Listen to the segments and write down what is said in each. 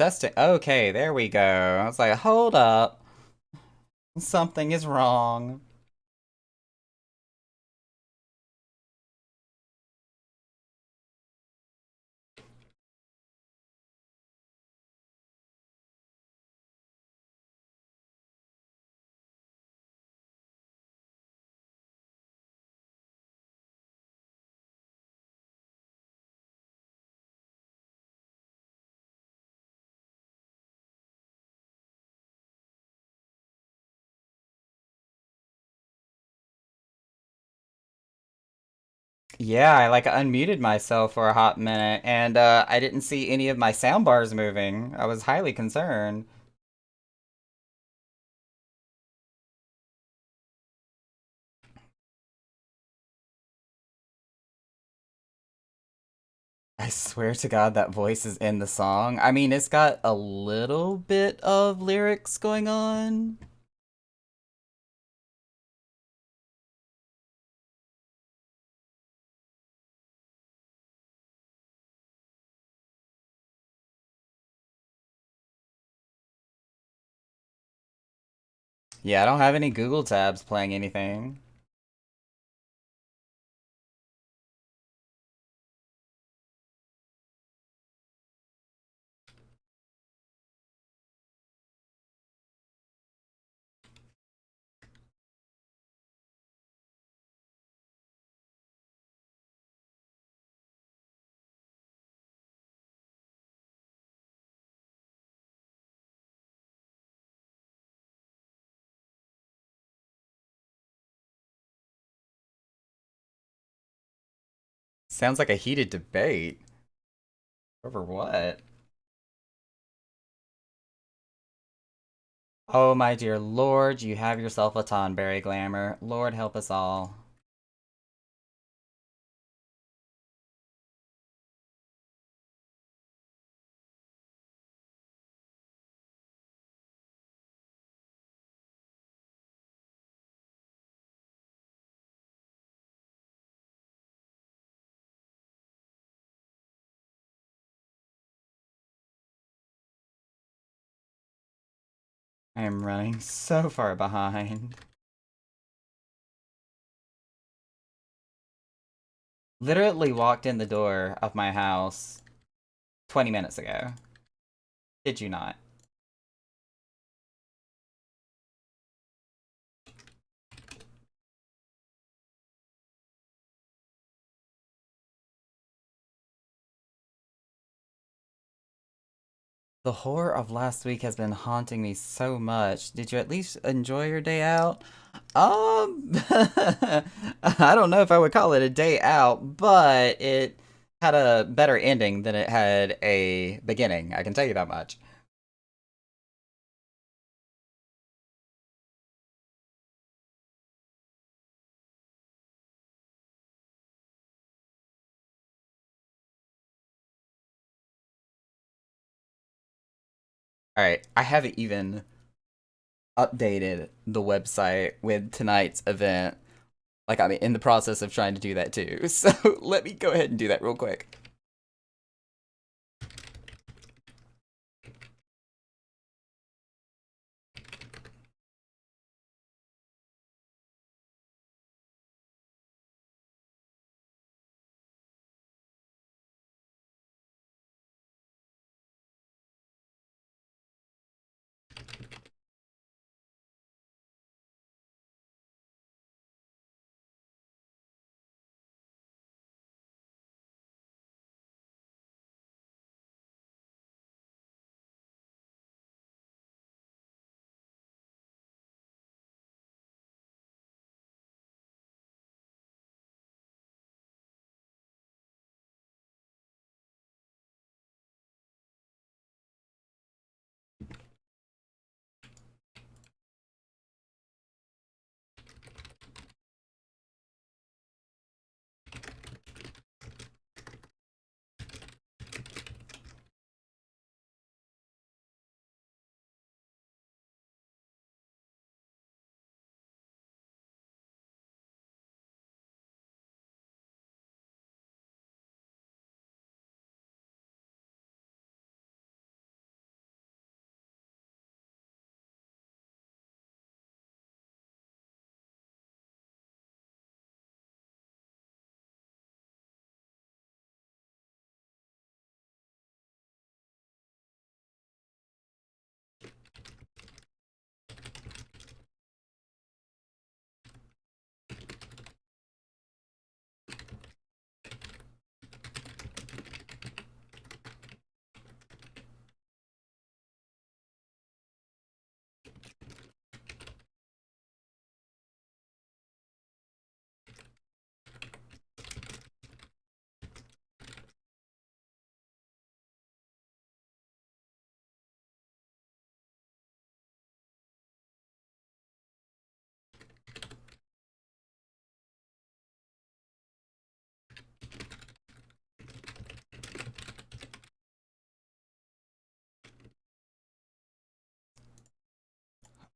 Testing. Okay, there we go. I was like, hold up. Something is wrong. Yeah, I like unmuted myself for a hot minute and I didn't see any of my sound bars moving. I was highly concerned. I swear to God that voice is in the song. I mean, it's got a little bit of lyrics going on. Yeah, I don't have any Google tabs playing anything. Sounds like a heated debate. Over what? Oh, my dear Lord, you have yourself a Tonberry glamour. Lord help us all. I am running so far behind. Literally walked in the door of my house 20 minutes ago. Did you not? The horror of last week has been haunting me so much. Did you at least enjoy your day out? I don't know if I would call it a day out, but it had a better ending than it had a beginning. I can tell you that much. All right, I haven't even updated the website with tonight's event. Like, I'm in the process of trying to do that too. So let me go ahead and do that real quick.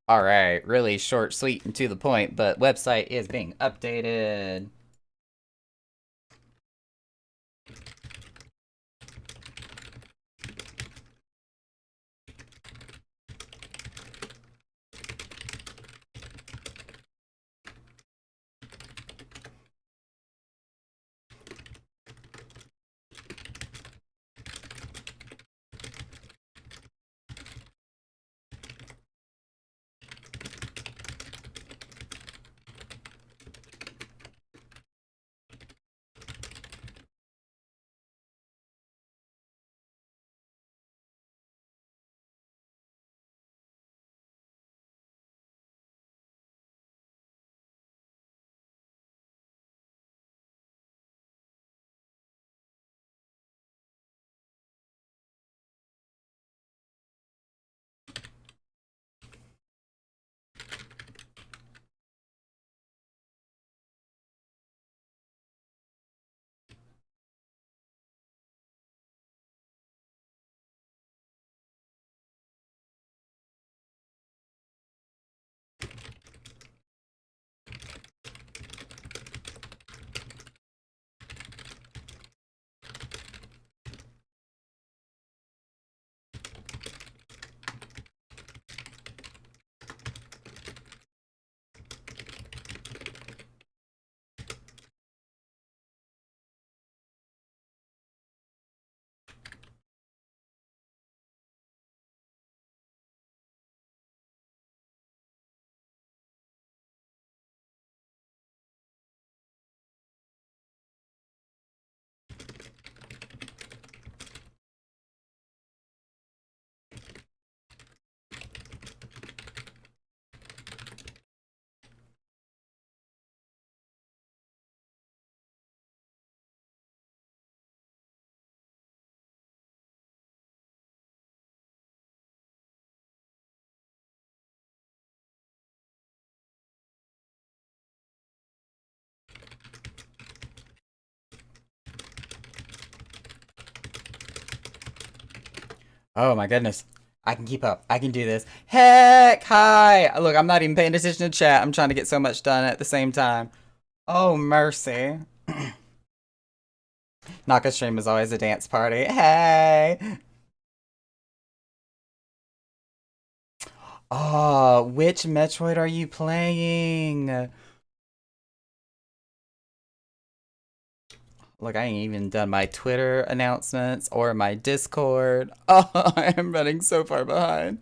Alright, really short, sweet, and to the point, but website is being updated. Oh my goodness. I can keep up. I can do this. Heck, hi! Look, I'm not even paying attention to chat. I'm trying to get so much done at the same time. Oh, mercy. Naka stream is always a dance party. Hey! Oh, which Metroid are you playing? Look, I ain't even done my Twitter announcements or my Discord. Oh, I am running so far behind.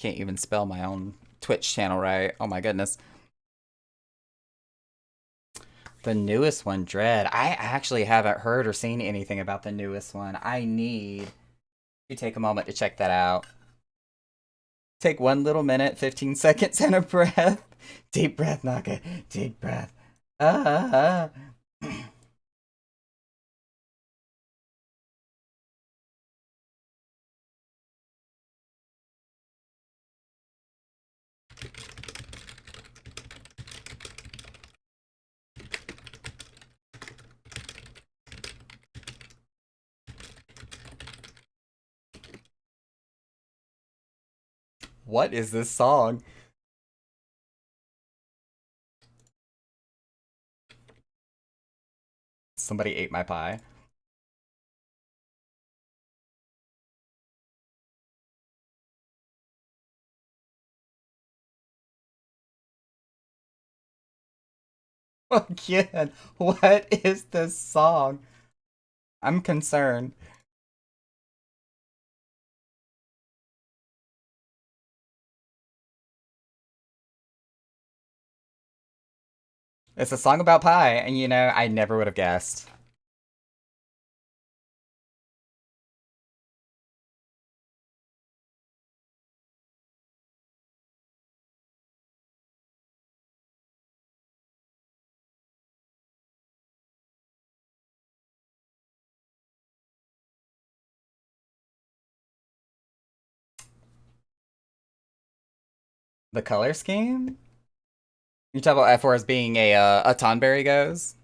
Can't even spell my own Twitch channel right. Oh my goodness. The newest one, Dread. I actually haven't heard or seen anything about the newest one. I need to take a moment to check that out. Take one little minute, 15 seconds, and a breath. Deep breath, Naka. Deep breath. Ah. What is this song? Somebody ate my pie. Again, what is this song? I'm concerned. It's a song about pie, and you know, I never would have guessed. The color scheme? You talk about F4 as being a Tonberry goes?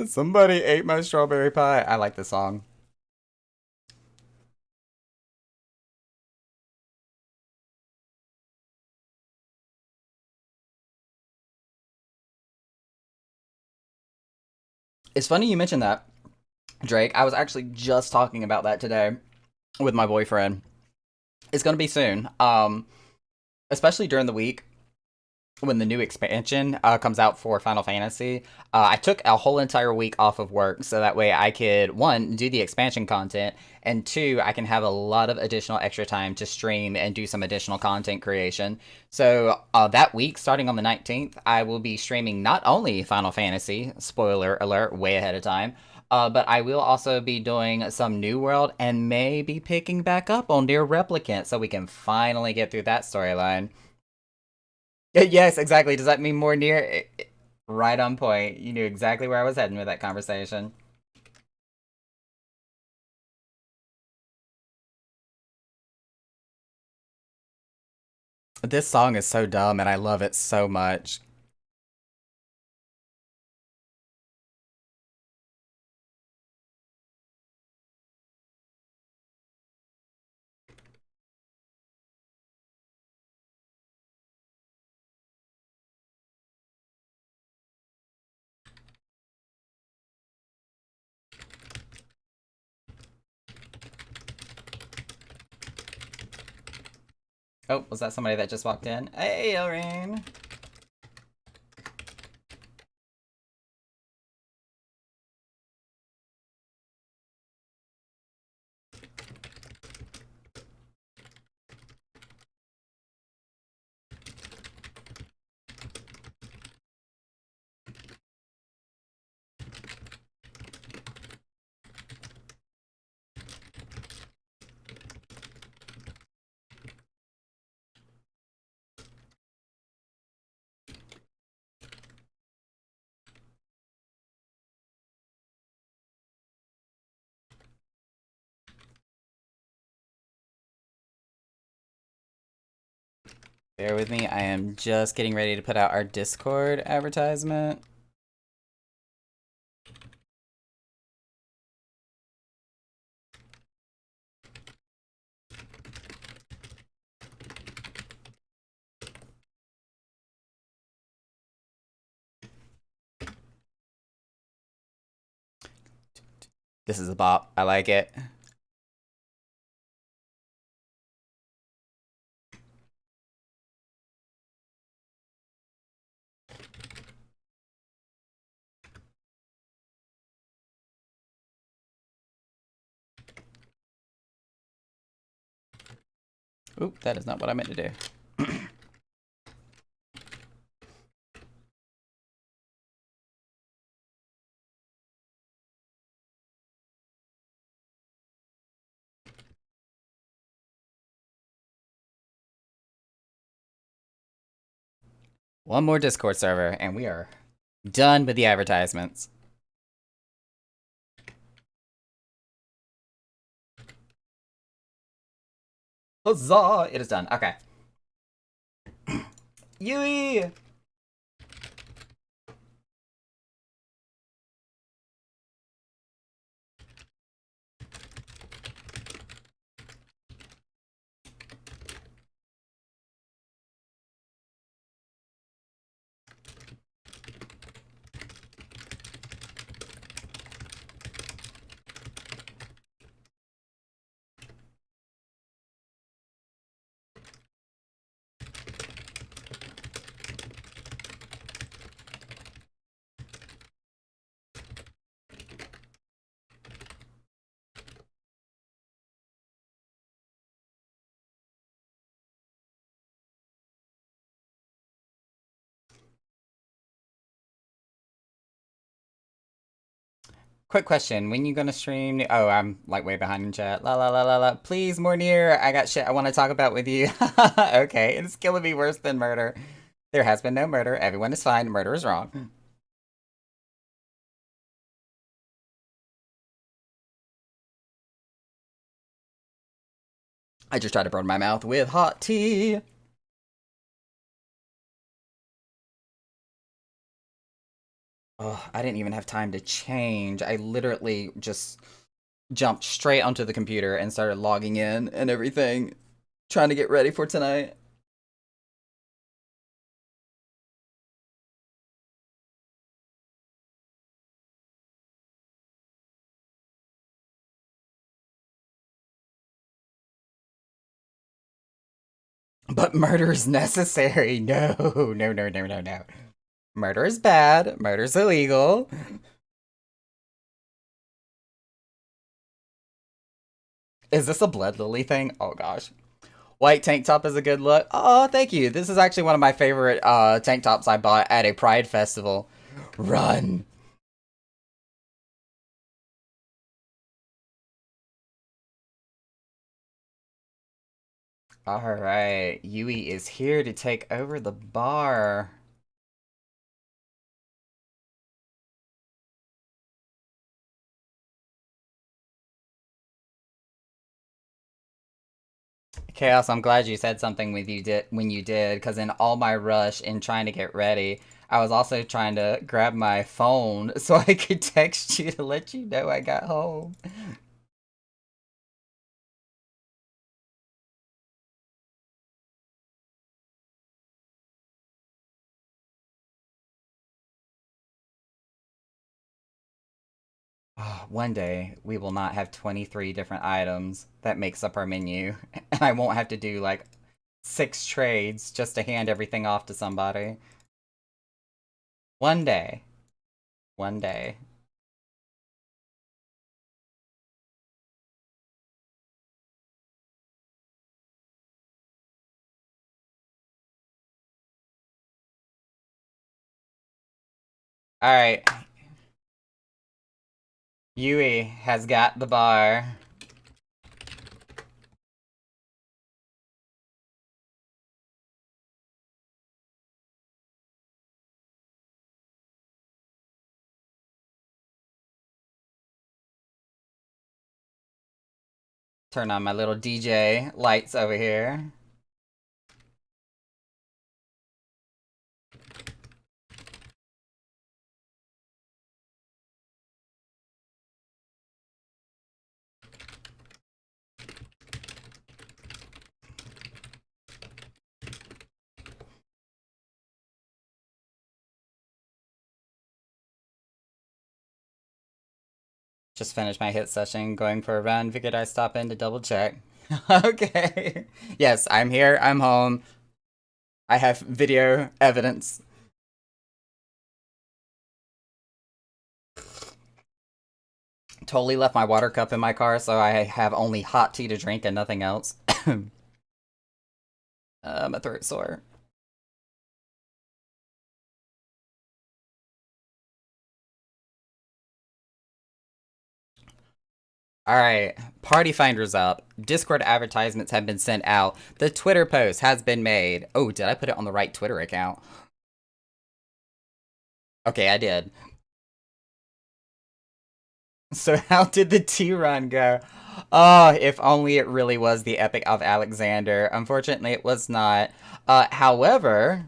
Somebody ate my strawberry pie. I like the song. It's funny you mentioned that, Drake. I was actually just talking about that today with my boyfriend. It's gonna be soon. Especially during the week when the new expansion comes out for Final Fantasy. I took a whole entire week off of work so that way I could, one, do the expansion content, and two, I can have a lot of additional extra time to stream and do some additional content creation. So that week, starting on the 19th, I will be streaming not only Final Fantasy, spoiler alert, way ahead of time. But I will also be doing some New World and maybe picking back up on Dear Replicant so we can finally get through that storyline. Yes, exactly. Does that mean more near? Right on point. You knew exactly where I was heading with that conversation. This song is so dumb and I love it so much. Oh, was that somebody that just walked in? Hey, Elrene. Bear with me. I am just getting ready to put out our Discord advertisement. This is a bop. I like it. Oop, that is not what I meant to do. One more Discord server, and we are done with the advertisements. Huzzah! It is done. Okay. Yui! Quick question. When you gonna stream? Oh, I'm like way behind in chat. La la la la la. Please, more near. I got shit I want to talk about with you. Okay, it's killing me worse than murder. There has been no murder. Everyone is fine. Murder is wrong. I just tried to burn my mouth with hot tea. Oh, I didn't even have time to change. I literally just jumped straight onto the computer and started logging in and everything, trying to get ready for tonight. But murder is necessary. No, no, no, no, no, no. Murder is bad. Murder's illegal. Is this a blood lily thing? Oh gosh. White tank top is a good look. Oh, thank you. This is actually one of my favorite tank tops I bought at a Pride festival. Run. Alright, Yui is here to take over the bar. Chaos, I'm glad you said something when you did, because in all my rush in trying to get ready, I was also trying to grab my phone so I could text you to let you know I got home. One day, we will not have 23 different items that makes up our menu, and I won't have to do like 6 trades just to hand everything off to somebody. One day. One day. Alright. Yui has got the bar. Turn on my little DJ lights over here. Just finished my hit session, going for a run. Figured I'd stop in to double check. Okay. Yes, I'm here. I'm home. I have video evidence. Totally left my water cup in my car, so I have only hot tea to drink and nothing else. My throat's sore. Alright, Party Finder's up. Discord advertisements have been sent out. The Twitter post has been made. Oh, did I put it on the right Twitter account? Okay, I did. So how did the tea run go? Oh, if only it really was the Epic of Alexander. Unfortunately, it was not. However,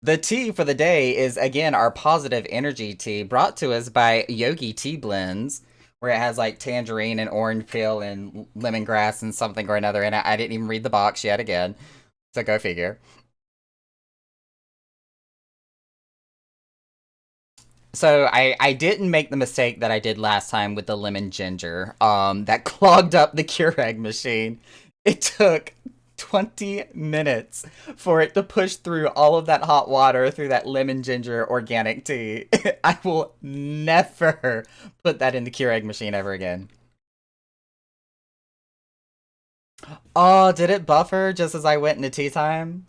the tea for the day is again our positive energy tea brought to us by Yogi Tea Blends, where it has like tangerine and orange peel and lemongrass and something or another in it. I didn't even read the box yet again, so go figure. So I didn't make the mistake that I did last time with the lemon ginger. That clogged up the Keurig machine. It took 20 minutes for it to push through all of that hot water through that lemon ginger organic tea. I will never put that in the Keurig machine ever again. Oh, did it buffer just as I went into tea time?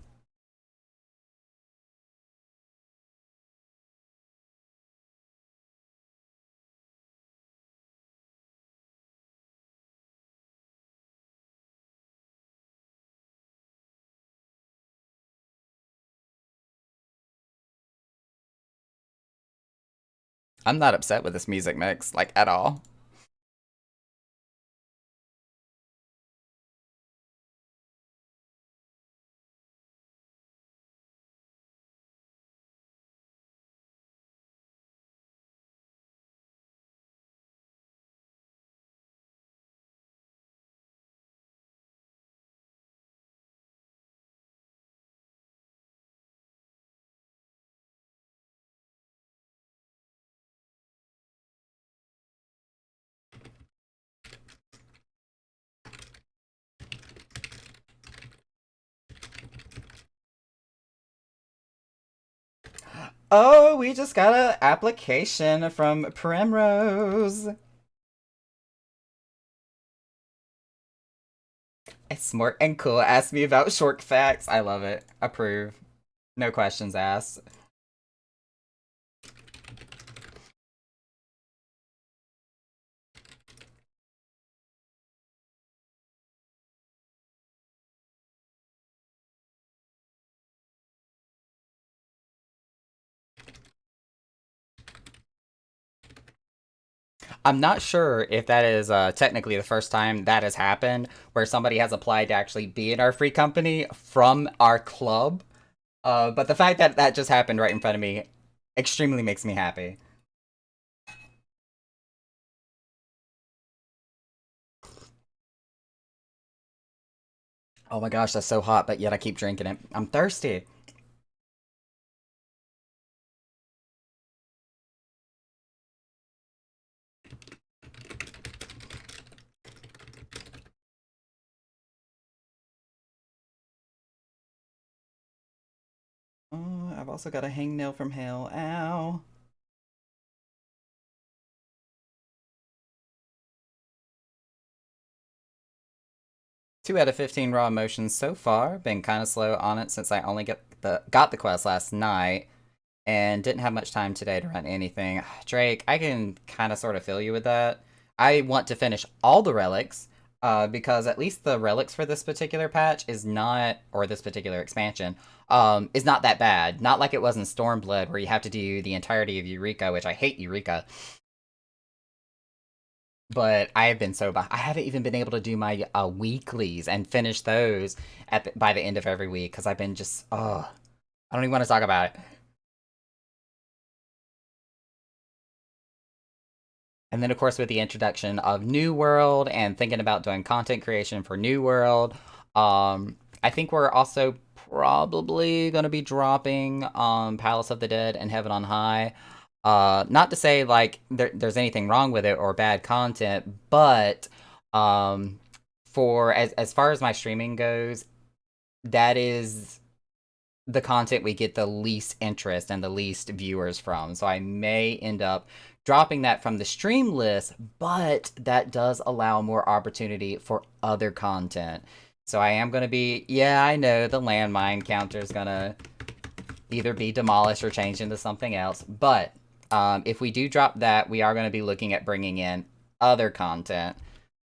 I'm not upset with this music mix, like at all. Oh, we just got an application from Primrose. It's smart and cool. Ask me about short facts. I love it. Approve. No questions asked. I'm not sure if that is technically the first time that has happened, where somebody has applied to actually be in our free company from our club. But the fact that that just happened right in front of me extremely makes me happy. Oh my gosh, that's so hot, but yet I keep drinking it. I'm thirsty. 've also got a hangnail from hell. Ow. 2 out of 15 raw emotions so far. Been kind of slow on it since I only got the quest last night and didn't have much time today to run anything. Drake, I can kind of sort of feel you with that. I want to finish all the relics because at least the relics for this particular patch is not, or this particular expansion, is not that bad. Not like it was in Stormblood where you have to do the entirety of Eureka, which I hate Eureka. But I have been so behind. I haven't even been able to do my weeklies and finish those by the end of every week because I've been just I don't even want to talk about it. And then of course with the introduction of New World and thinking about doing content creation for New World, I think we're also probably going to be dropping Palace of the Dead and Heaven on High. Not to say like there's anything wrong with it or bad content, but um, for as far as my streaming goes, that is the content we get the least interest and the least viewers from. So I may end up dropping that from the stream list, but that does allow more opportunity for other content. So I am going to be, yeah, I know the landmine counter is going to either be demolished or changed into something else. But if we do drop that, we are going to be looking at bringing in other content.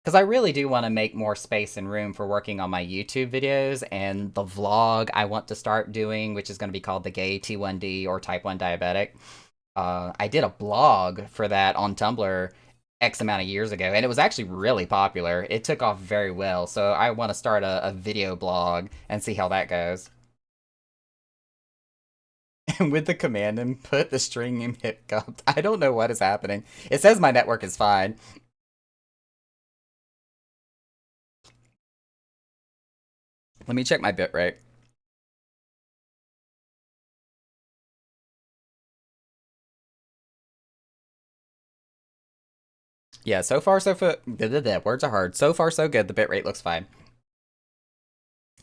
Because I really do want to make more space and room for working on my YouTube videos and the vlog I want to start doing, which is going to be called The Gay T1D or Type 1 Diabetic. I did a blog for that on Tumblr X amount of years ago, and it was actually really popular. It took off very well, so I want to start a video blog and see how that goes. And with the command input, the string hiccuped. I don't know what is happening. It says my network is fine. Let me check my bitrate. Yeah, so far so good. Words are hard. So far so good. The bitrate looks fine.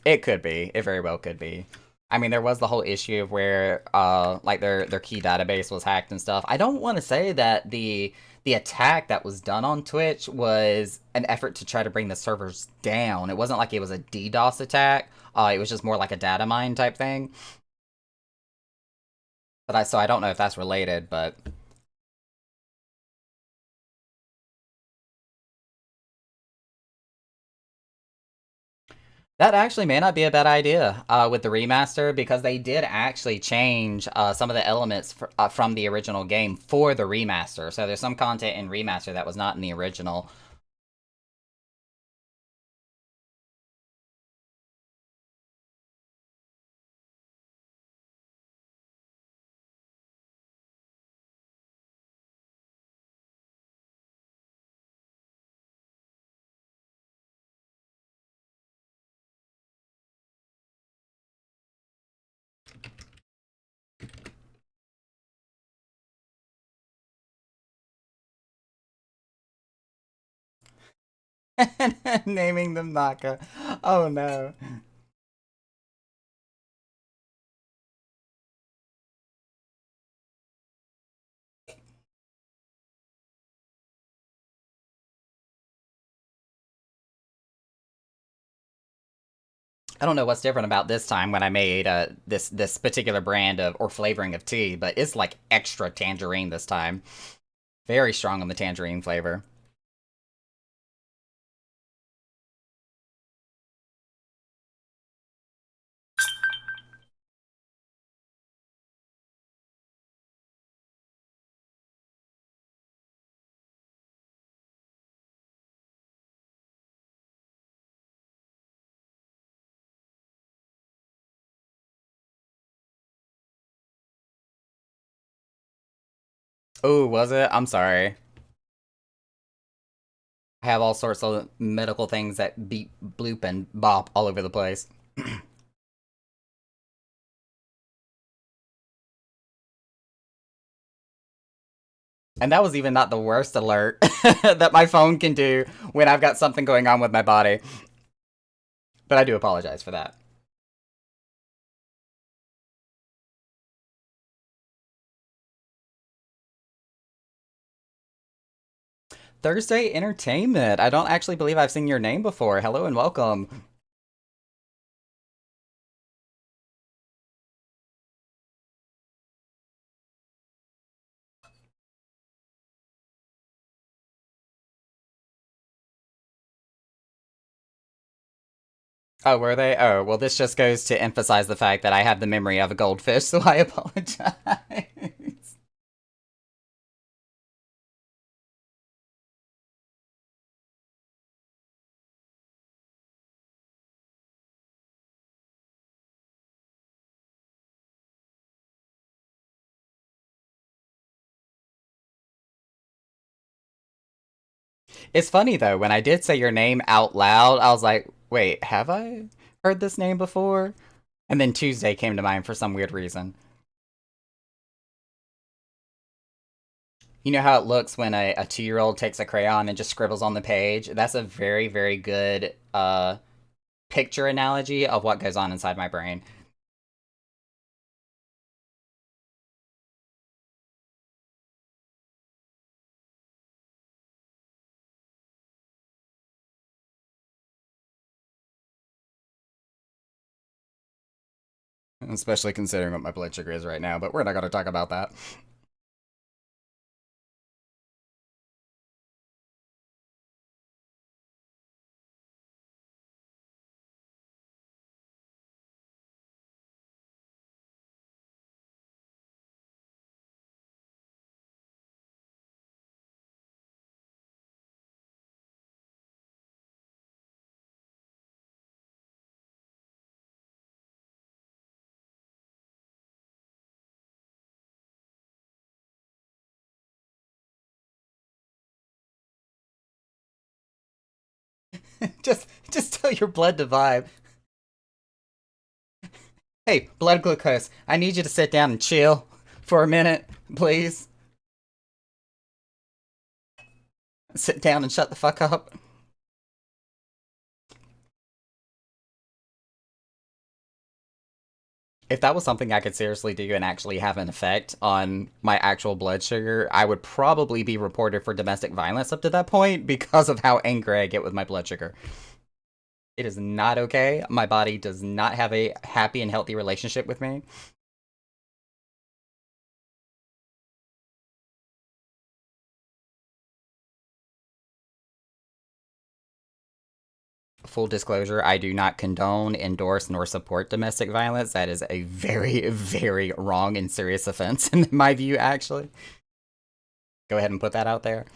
It could be. It very well could be. I mean, there was the whole issue of where, like their key database was hacked and stuff. I don't want to say that the attack that was done on Twitch was an effort to try to bring the servers down. It wasn't like it was a DDoS attack. It was just more like a data mine type thing. But I don't know if that's related, but that actually may not be a bad idea with the remaster because they did actually change some of the elements from the original game for the remaster. So there's some content in remaster that was not in the original. Naming them Naka. Oh no. I don't know what's different about this time when I made this particular brand of or flavoring of tea, but it's like extra tangerine this time. Very strong on the tangerine flavor. Oh, was it? I'm sorry. I have all sorts of medical things that beep, bloop, and bop all over the place. And that was even not the worst alert that my phone can do when I've got something going on with my body. But I do apologize for that. Thursday Entertainment. I don't actually believe I've seen your name before. Hello and welcome. Oh, were they? Oh, well, this just goes to emphasize the fact that I have the memory of a goldfish, so I apologize. It's funny though, when I did say your name out loud, I was like, wait, have I heard this name before? And then Tuesday came to mind for some weird reason. You know how it looks when a 2-year-old takes a crayon and just scribbles on the page? That's a very, very good picture analogy of what goes on inside my brain. Especially considering what my blood sugar is right now, but we're not going to talk about that. just tell your blood to vibe. Hey, blood glucose, I need you to sit down and chill for a minute, please. Sit down and shut the fuck up. If that was something I could seriously do and actually have an effect on my actual blood sugar, I would probably be reported for domestic violence up to that point because of how angry I get with my blood sugar. It is not okay. My body does not have a happy and healthy relationship with me. Full disclosure, I do not condone, endorse, nor support domestic violence. That is a very, very wrong and serious offense in my view, actually. Go ahead and put that out there.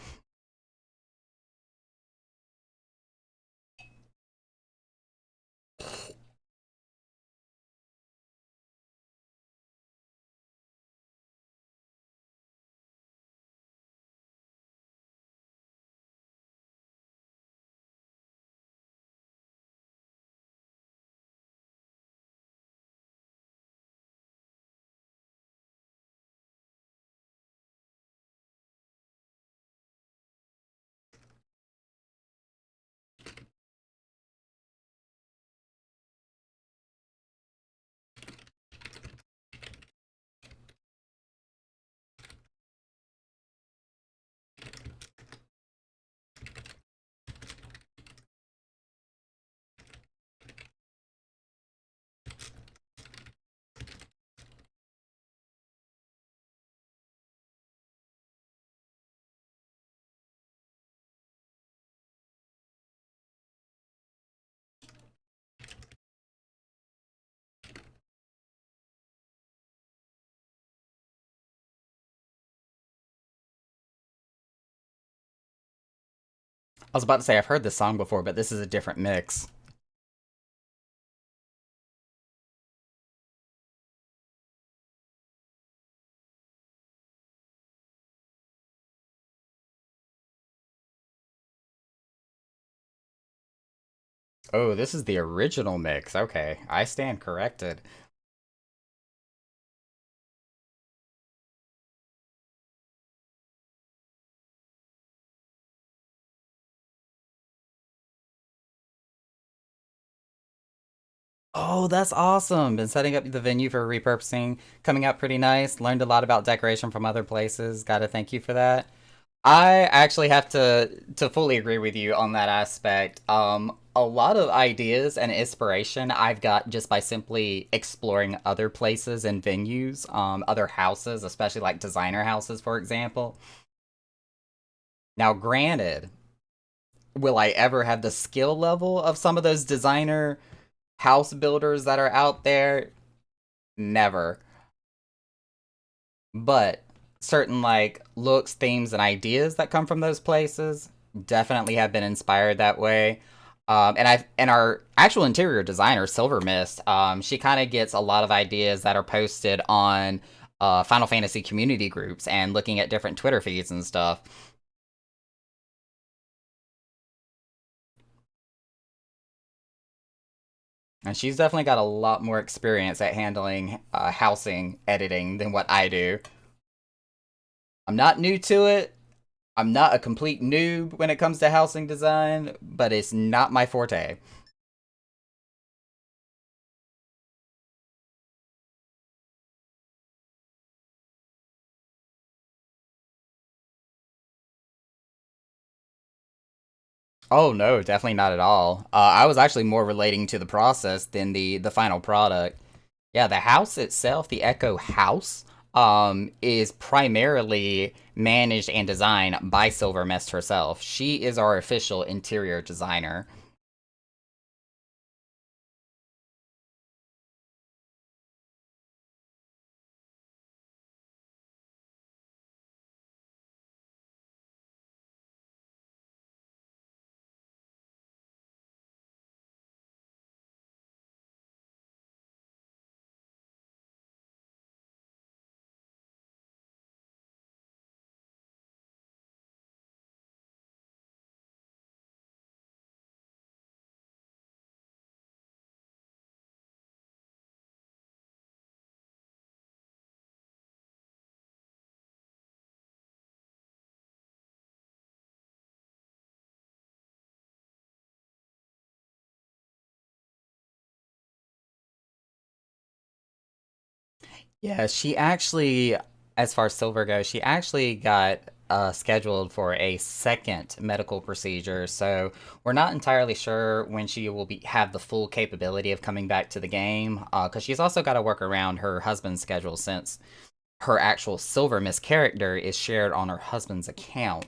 I was about to say I've heard this song before, but this is a different mix. Oh, this is the original mix. Okay, I stand corrected. Oh, that's awesome. Been setting up the venue for repurposing, coming out pretty nice. Learned a lot about decoration from other places. Gotta thank you for that. I actually have to fully agree with you on that aspect. A lot of ideas and inspiration I've got just by simply exploring other places and venues, other houses, especially like designer houses, for example. Now, granted, will I ever have the skill level of some of those designer house builders that are out there? Never. But certain like looks, themes, and ideas that come from those places definitely have been inspired that way. And our actual interior designer, Silver Mist, she kind of gets a lot of ideas that are posted on Final Fantasy community groups and looking at different Twitter feeds and stuff. And she's definitely got a lot more experience at handling housing editing than what I do. I'm not new to it. I'm not a complete noob when it comes to housing design, but it's not my forte. Oh no, definitely not at all. I was actually more relating to the process than the final product. Yeah, the house itself, the Echo House, is primarily managed and designed by Silver Mist herself. She is our official interior designer. Yeah, she actually, as far as Silver goes, she actually got scheduled for a second medical procedure. So we're not entirely sure when she will be have the full capability of coming back to the game. Because she's also got to work around her husband's schedule since her actual Silver Miss character is shared on her husband's account.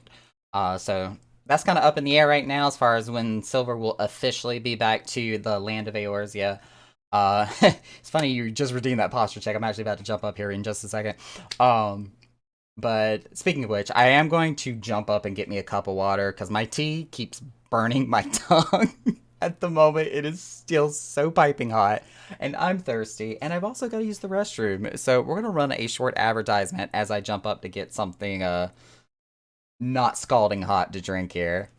So that's kind of up in the air right now as far as when Silver will officially be back to the land of Eorzea. It's funny you just redeemed that posture check. I'm actually about to jump up here in just a second. Um, but speaking of which, I am going to jump up and get me a cup of water because my tea keeps burning my tongue. At the moment, it is still so piping hot, and I'm thirsty, and I've also got to use the restroom. So we're gonna run a short advertisement as I jump up to get something not scalding hot to drink here.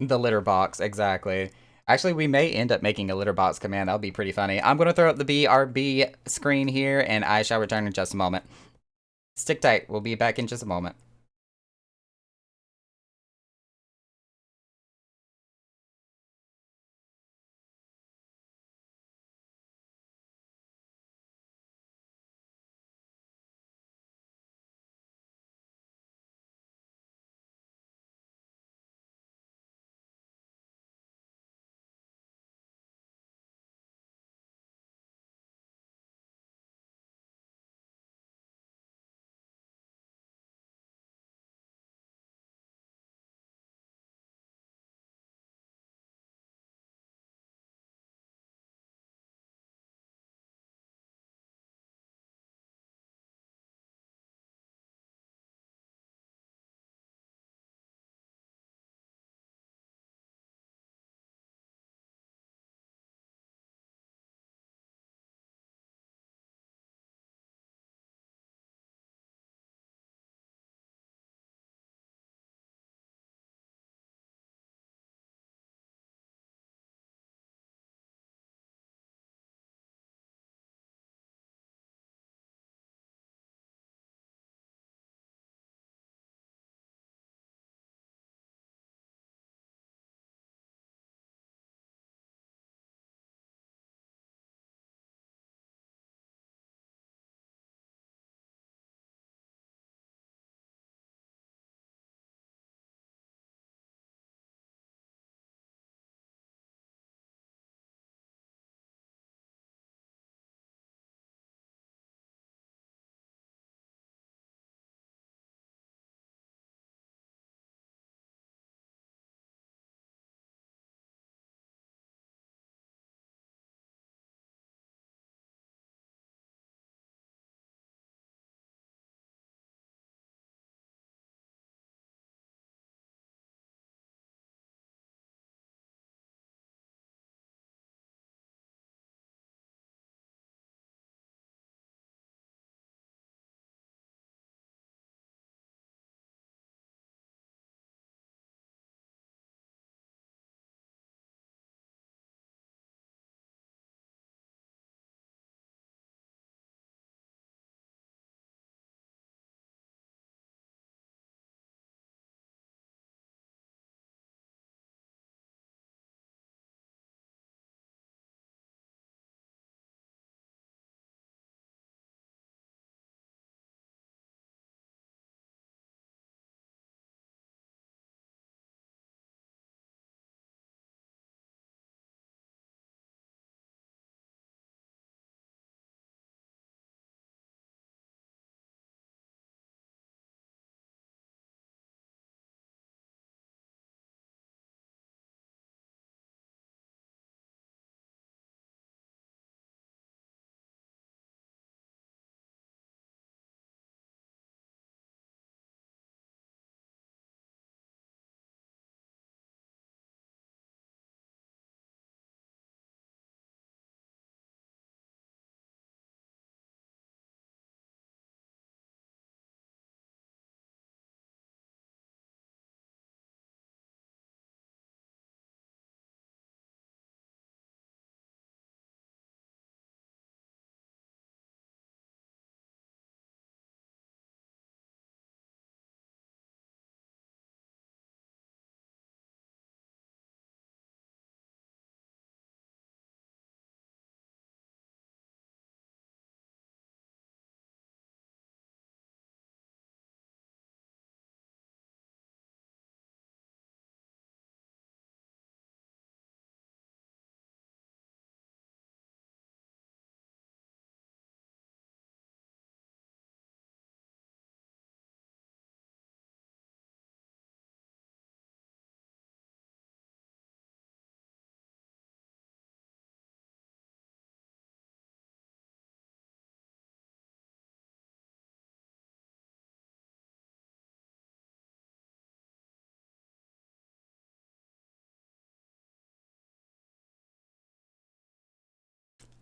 The litter box, exactly. Actually, we may end up making a litter box command. That'll be pretty funny. I'm gonna throw up the BRB screen here, and I shall return in just a moment. Stick tight. We'll be back in just a moment.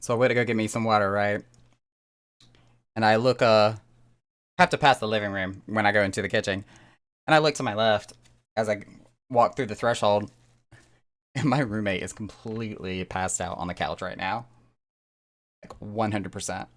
So I went to go get me some water, right? And I look, have to pass the living room when I go into the kitchen. And I look to my left as I walk through the threshold, and my roommate is completely passed out on the couch right now. Like 100%.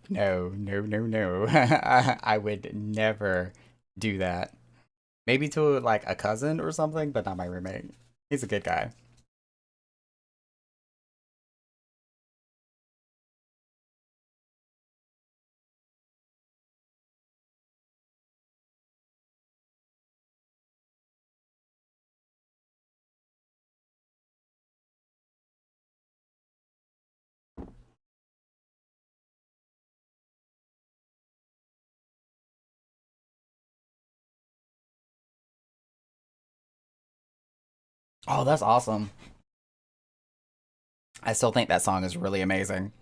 No, no, no, no. I would never do that. Maybe to like a cousin or something, but not my roommate. He's a good guy. Oh, that's awesome. I still think that song is really amazing.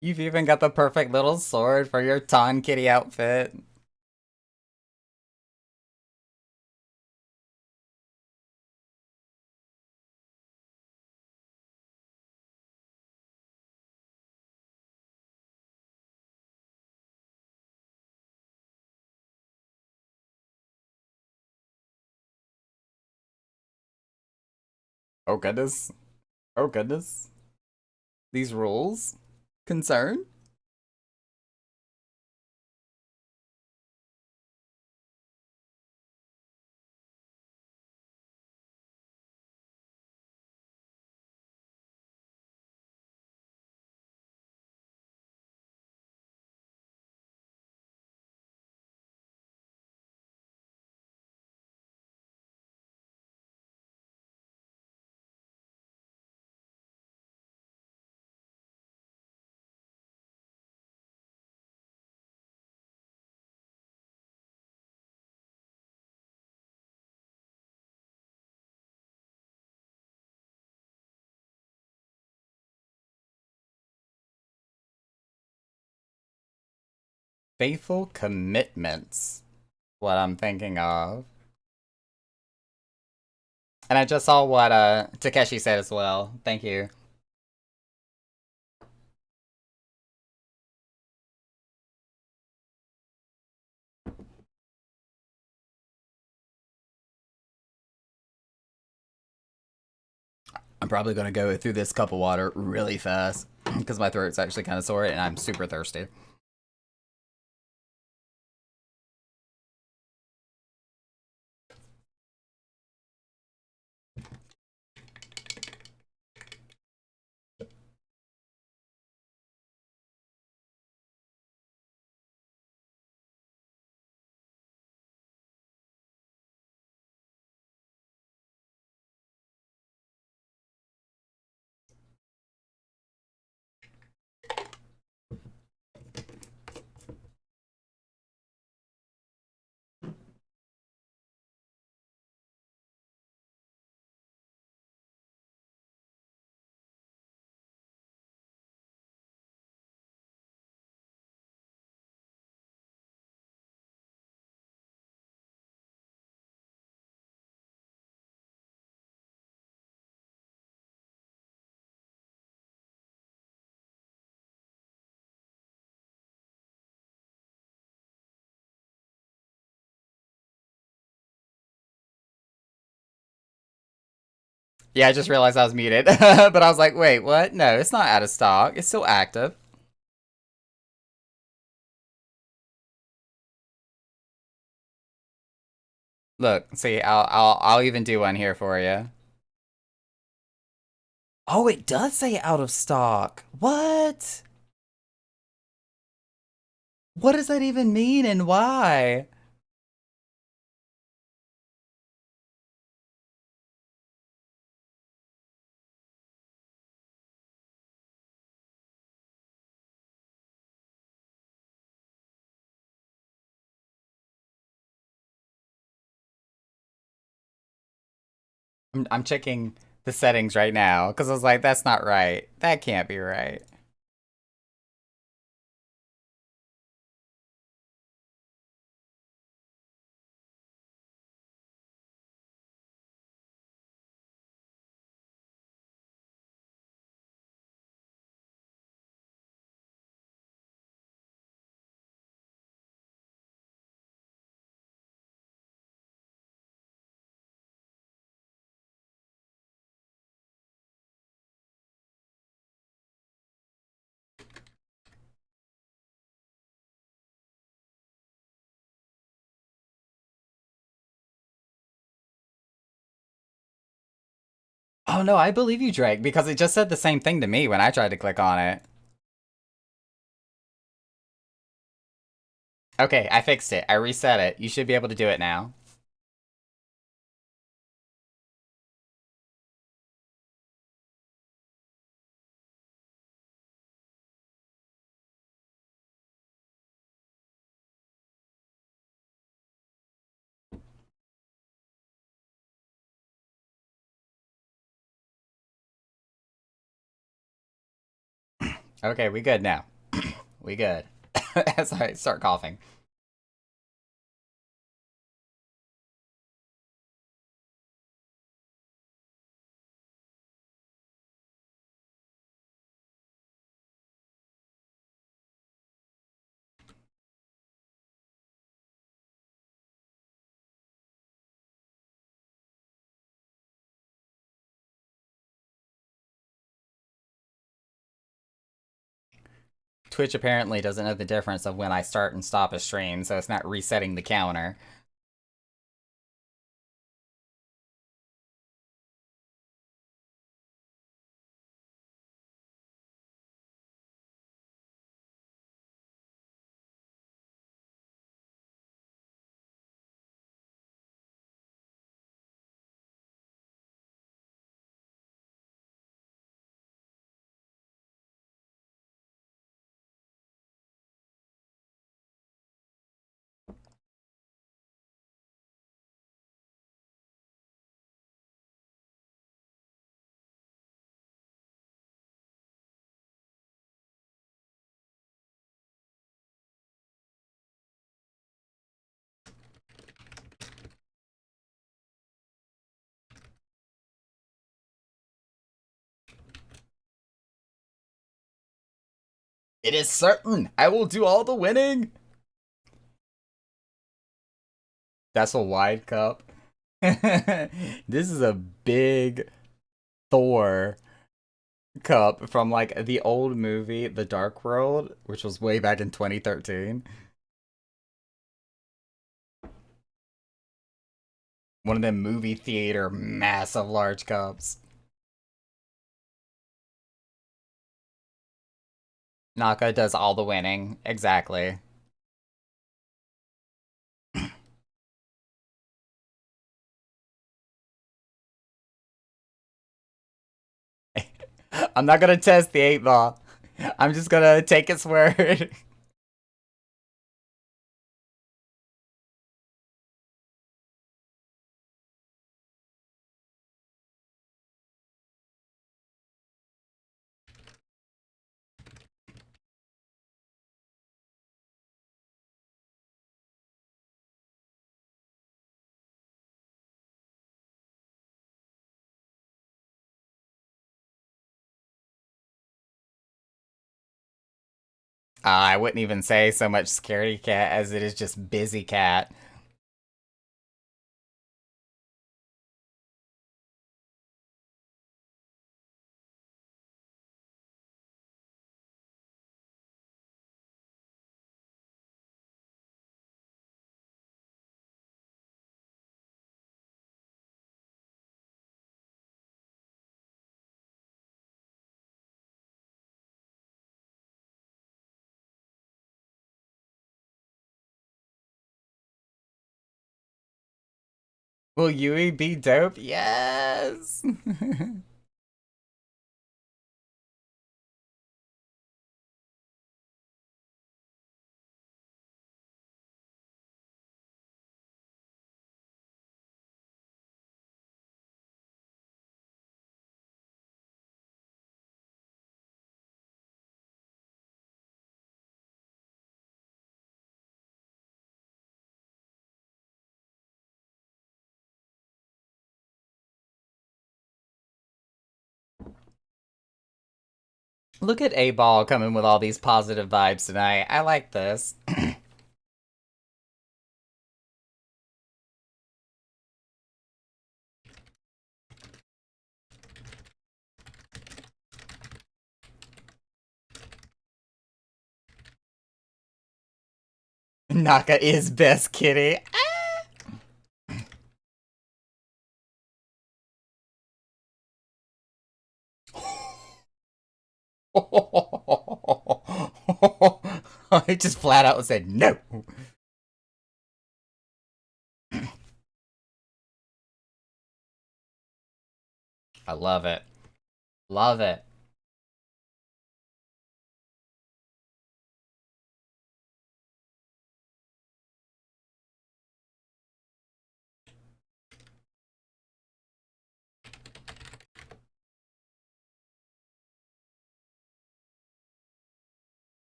You've even got the perfect little sword for your Ton Kitty outfit. Oh goodness. Oh goodness. These rules? Concern? Faithful commitments. What I'm thinking of. And I just saw what Takeshi said as well. Thank you. I'm probably gonna go through this cup of water really fast because my throat's actually kind of sore and I'm super thirsty. Yeah, I just realized I was muted. But I was like, wait, what? No, it's not out of stock. It's still active. Look, see, I'll even do one here for you. Oh, it does say out of stock. What? What does that even mean and why? I'm checking the settings right now because I was like, that's not right. That can't be right. Oh no, I believe you, Drake, because it just said the same thing to me when I tried to click on it. Okay, I fixed it. I reset it. You should be able to do it now. Okay, we good now. We good. As I start coughing. Twitch apparently doesn't know the difference of when I start and stop a stream, so it's not resetting the counter. It is certain. I will do all the winning. That's a wide cup. This is a big Thor cup from like the old movie The Dark World, which was way back in 2013. One of them movie theater massive large cups. Naka does all the winning. Exactly. I'm not gonna test the 8 ball. I'm just gonna take its word. I wouldn't even say so much scaredy cat as it is just busy cat. Will Yui be dope? Yes! Look at A-Ball coming with all these positive vibes tonight. I like this. Naka is best kitty. I just flat out said no. I love it. Love it.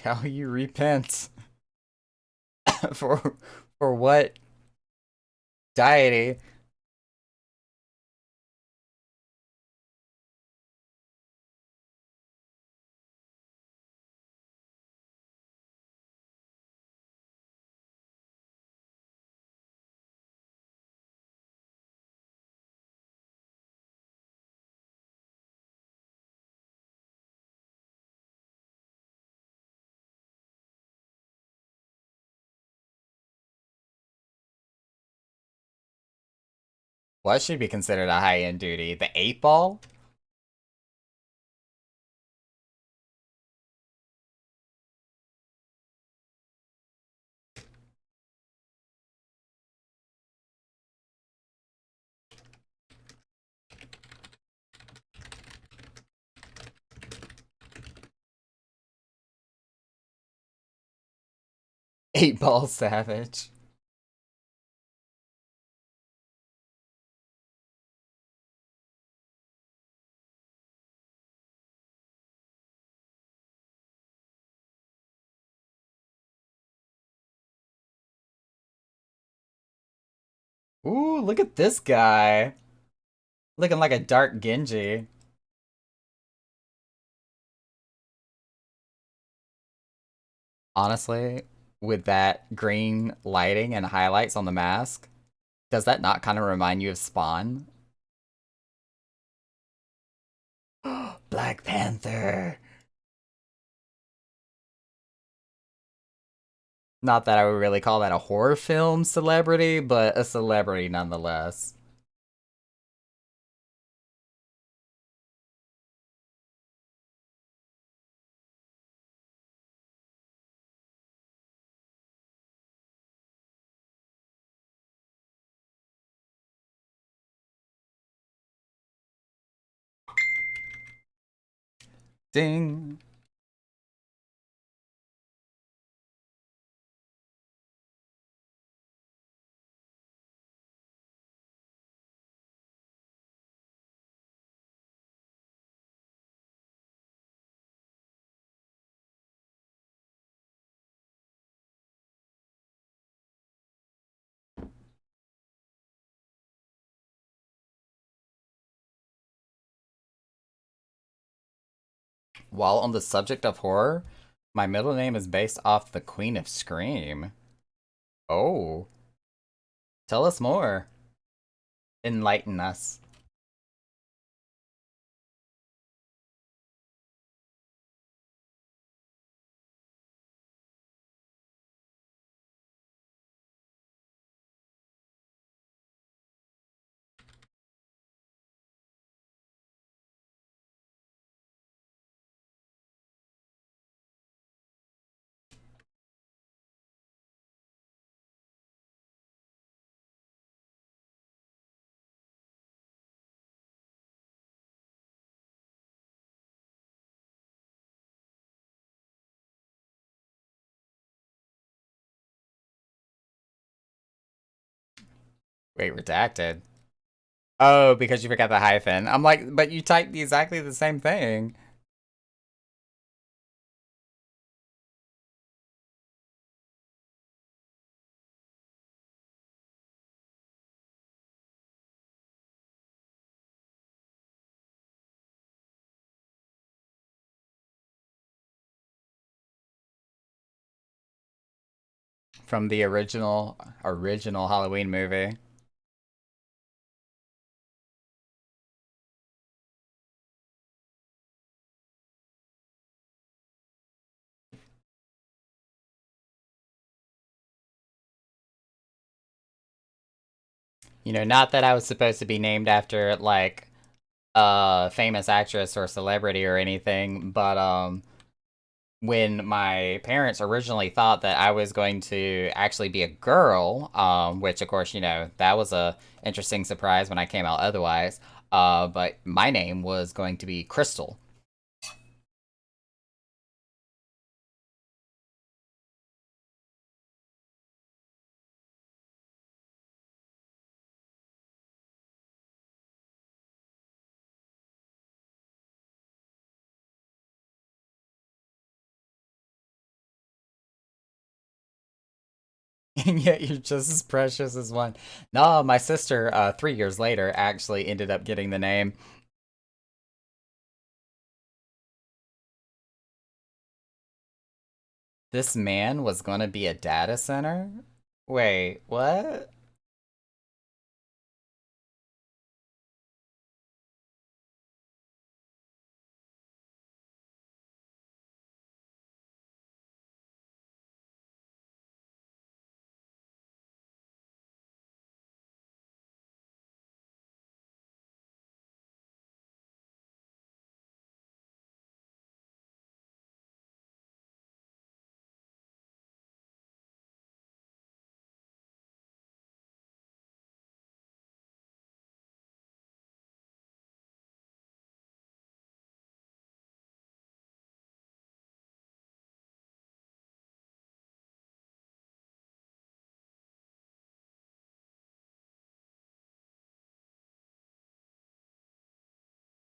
Shall you repent? for for what deity? 'What should be considered a high-end duty? The 8-ball? Eight-ball savage. Ooh, look at this guy. Looking like a dark Genji. Honestly, with that green lighting and highlights on the mask, does that not kind of remind you of Spawn? Black Panther. Not that I would really call that a horror film celebrity, but a celebrity nonetheless. Ding. While on the subject of horror, my middle name is based off the Queen of Scream. Oh, tell us more. Enlighten us. Wait, redacted. Oh, because you forgot the hyphen. I'm like, but you typed exactly the same thing. From the original Halloween movie. You know, not that I was supposed to be named after like a famous actress or celebrity or anything, but when my parents originally thought that I was going to actually be a girl, which of course, you know, that was a interesting surprise when I came out otherwise. But my name was going to be Crystal. And yet you're just as precious as one. No, my sister, 3 years later, actually ended up getting the name. This man was gonna be a data center? Wait, what?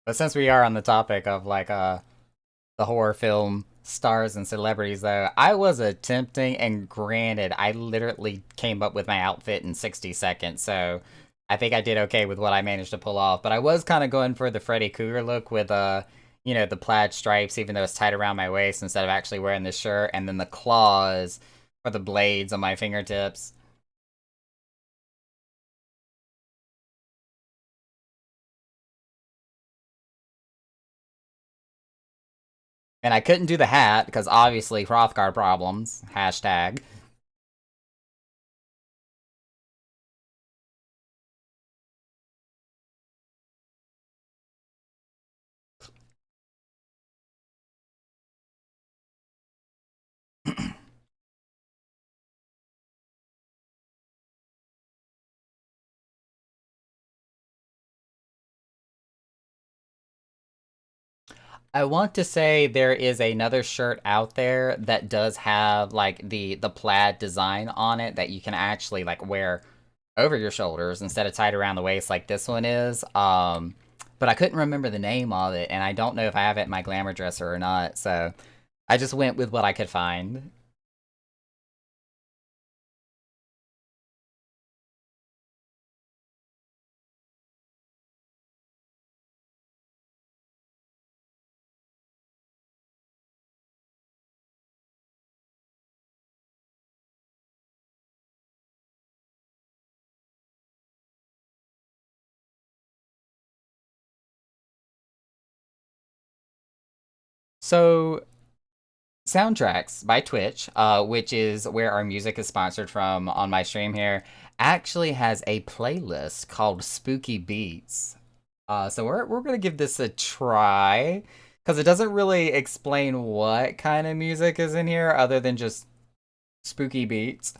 But since we are on the topic of like the horror film stars and celebrities though, I was attempting, and granted, I literally came up with my outfit in 60 seconds, so I think I did okay with what I managed to pull off. But I was kind of going for the Freddy Krueger look with you know, the plaid stripes, even though it's tight around my waist instead of actually wearing this shirt, and then the claws for the blades on my fingertips. And I couldn't do the hat because obviously Hrothgar problems. Hashtag. I want to say there is another shirt out there that does have like the plaid design on it that you can actually like wear over your shoulders instead of tied around the waist like this one is. But I couldn't remember the name of it, and I don't know if I have it in my glamour dresser or not. So I just went with what I could find. So Soundtracks by Twitch, which is where our music is sponsored from on my stream here, actually has a playlist called Spooky Beats. So we're gonna give this a try because it doesn't really explain what kind of music is in here other than just spooky beats.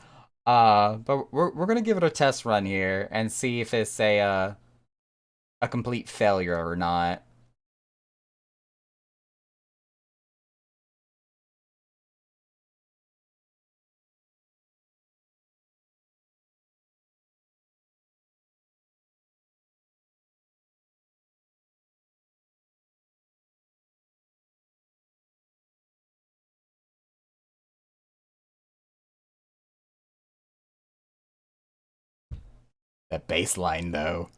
But we're gonna give it a test run here and see if it's a complete failure or not. That bass line, though.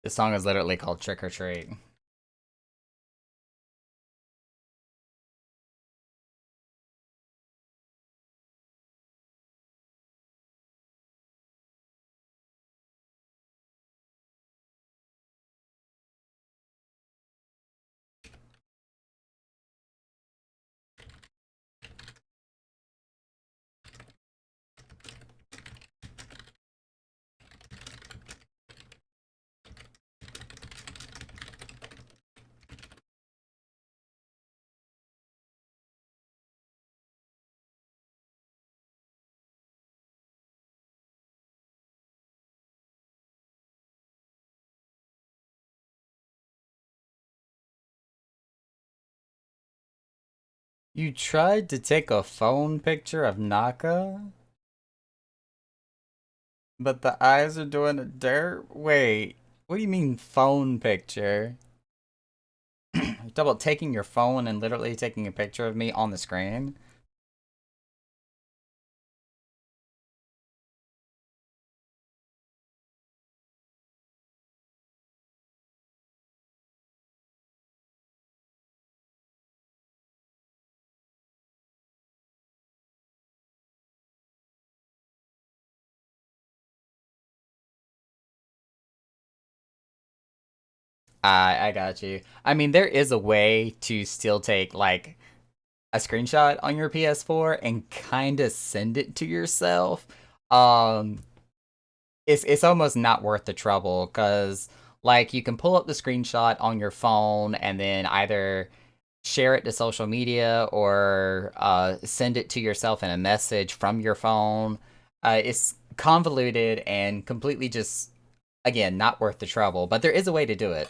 This song is literally called Trick or Treat. You tried to take a phone picture of Naka, but the eyes are doing a dirt. Wait, what do you mean phone picture? Double taking your phone and literally taking a picture of me on the screen? I got you. I mean, there is a way to still take like a screenshot on your PS4 and kind of send it to yourself. Um, it's almost not worth the trouble because like you can pull up the screenshot on your phone and then either share it to social media or send it to yourself in a message from your phone. It's convoluted and completely just again not worth the trouble, but there is a way to do it.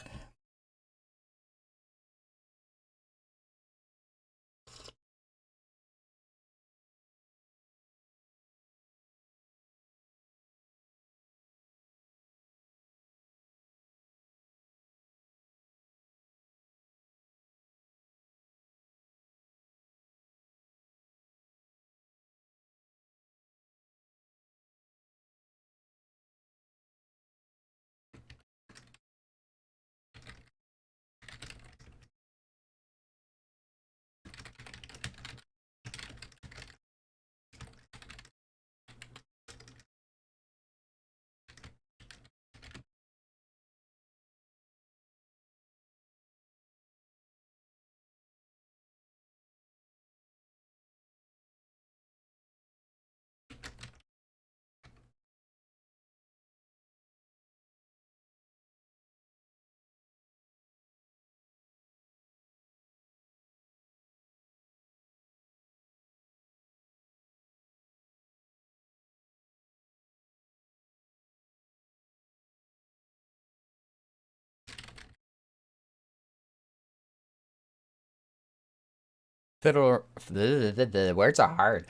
Fiddle the words are hard.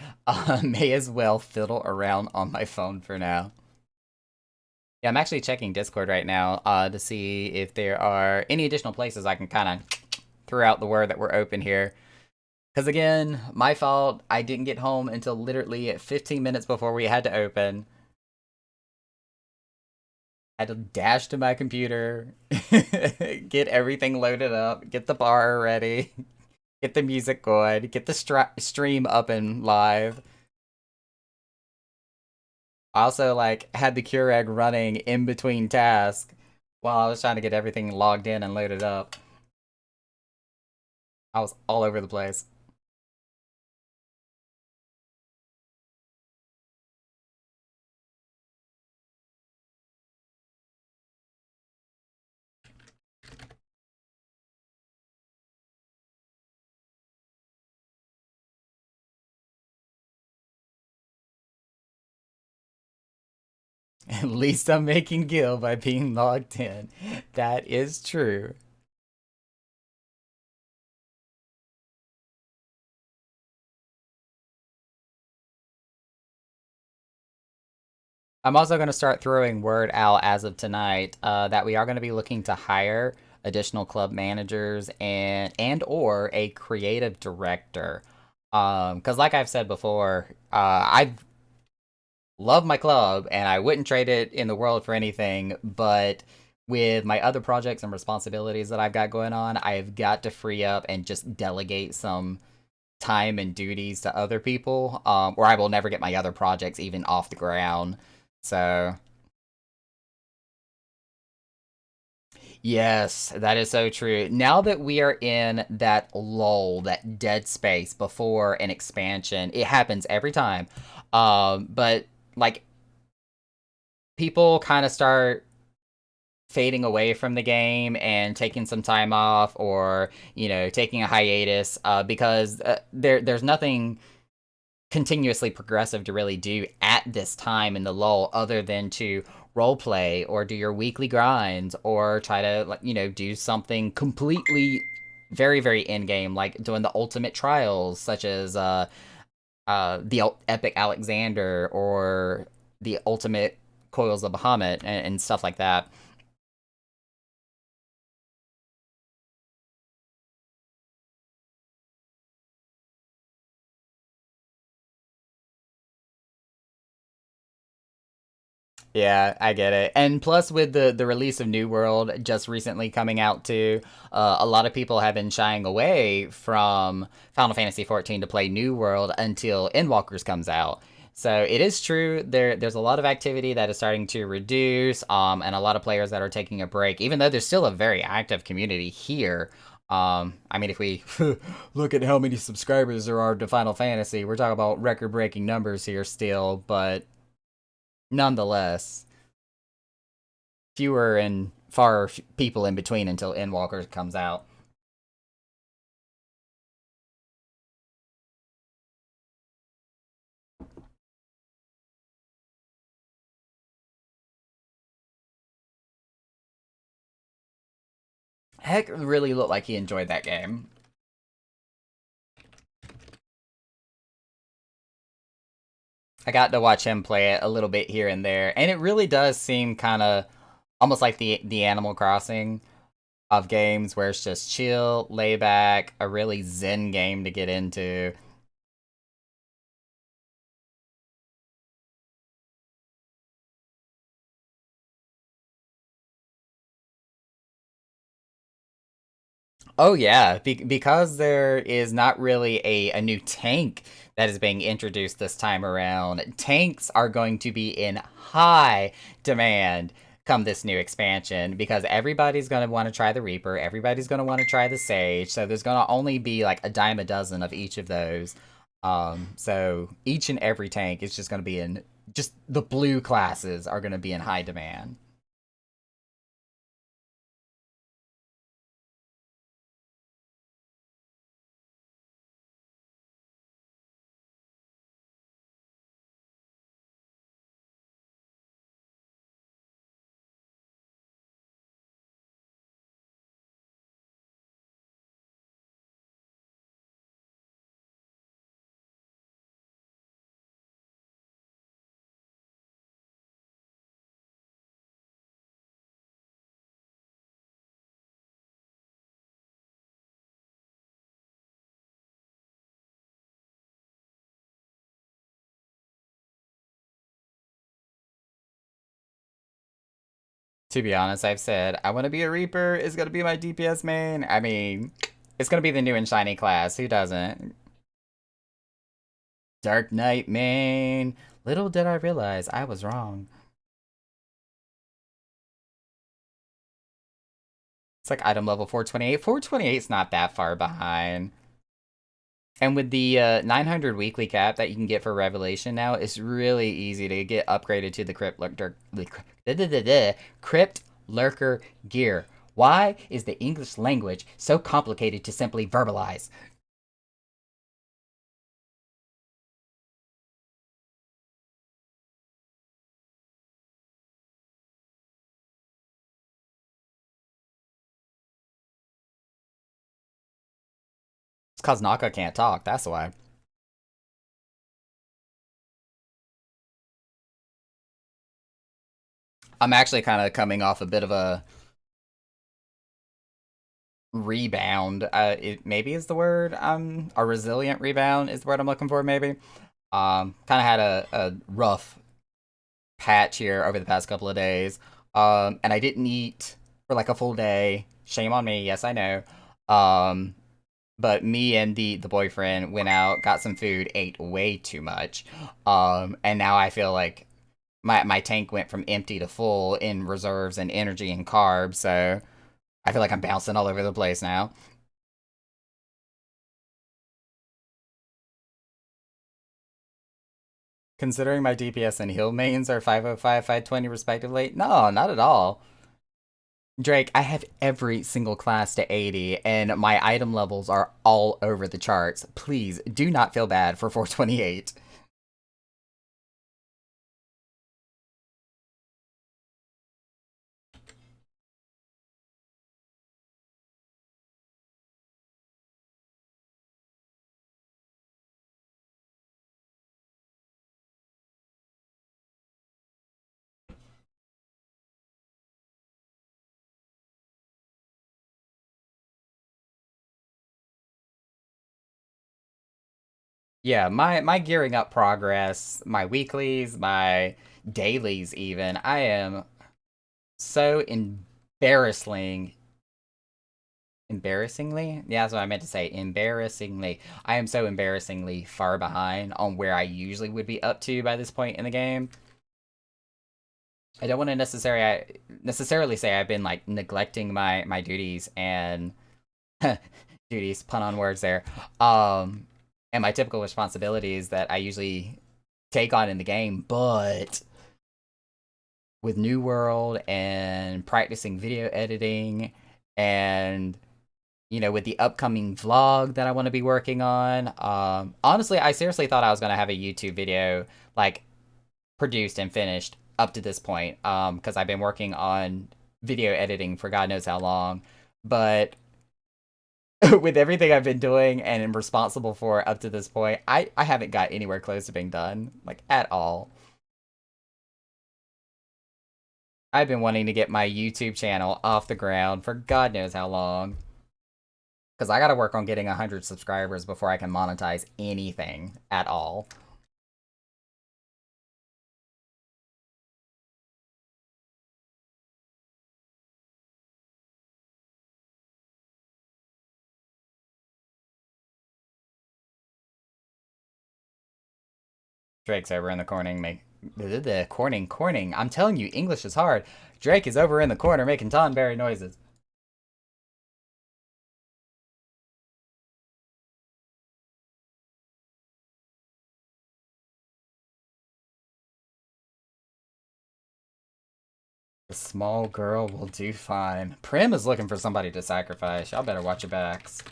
May as well fiddle around on my phone for now. Yeah, I'm actually checking Discord right now to see if there are any additional places I can kind of throw out the word that we're open here. Because again, my fault. I didn't get home until literally 15 minutes before we had to open. I had to dash to my computer, get everything loaded up, get the bar ready, get the music going, get the stream up and live. I also like had the Keurig running in between tasks while I was trying to get everything logged in and loaded up. I was all over the place. At least I'm making Gil by being logged in. That is true. I'm also going to start throwing word out as of tonight that we are going to be looking to hire additional club managers and or a creative director. Because like I've said before, I love my club and I wouldn't trade it in the world for anything, but with my other projects and responsibilities that I've got going on, I've got to free up and just delegate some time and duties to other people, or I will never get my other projects even off the ground. So, yes, that is so true. Now that we are in that lull, that dead space before an expansion, it happens every time. But like people kind of start fading away from the game and taking some time off or taking a hiatus because there's nothing continuously progressive to really do at this time in the lull other than to role play or do your weekly grinds or try to do something completely very very in game like doing the ultimate trials such as the epic Alexander or the ultimate coils of Bahamut and stuff like that. Yeah, I get it. And plus, with the release of New World just recently coming out too, a lot of people have been shying away from Final Fantasy 14 to play New World until Endwalkers comes out. So it is true there's a lot of activity that is starting to reduce, and a lot of players that are taking a break, even though there's still a very active community here. I mean, if we look at how many subscribers there are to Final Fantasy, we're talking about record-breaking numbers here still, but nonetheless fewer and far people in between until Endwalker comes out. Heck really looked like he enjoyed that game. I got to watch him play it a little bit here and there, and it really does seem kind of almost like the Animal Crossing of games where it's just chill, lay back, a really zen game to get into. Oh yeah, because there is not really a new tank that is being introduced this time around. Tanks are going to be in high demand come this new expansion because everybody's going to want to try the Reaper, everybody's going to want to try the Sage. So there's going to only be like a dime a dozen of each of those. So each and every tank is just going to be in just the blue classes are going to be in high demand. To be honest, I've said I want to be a Reaper. It's gonna be my DPS main. I mean, it's gonna be the new and shiny class. Who doesn't? Dark Knight main. Little did I realize I was wrong. It's like item level 428. 428 is not that far behind. And with the 900 weekly cap that you can get for Revelation now, it's really easy to get upgraded to the Crypt Lurker gear. Why is the English language so complicated to simply verbalize? It's because Naka can't talk, that's why. I'm actually kind of coming off a bit of a rebound. It maybe is the word. A resilient rebound is the word I'm looking for. Maybe. Kind of had a rough patch here over the past couple of days. And I didn't eat for like a full day. Shame on me. Yes, I know. Um, but me and the boyfriend went out, got some food, ate way too much. And now I feel like my tank went from empty to full in reserves and energy and carbs. So I feel like I'm bouncing all over the place now. Considering my DPS and heal mains are 505, 520 respectively, no, not at all. Drake, I have every single class to 80, and my item levels are all over the charts. Please do not feel bad for 428. Yeah, my gearing up progress, my weeklies, my dailies even, I am so embarrassingly, yeah, that's what I meant to say, embarrassingly, I am so embarrassingly far behind on where I usually would be up to by this point in the game. I don't want to necessarily say I've been like neglecting my duties and duties, pun on words there, um and my typical responsibilities that I usually take on in the game, but with New World and practicing video editing and with the upcoming vlog that I want to be working on, honestly, I seriously thought I was going to have a YouTube video like produced and finished up to this point, because I've been working on video editing for God knows how long, but with everything I've been doing and am responsible for up to this point, I haven't got anywhere close to being done, like at all. I've been wanting to get my YouTube channel off the ground for God knows how long. Because I gotta work on getting 100 subscribers before I can monetize anything at all. Drake's over in the corning make the corning. I'm telling you, English is hard. Drake is over in the corner making Tonberry noises. The small girl will do fine. Prim is looking for somebody to sacrifice. Y'all better watch your backs.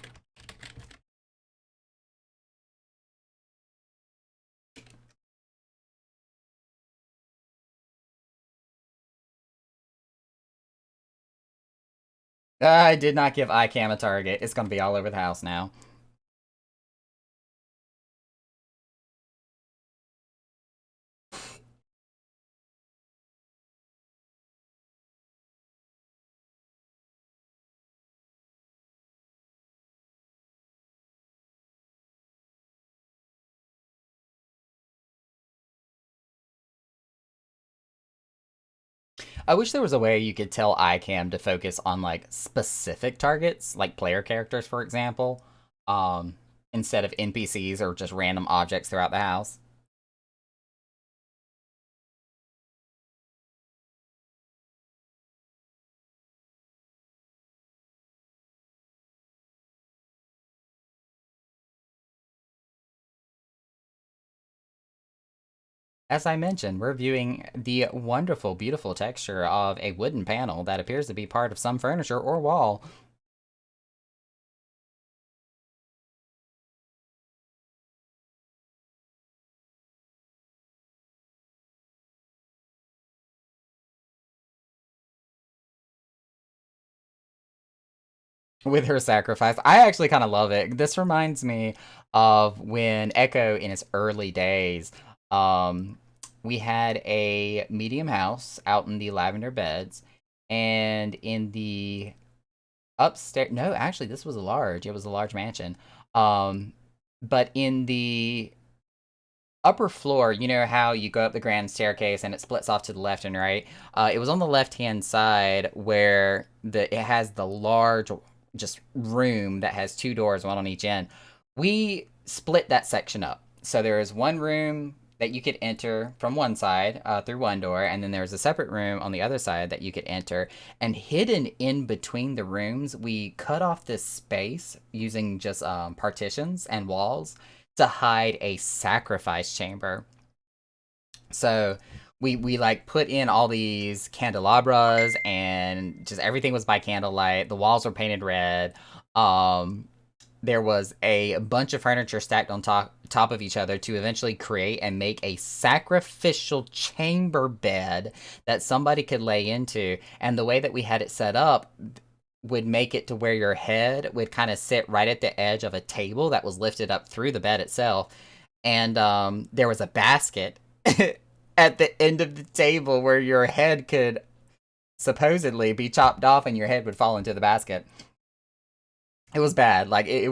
I did not give ICAM a target. It's gonna be all over the house now. I wish there was a way you could tell iCam to focus on like specific targets, like player characters, for example, um, instead of NPCs or just random objects throughout the house. As I mentioned, we're viewing the wonderful, beautiful texture of a wooden panel that appears to be part of some furniture or wall. With her sacrifice. I actually kind of love it. This reminds me of when Echo in its early days, um, we had a medium house out in the lavender beds, and in the upstairs, no, actually, this was a large. It was a large mansion. Um, but in the upper floor, you know how you go up the grand staircase and it splits off to the left and right. It was on the left hand side where it has the large just room that has two doors, one on each end. We split that section up, so there is one room that you could enter from one side through one door, and then there's a separate room on the other side that you could enter. And hidden in between the rooms, we cut off this space using just partitions and walls to hide a sacrifice chamber. So we like put in all these candelabras and just everything was by candlelight. The walls were painted red. Um there was a bunch of furniture stacked on top of each other to eventually create and make a sacrificial chamber bed that somebody could lay into. And the way that we had it set up would make it to where your head would kind of sit right at the edge of a table that was lifted up through the bed itself. And there was a basket at the end of the table where your head could supposedly be chopped off and your head would fall into the basket. It was bad. Like it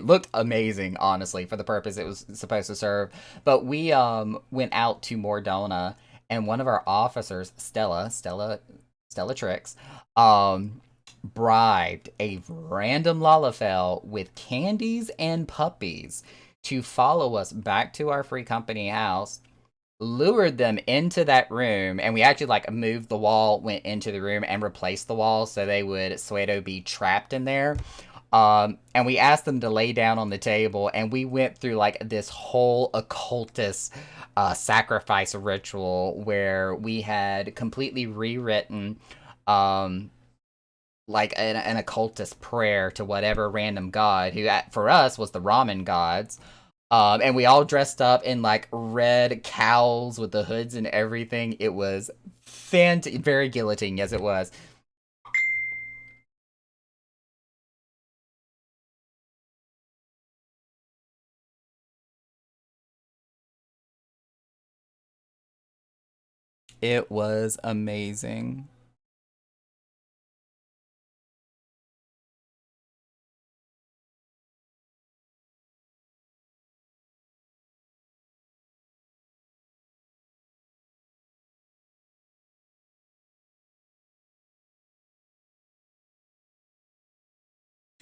looked amazing, honestly, for the purpose it was supposed to serve. But we went out to Mordona, and one of our officers, Stella Tricks, bribed a random Lalafell with candies and puppies to follow us back to our free company house, lured them into that room, and we actually like moved the wall, went into the room and replaced the wall so they would Suedo be trapped in there. And we asked them to lay down on the table, and we went through like this whole occultist sacrifice ritual where we had completely rewritten um, like an occultist prayer to whatever random god who for us was the ramen gods. And we all dressed up in like red cowls with the hoods and everything. It was very guillotine, yes, it was. It was amazing.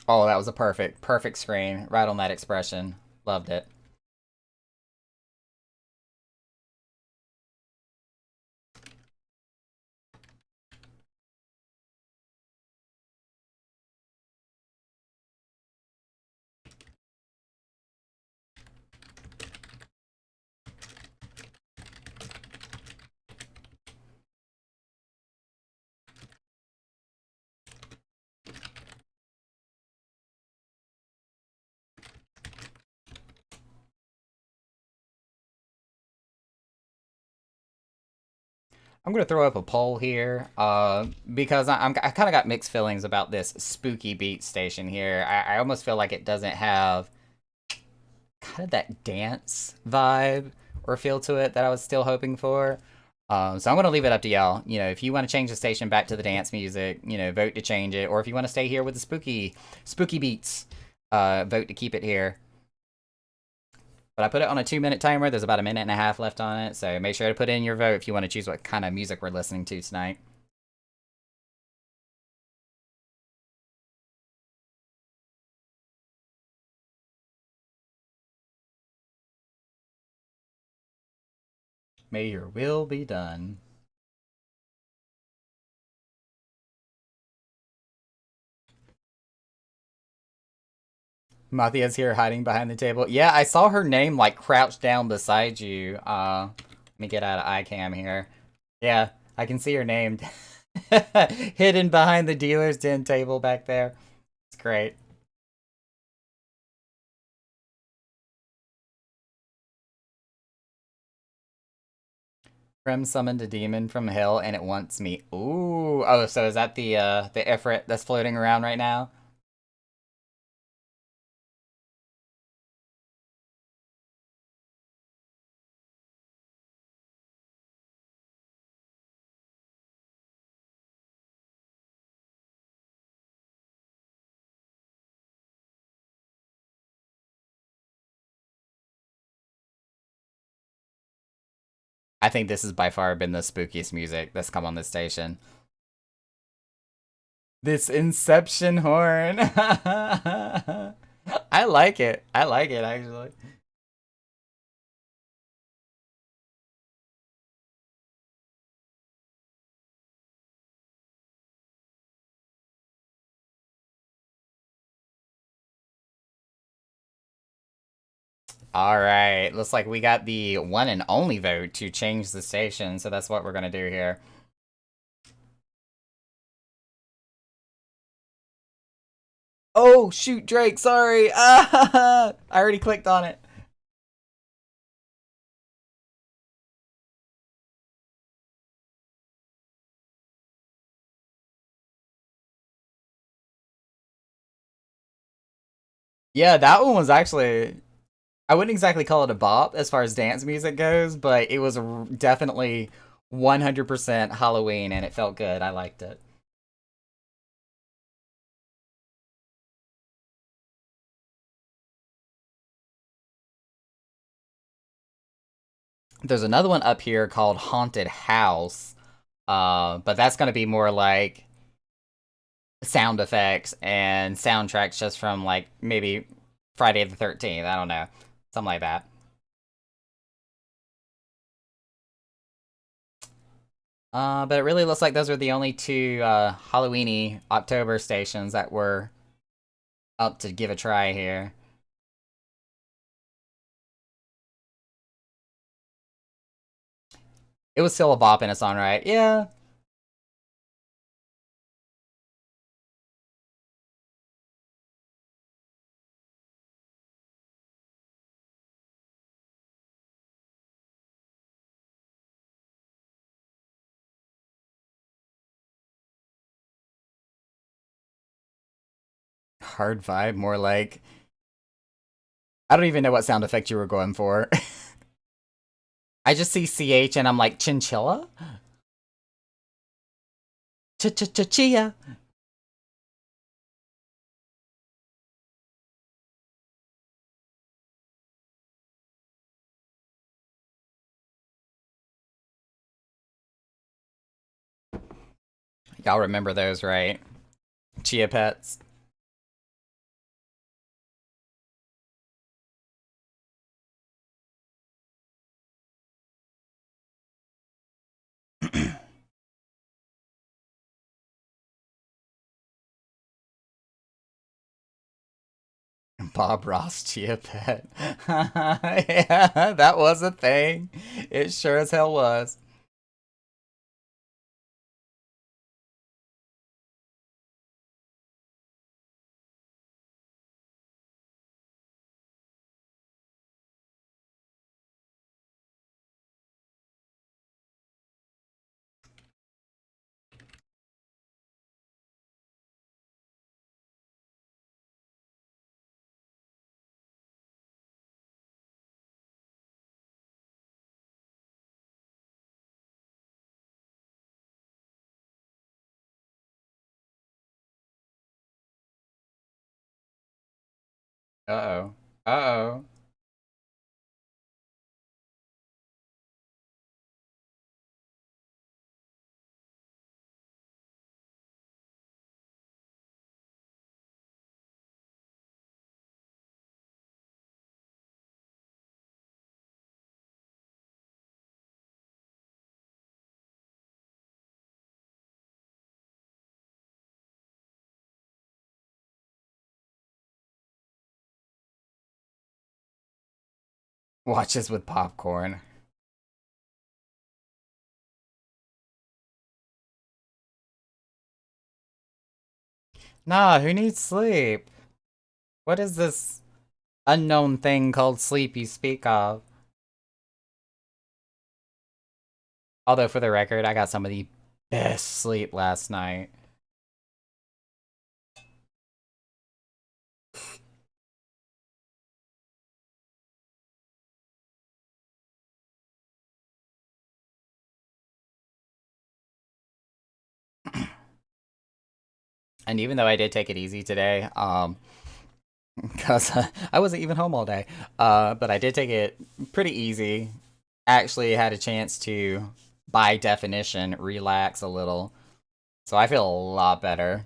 Oh, that was a perfect screen right on that expression. Loved it. I'm gonna throw up a poll here, because I kind of got mixed feelings about this spooky beat station here. I almost feel like it doesn't have kind of that dance vibe or feel to it that I was still hoping for. So I'm gonna leave it up to y'all. You know, if you want to change the station back to the dance music, you know, vote to change it, or if you want to stay here with the spooky beats, vote to keep it here. But I put it on a 2-minute timer. There's about a minute and a half left on it, so make sure to put in your vote if you want to choose what kind of music we're listening to tonight. May your will be done. Mathia's here hiding behind the table. Yeah, I saw her name like crouched down beside you. Let me get out of iCam here. Yeah, I can see her name hidden behind the dealer's den table back there. It's great. Rem summoned a demon from hell and it wants me. Ooh. Oh, so is that the Ifrit that's floating around right now? I think this has by far been the spookiest music that's come on this station. This Inception horn. I like it. I like it actually. All right. Looks like we got the one and only vote to change the station, so that's what we're going to do here. Oh, shoot, Drake. Sorry. I already clicked on it. Yeah, that one was actually. I wouldn't exactly call it a bop as far as dance music goes, but it was definitely 100% Halloween and it felt good. I liked it. There's another one up here called Haunted House, but that's going to be more like sound effects and soundtracks just from like maybe Friday the 13th. I don't know. Something like that. But it really looks like those are the only two Halloweeny October stations that were up to give a try here. It was still a bop in its own right. Yeah. Hard vibe, more like. I don't even know what sound effect you were going for. I just see CH and I'm like, chinchilla? Ch-ch-ch-chia. Y'all remember those, right? Chia pets. Bob Ross Chia Pet. Yeah, that was a thing. It sure as hell was. Uh-oh. Uh-oh. Watches with popcorn. Nah, who needs sleep? What is this unknown thing called sleep you speak of? Although, for the record, I got some of the best sleep last night. And even though I did take it easy today, because I wasn't even home all day, but I did take it pretty easy. Actually, had a chance to, by definition, relax a little. So I feel a lot better.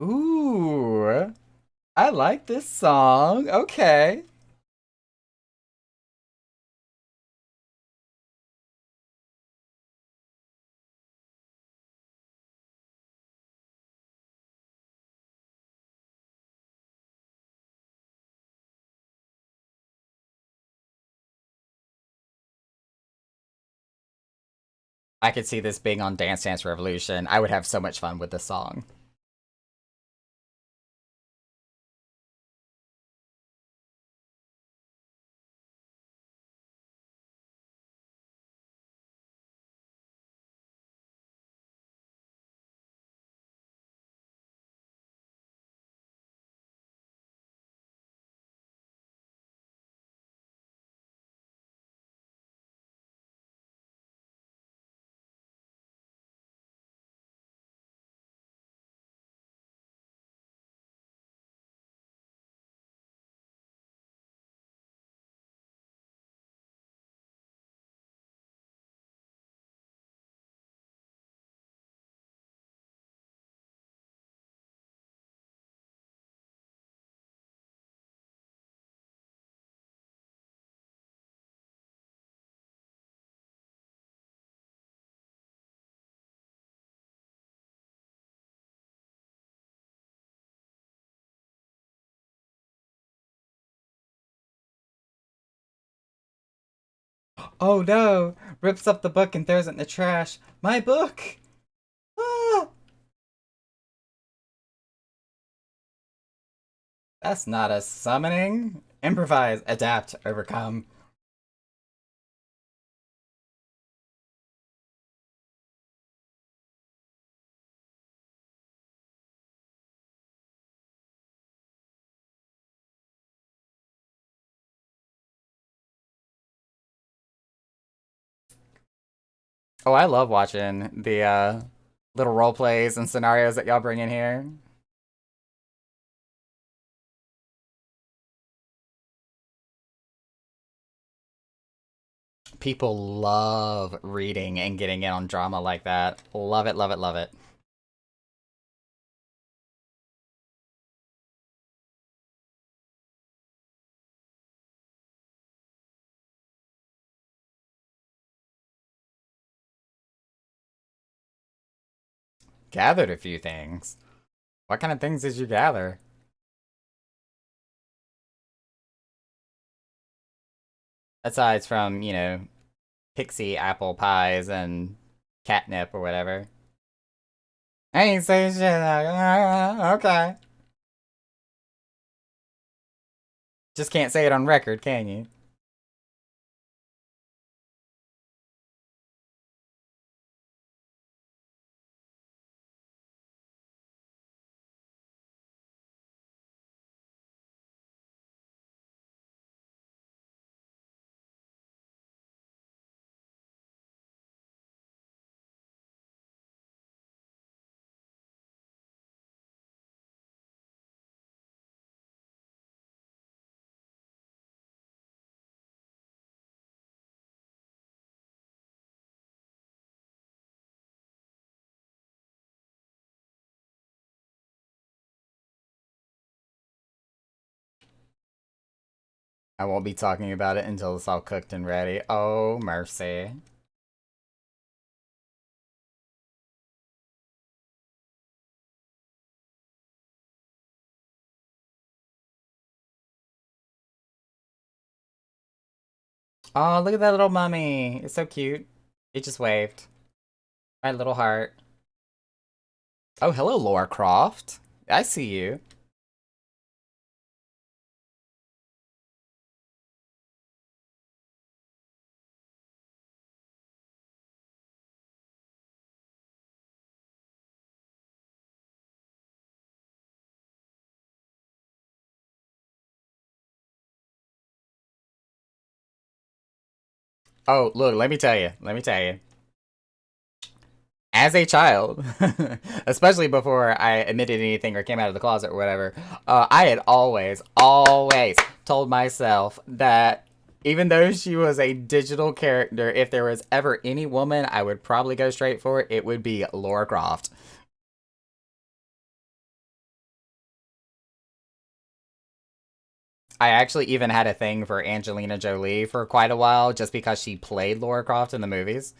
Ooh, I like this song. Okay. I could see this being on Dance Dance Revolution. I would have so much fun with this song. Oh no! Rips up the book and throws it in the trash. My book! Ah! That's not a summoning. Improvise, adapt, overcome. Oh, I love watching the little role plays and scenarios that y'all bring in here. People love reading and getting in on drama like that. Love it, love it, love it. Gathered a few things. What kind of things did you gather? Aside from, pixie apple pies and catnip or whatever. I ain't saying shit. Okay. Just can't say it on record, can you? I won't be talking about it until it's all cooked and ready. Oh, mercy. Oh, look at that little mummy. It's so cute. It just waved. My little heart. Oh, hello, Laura Croft. I see you. Oh, look, let me tell you. Let me tell you. As a child, especially before I admitted anything or came out of the closet or whatever, I had always told myself that even though she was a digital character, if there was ever any woman I would probably go straight for, it would be Laura Croft. I actually even had a thing for Angelina Jolie for quite a while just because she played Laura Croft in the movies.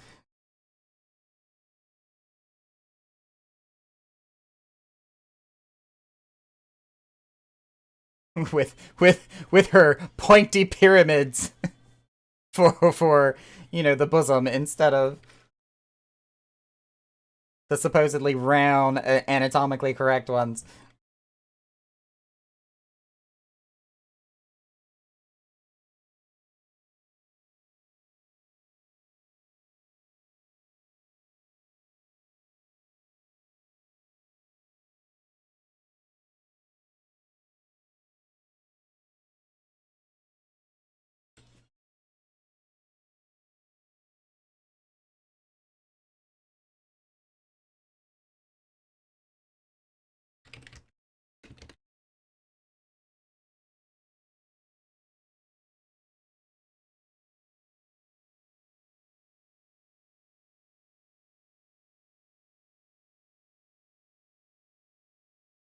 with her pointy pyramids for the bosom instead of the supposedly round, anatomically correct ones.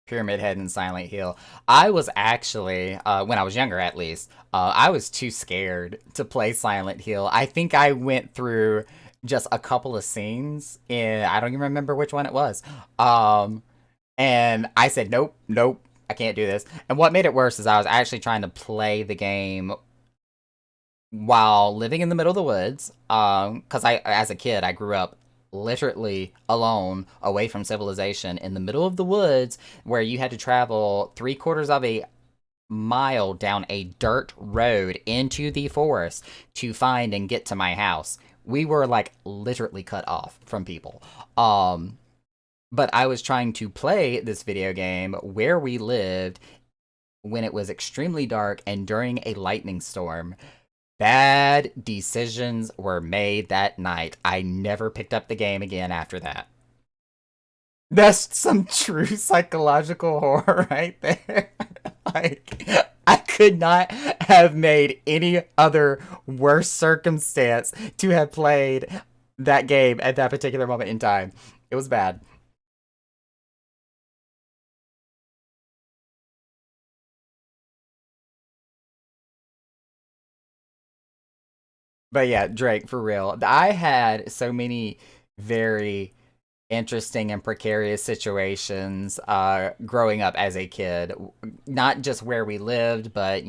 Pyramid Head and Silent Hill. I was actually, when I was younger at least, I was too scared to play Silent Hill. I think I went through just a couple of scenes in, I don't even remember which one it was. Um, and I said, nope, nope, I can't do this. And what made it worse is I was actually trying to play the game while living in the middle of the woods. Because as a kid, I grew up literally alone, away from civilization, in the middle of the woods, where you had to travel 3/4 of a mile down a dirt road into the forest to find and get to my house. We were like literally cut off from people. Um, but I was trying to play this video game where we lived when it was extremely dark and during a lightning storm. Bad decisions were made that night. I never picked up the game again after that. That's some true psychological horror right there. Like, I could not have made any other worse circumstance to have played that game at that particular moment in time. It was bad. But yeah, Drake, for real. I had so many very interesting and precarious situations growing up as a kid. Not just where we lived, but,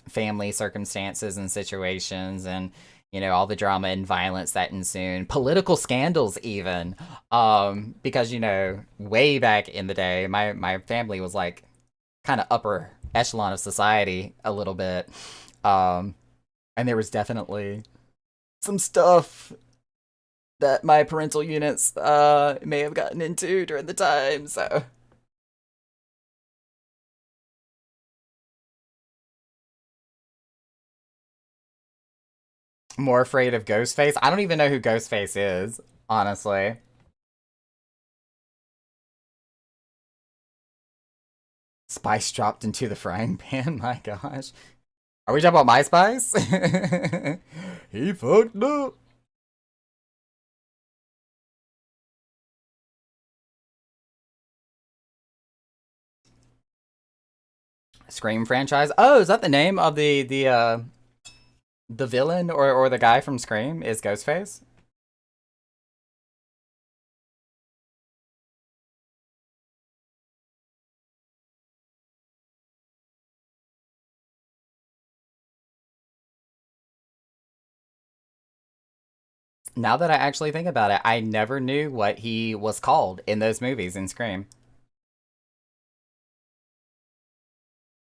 family circumstances and situations and, all the drama and violence that ensued. Political scandals, even. Because, way back in the day, my family was like kind of upper echelon of society a little bit. Um, and there was definitely some stuff that my parental units may have gotten into during the time. So more afraid of Ghostface. I don't even know who Ghostface is, honestly. Spice dropped into the frying pan. My gosh, are we talking about my Spice? He fucked up. Scream franchise. Oh, is that the name of the The villain or the guy from Scream is Ghostface? Now that I actually think about it, I never knew what he was called in those movies in Scream.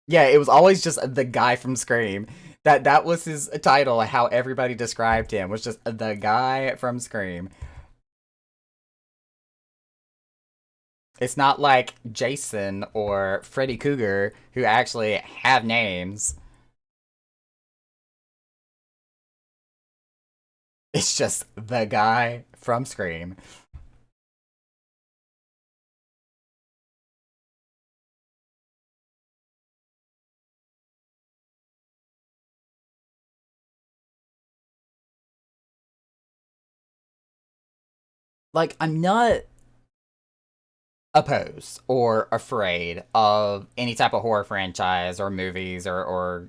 Yeah, it was always just the guy from Scream. That was his title, how everybody described him was just the guy from Scream. It's not like Jason or Freddy Krueger who actually have names. It's just the guy from Scream. Like, I'm not opposed or afraid of any type of horror franchise or movies or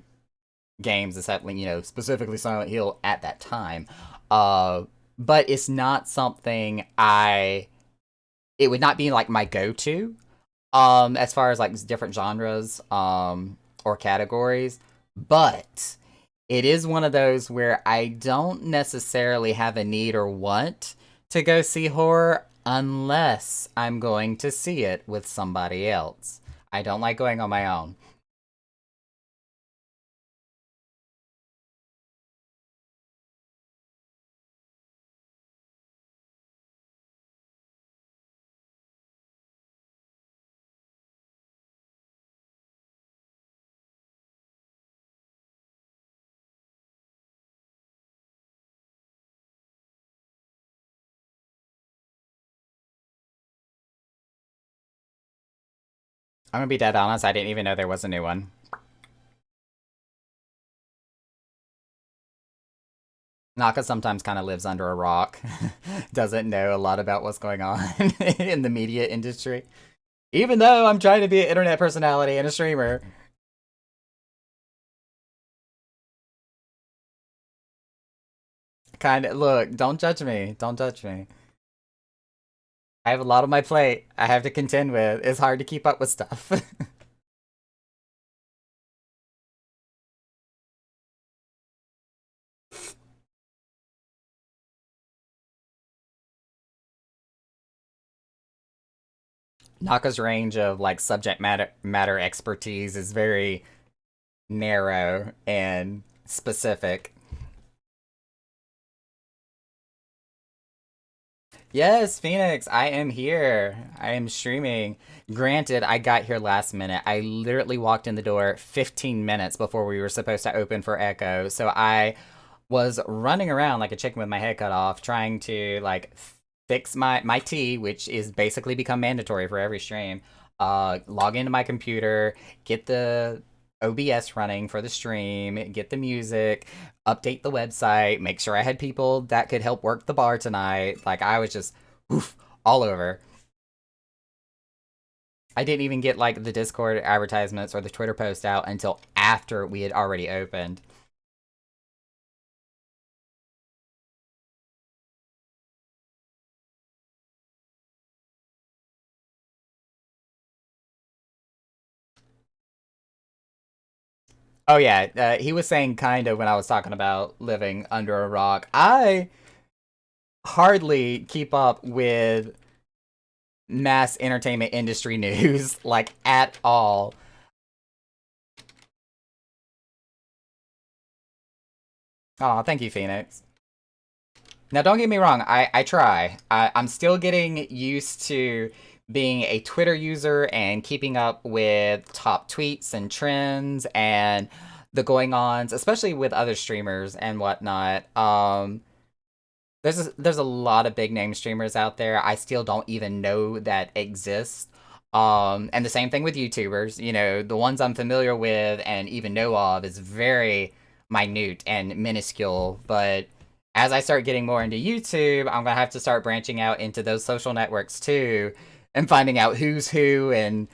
games, except specifically Silent Hill at that time. Uh, but it's not something I. It would not be like my go-to. As far as like different genres, or categories, but it is one of those where I don't necessarily have a need or want to go see horror unless I'm going to see it with somebody else. I don't like going on my own. I'm gonna be dead honest, I didn't even know there was a new one. Naka sometimes kind of lives under a rock, doesn't know a lot about what's going on in the media industry. Even though I'm trying to be an internet personality and a streamer. Kind of, look, don't judge me. Don't judge me. I have a lot on my plate I have to contend with. It's hard to keep up with stuff. Naka's range of like subject matter expertise is very narrow and specific. Yes, Phoenix, I am here. I am streaming. Granted, I got here last minute. I literally walked in the door 15 minutes before we were supposed to open for Echo. So I was running around like a chicken with my head cut off, trying to like fix my tea, which is basically become mandatory for every stream. Log into my computer, get the OBS running for the stream, get the music, update the website, make sure I had people that could help work the bar tonight. Like I was just oof, all over. I didn't even get like the Discord advertisements or the Twitter post out until after we had already opened. Oh yeah, he was saying kind of when I was talking about living under a rock. I hardly keep up with mass entertainment industry news like at all. Oh, thank you, Phoenix. Now, don't get me wrong. I try. I'm still getting used to being a Twitter user and keeping up with top tweets and trends and the going ons, especially with other streamers and whatnot. There's a lot of big name streamers out there I still don't even know that exist. And the same thing with YouTubers. The ones I'm familiar with and even know of is very minute and minuscule. But as I start getting more into YouTube, I'm gonna have to start branching out into those social networks too, and finding out who's who and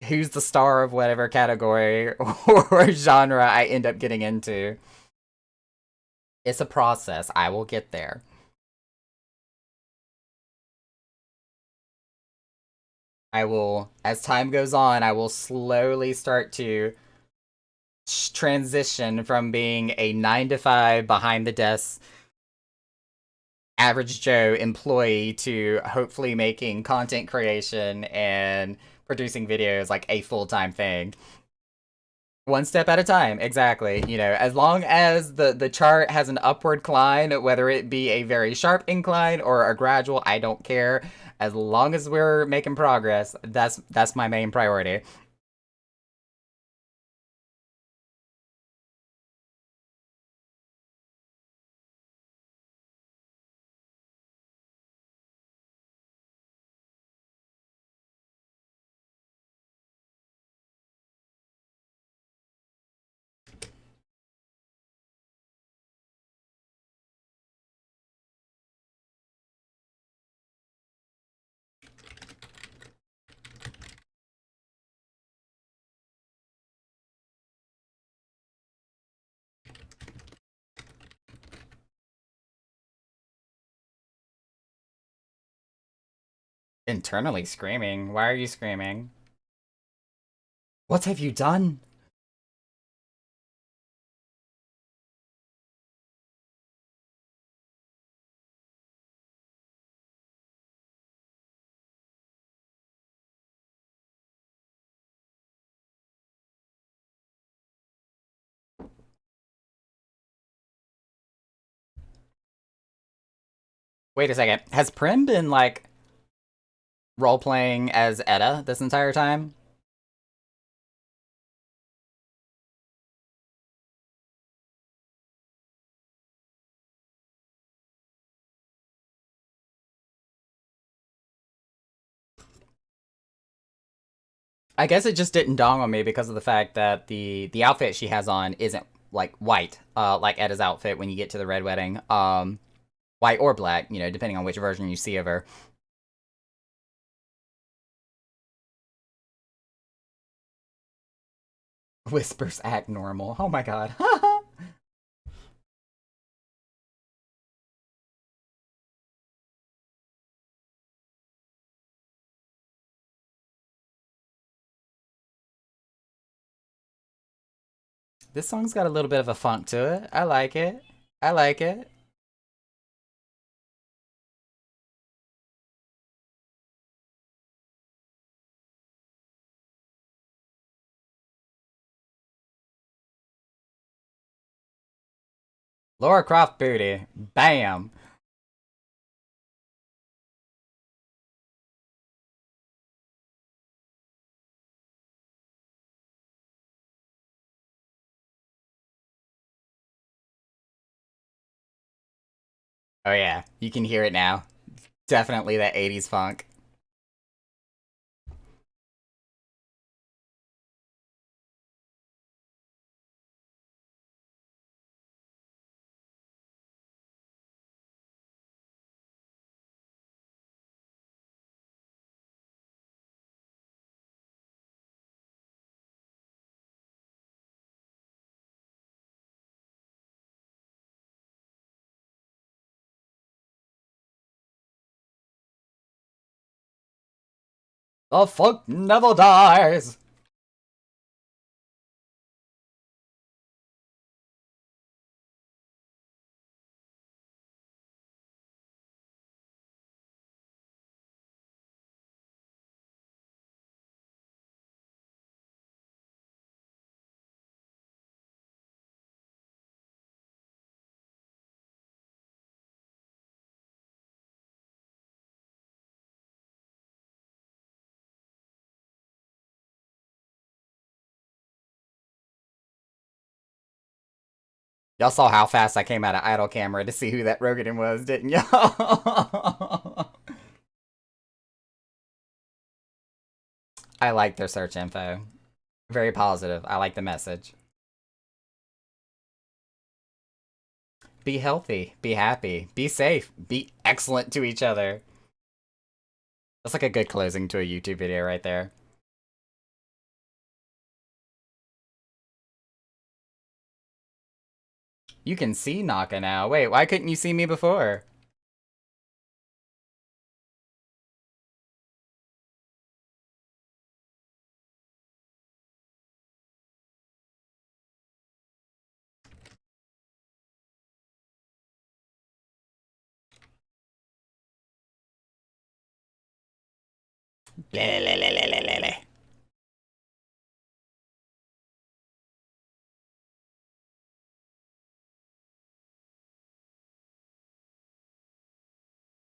who's the star of whatever category or genre I end up getting into. It's a process. I will get there. I will, as time goes on, I will slowly start to transition from being a 9 to 5 behind the desk average Joe employee to hopefully making content creation and producing videos like a full-time thing. One step at a time, exactly. You know, as long as the chart has an upward climb, whether it be a very sharp incline or a gradual, I don't care. As long as we're making progress, that's my main priority. Internally screaming. Why are you screaming? What have you done? Wait a second. Has Prim been like role playing as Etta this entire time? I guess it just didn't dawn on me because of the fact that the outfit she has on isn't like white, like Etta's outfit when you get to the Red Wedding. White or black, you know, depending on which version you see of her. Whispers act normal. Oh my god. This song's got a little bit of a funk to it. I like it. I like it. Laura Croft booty. Bam. Oh yeah, you can hear it now. Definitely that 80s funk. The funk never dies. Y'all saw how fast I came out of idle camera to see who that Rogan was, didn't y'all? I like their search info. Very positive. I like the message. Be healthy. Be happy. Be safe. Be excellent to each other. That's like a good closing to a YouTube video right there. You can see Naka now. Wait, why couldn't you see me before?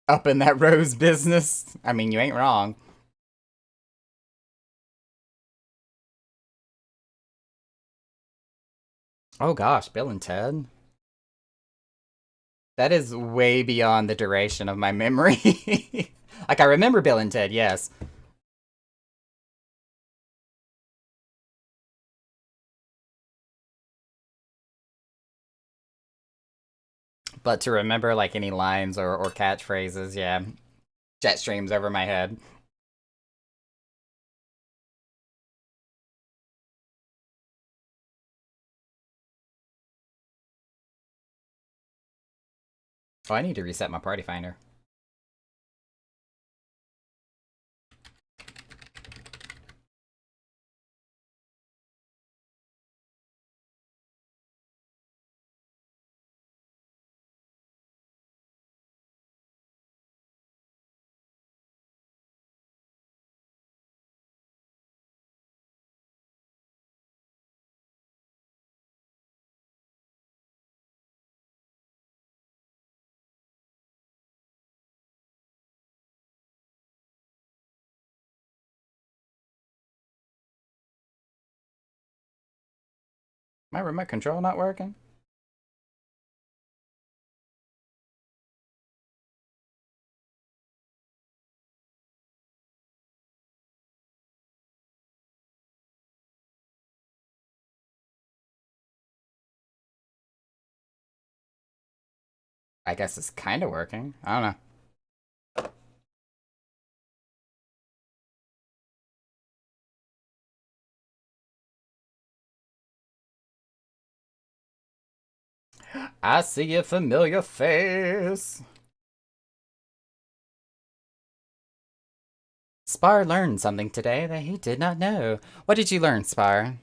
Up in that rose business. I mean, you ain't wrong. Oh gosh, Bill and Ted. That is way beyond the duration of my memory. Like, I remember Bill and Ted, yes. But to remember, like, any lines or catchphrases, yeah. Jet streams over my head. Oh, I need to reset my party finder. My remote control not working? I guess it's kind of working. I don't know. I see a familiar face. Spar learned something today that he did not know. What did you learn, Spar?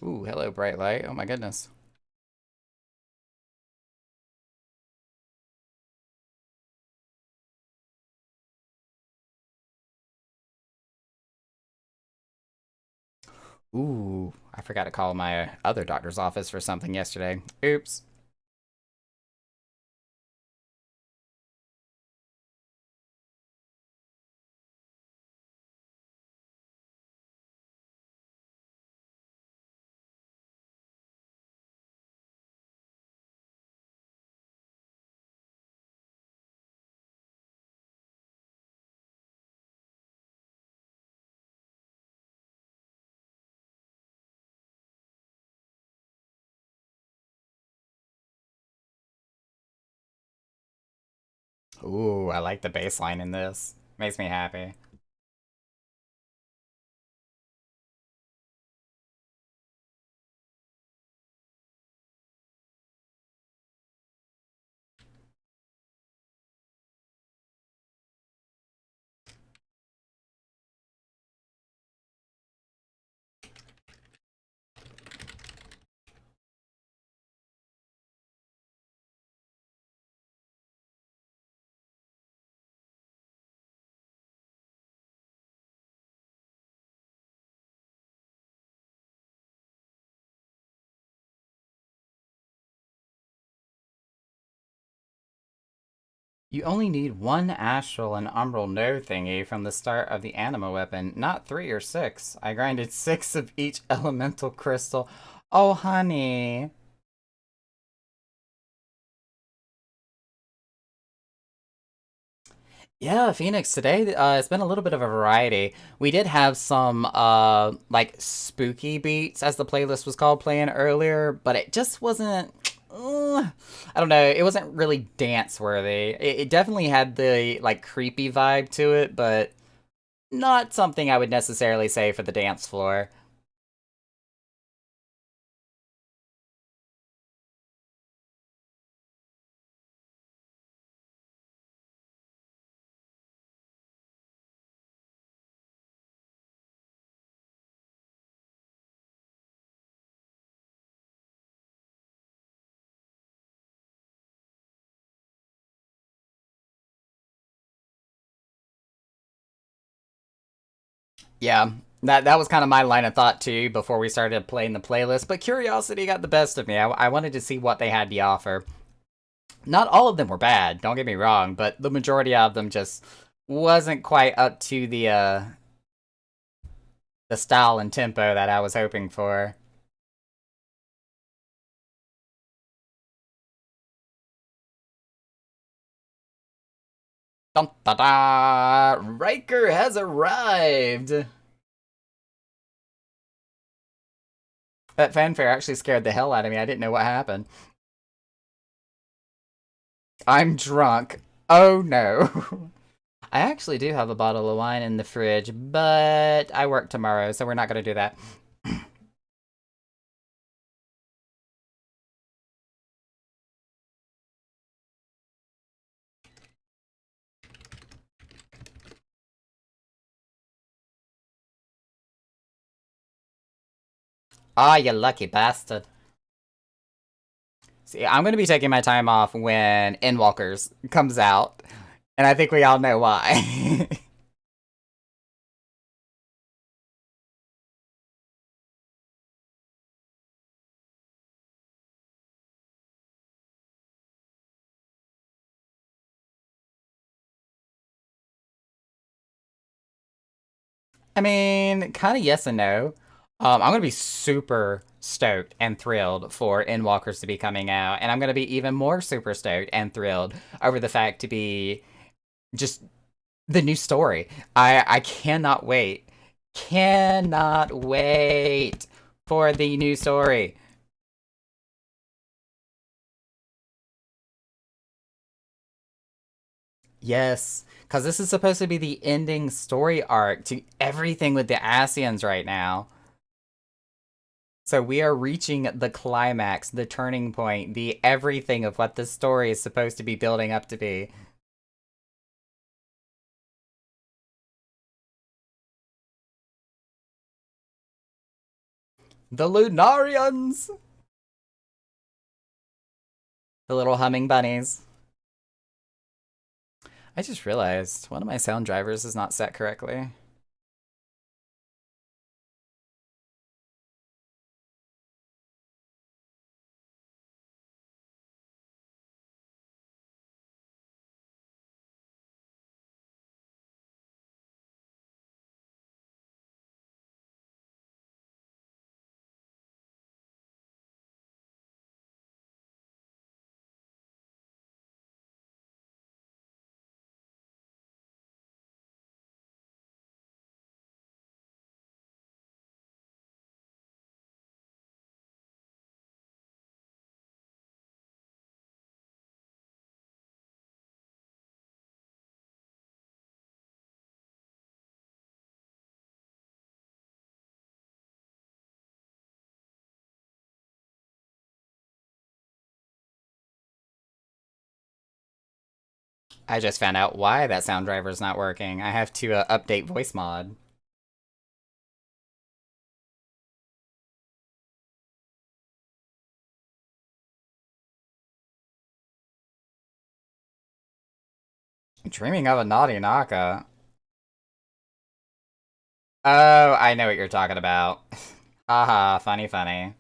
Ooh, hello, bright light. Oh my goodness. Ooh, I forgot to call my other doctor's office for something yesterday. Oops. Ooh, I like the baseline in this. Makes me happy. You only need one astral and umbral node thingy from the start of the anima weapon, not 3 or 6. I grinded 6 of each elemental crystal. Oh, honey. Yeah, Phoenix, today it's been a little bit of a variety. We did have some like spooky beats as the playlist was called playing earlier, but it just wasn't I don't know, it wasn't really dance worthy. It definitely had the like creepy vibe to it, but Not something I would necessarily say for the dance floor. Yeah, that was kind of my line of thought too before we started playing the playlist, but curiosity got the best of me. I wanted to see what they had to offer. Not all of them were bad, don't get me wrong, but the majority of them just wasn't quite up to the style and tempo that I was hoping for. Dun, da, da! Riker has arrived! That fanfare actually scared the hell out of me. I didn't know what happened. I'm drunk. Oh no. I actually do have a bottle of wine in the fridge, but I work tomorrow, so we're not going to do that. Ah, you lucky bastard. See, I'm going to be taking my time off when Endwalkers comes out, and I think we all know why. I mean, kind of yes and no. I'm gonna be super stoked and thrilled for Endwalkers to be coming out, and I'm gonna be even more super stoked and thrilled over the fact to be just the new story. I cannot wait, cannot wait for the new story. Yes, because this is supposed to be the ending story arc to everything with the Asians right now. So we are reaching the climax, the turning point, the everything of what this story is supposed to be building up to be. The Lunarians! The little humming bunnies. I just realized one of my sound drivers is not set correctly. I just found out why that sound driver is not working. I have to update voice mod. Dreaming of a naughty Naka. Oh, I know what you're talking about. Haha, funny, funny.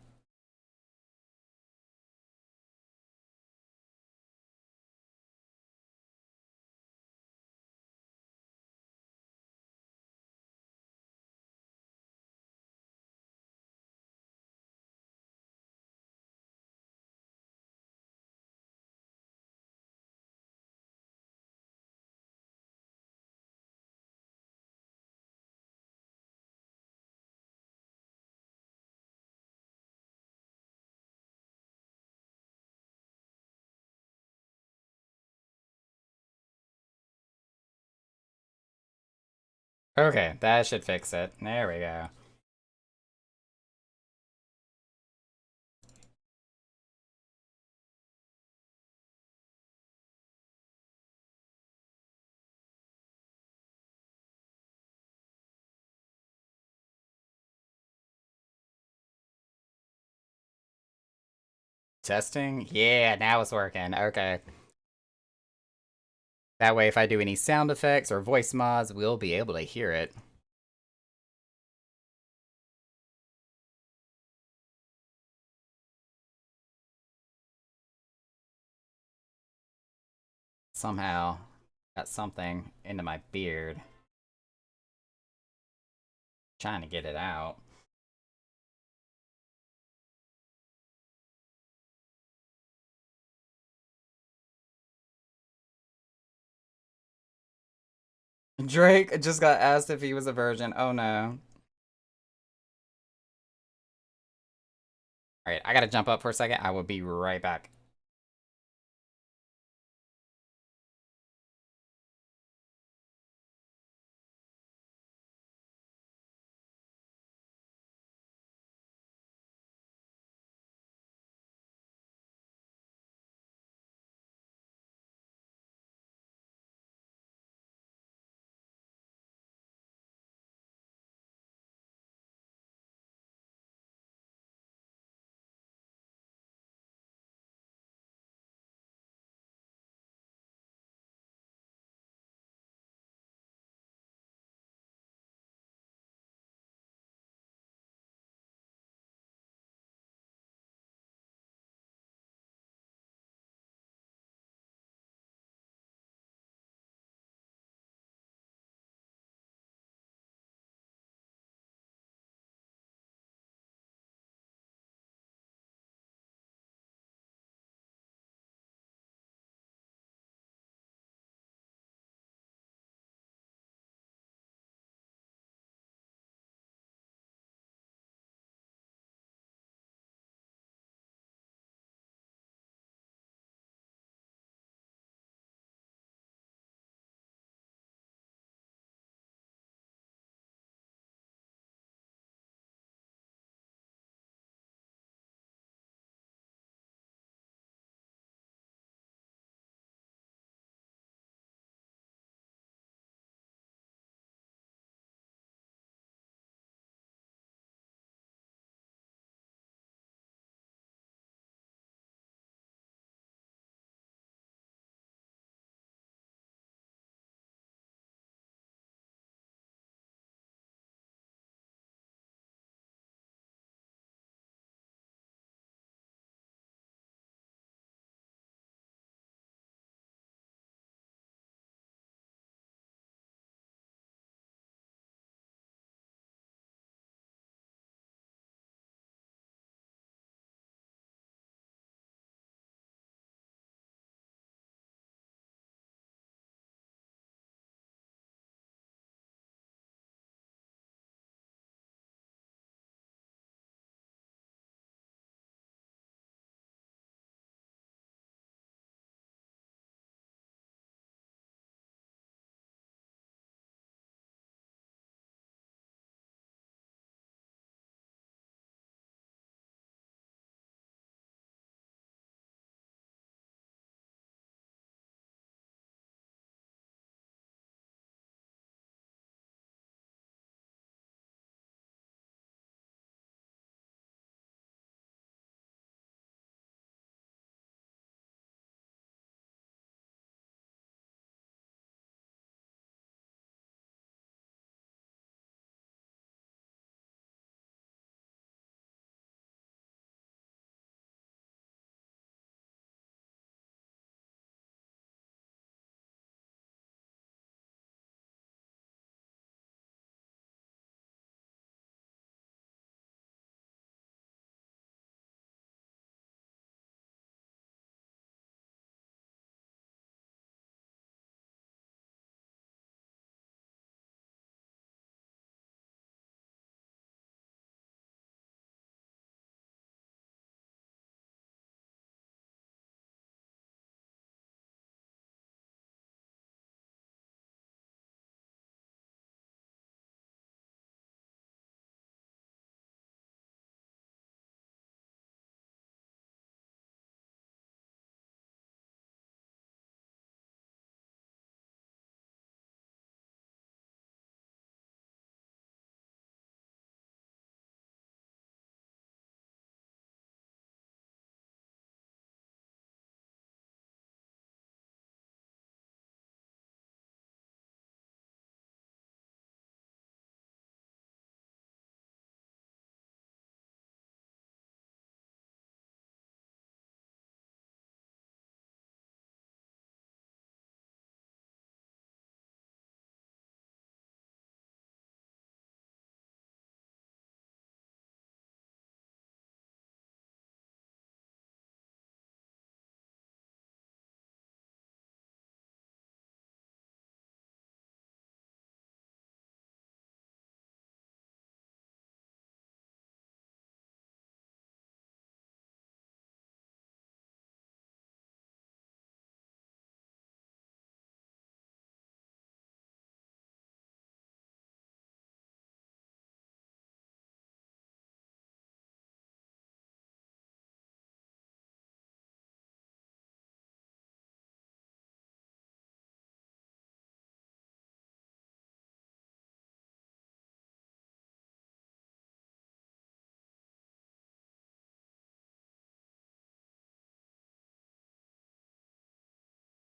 Okay, that should fix it. There we go. Testing? Yeah, now it's working. Okay. That way, if I do any sound effects or voice mods, we'll be able to hear it. Somehow, got something into my beard. Trying to get it out. Drake just got asked if he was a virgin. Oh no. Alright, I gotta jump up for a second. I will be right back.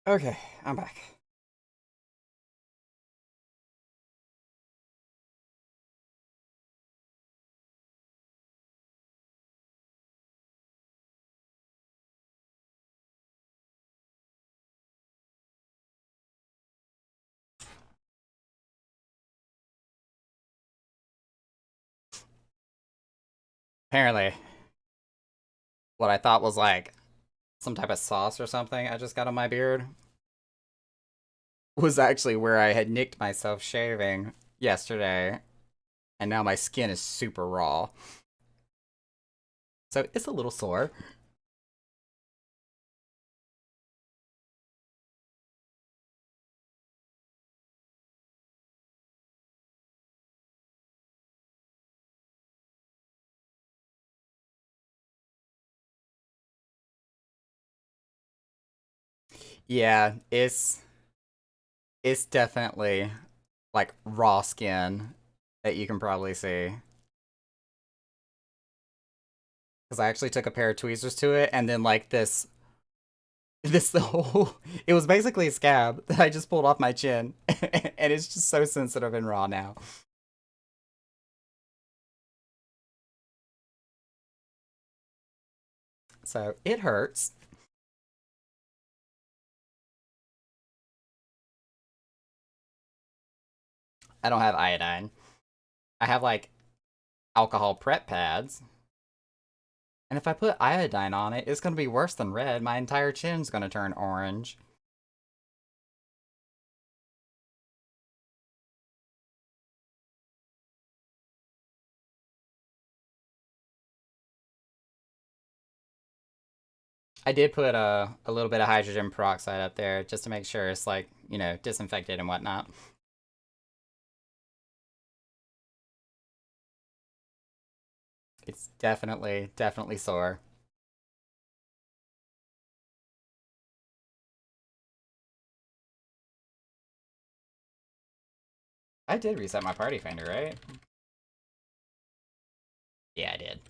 Okay, I'm back. Apparently, what I thought was like some type of sauce or something I just got on my beard was actually where I had nicked myself shaving yesterday, and now my skin is super raw. So it's a little sore. Yeah, it's definitely like raw skin that you can probably see. Because I actually took a pair of tweezers to it, and then like this the whole it was basically a scab that I just pulled off my chin, and it's just so sensitive and raw now. So it hurts. I don't have iodine. I have like alcohol prep pads. And if I put iodine on it, it's gonna be worse than red. My entire chin's gonna turn orange. I did put a little bit of hydrogen peroxide up there just to make sure it's like, disinfected and whatnot. It's definitely sore. I did reset my party finder, right? Yeah, I did.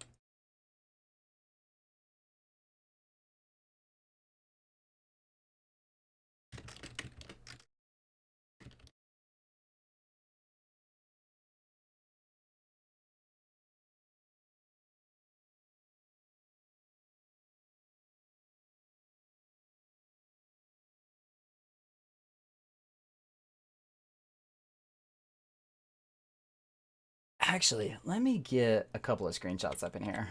Actually, let me get a couple of screenshots up in here.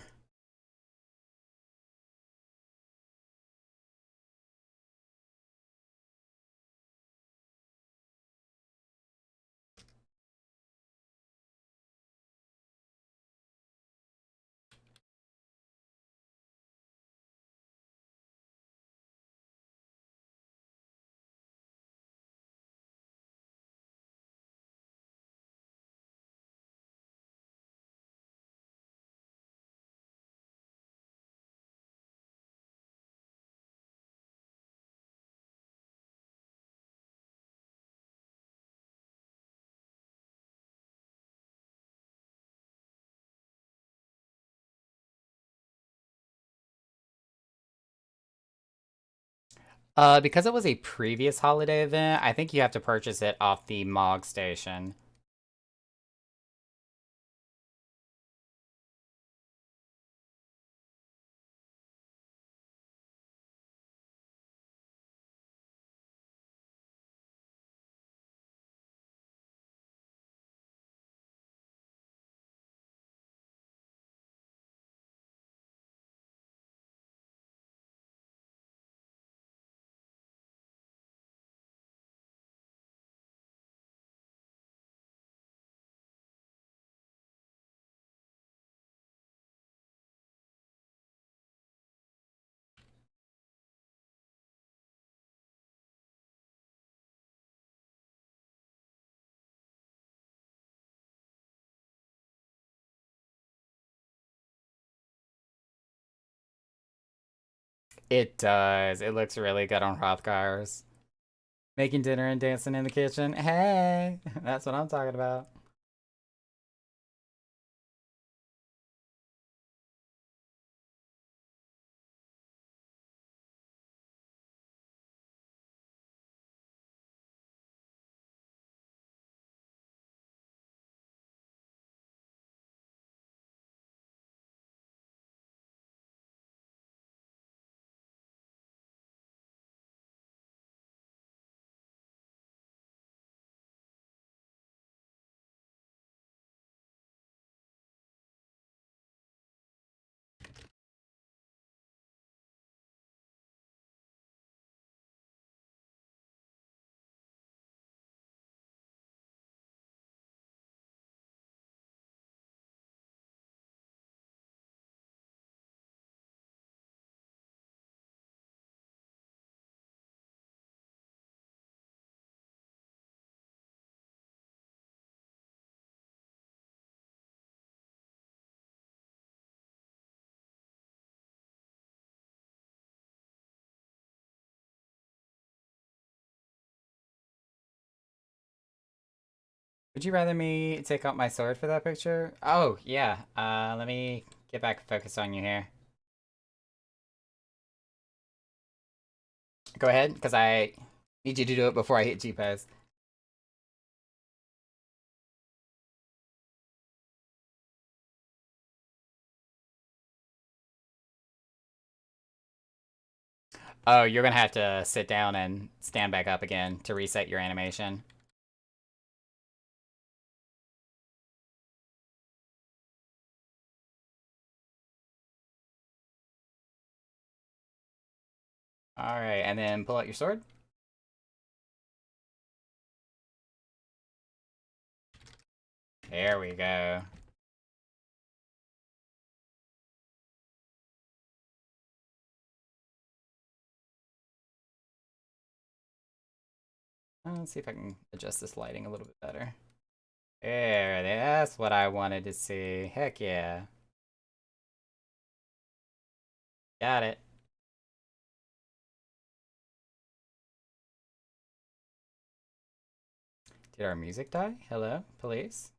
Because it was a previous holiday event, I think you have to purchase it off the Mog station. It does. It looks really good on Hrothgar's. Making dinner and dancing in the kitchen. Hey, that's what I'm talking about. Would you rather me take out my sword for that picture? Oh, yeah. Let me get back focused on you here. Go ahead, because I need you to do it before I hit G-pose. Oh, you're gonna have to sit down and stand back up again to reset your animation. Alright, and then pull out your sword. There we go. Let's see if I can adjust this lighting a little bit better. There, that's what I wanted to see. Heck yeah. Got it. Did our music die? Hello, police?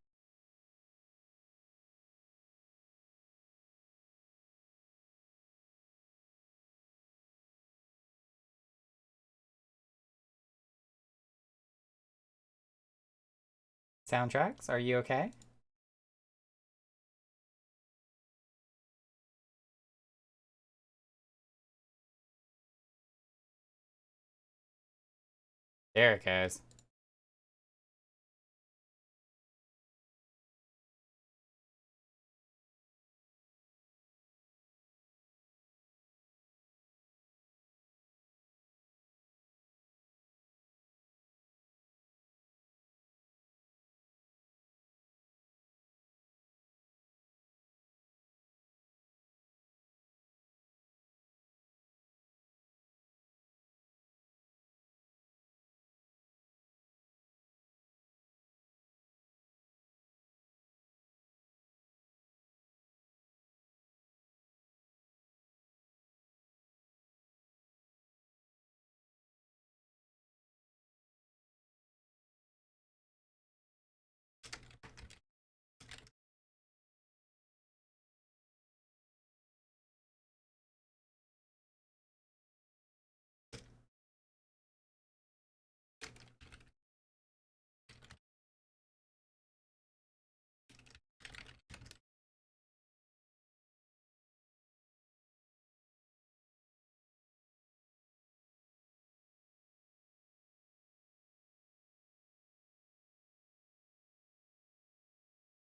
Soundtracks, are you okay? There it goes.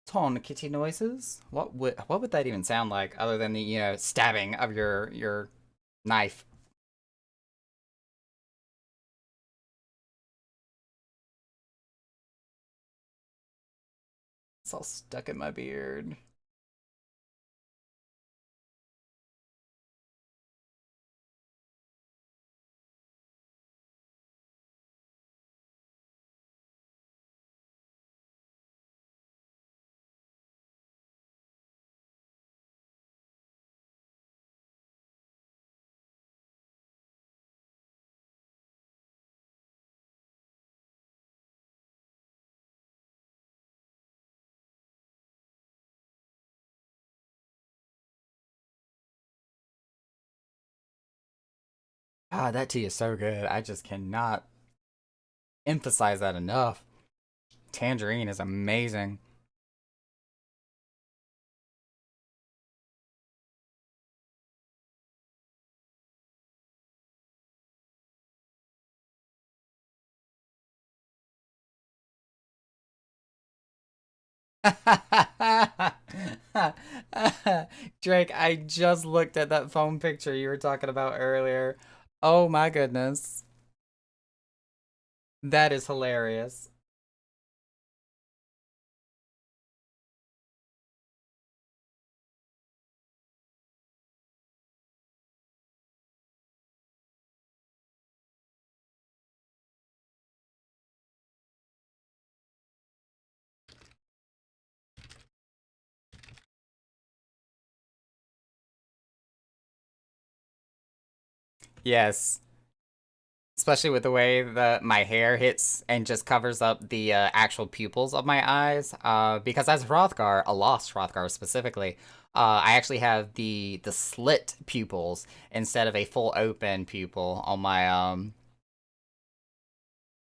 Ton kitty noises? What would that even sound like other than the, stabbing of your knife? It's all stuck in my beard. Ah, that tea is so good. I just cannot emphasize that enough. Tangerine is amazing. Drake, I just looked at that phone picture you were talking about earlier. Oh my goodness. That is hilarious. Yes. Especially with the way that my hair hits and just covers up the actual pupils of my eyes. Because as Hrothgar, a lost Hrothgar specifically, I actually have the slit pupils instead of a full open pupil on my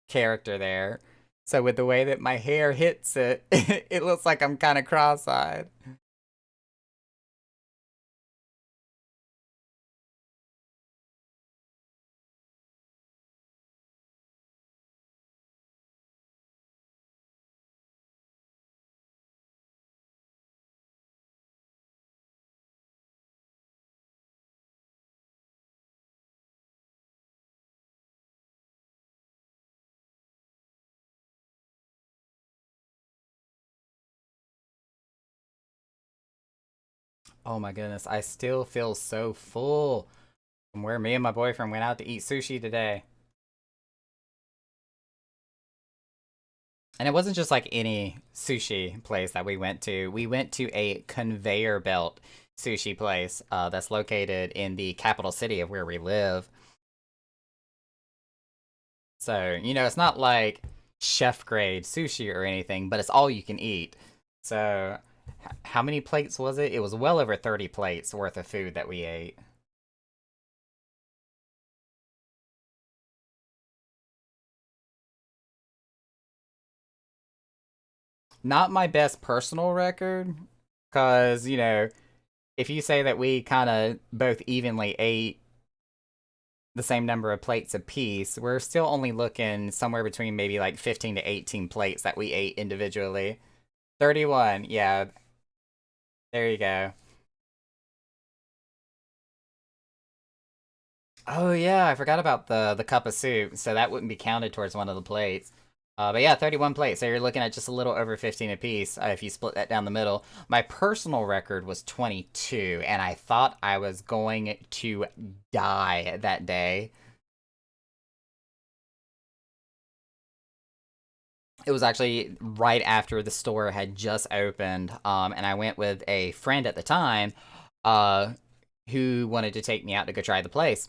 character there. So with the way that my hair hits it, it looks like I'm kind of cross-eyed. Oh my goodness, I still feel so full from where me and my boyfriend went out to eat sushi today. And it wasn't just like any sushi place that we went to. We went to a conveyor belt sushi place that's located in the capital city of where we live. So, it's not like chef grade sushi or anything, but it's all you can eat. So, how many plates was it? It was well over 30 plates worth of food that we ate. Not my best personal record, because, if you say that we kind of both evenly ate the same number of plates apiece, we're still only looking somewhere between maybe like 15 to 18 plates that we ate individually. 31, yeah, there you go. Oh yeah, I forgot about the cup of soup, so that wouldn't be counted towards one of the plates. But yeah, 31 plates, so you're looking at just a little over 15 apiece if you split that down the middle. My personal record was 22, and I thought I was going to die that day. It was actually right after the store had just opened, and I went with a friend at the time, uh, who wanted to take me out to go try the place.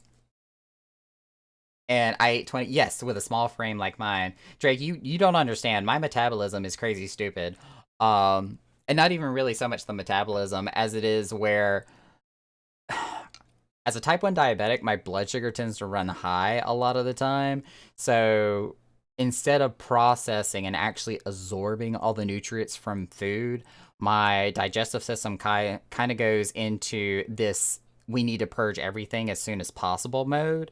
And I ate 20, yes, with a small frame like mine. Drake, you don't understand. My metabolism is crazy stupid. And not even really so much the metabolism as it is where, as a type 1 diabetic, my blood sugar tends to run high a lot of the time. So instead of processing and actually absorbing all the nutrients from food, my digestive system kind of goes into this we need to purge everything as soon as possible mode.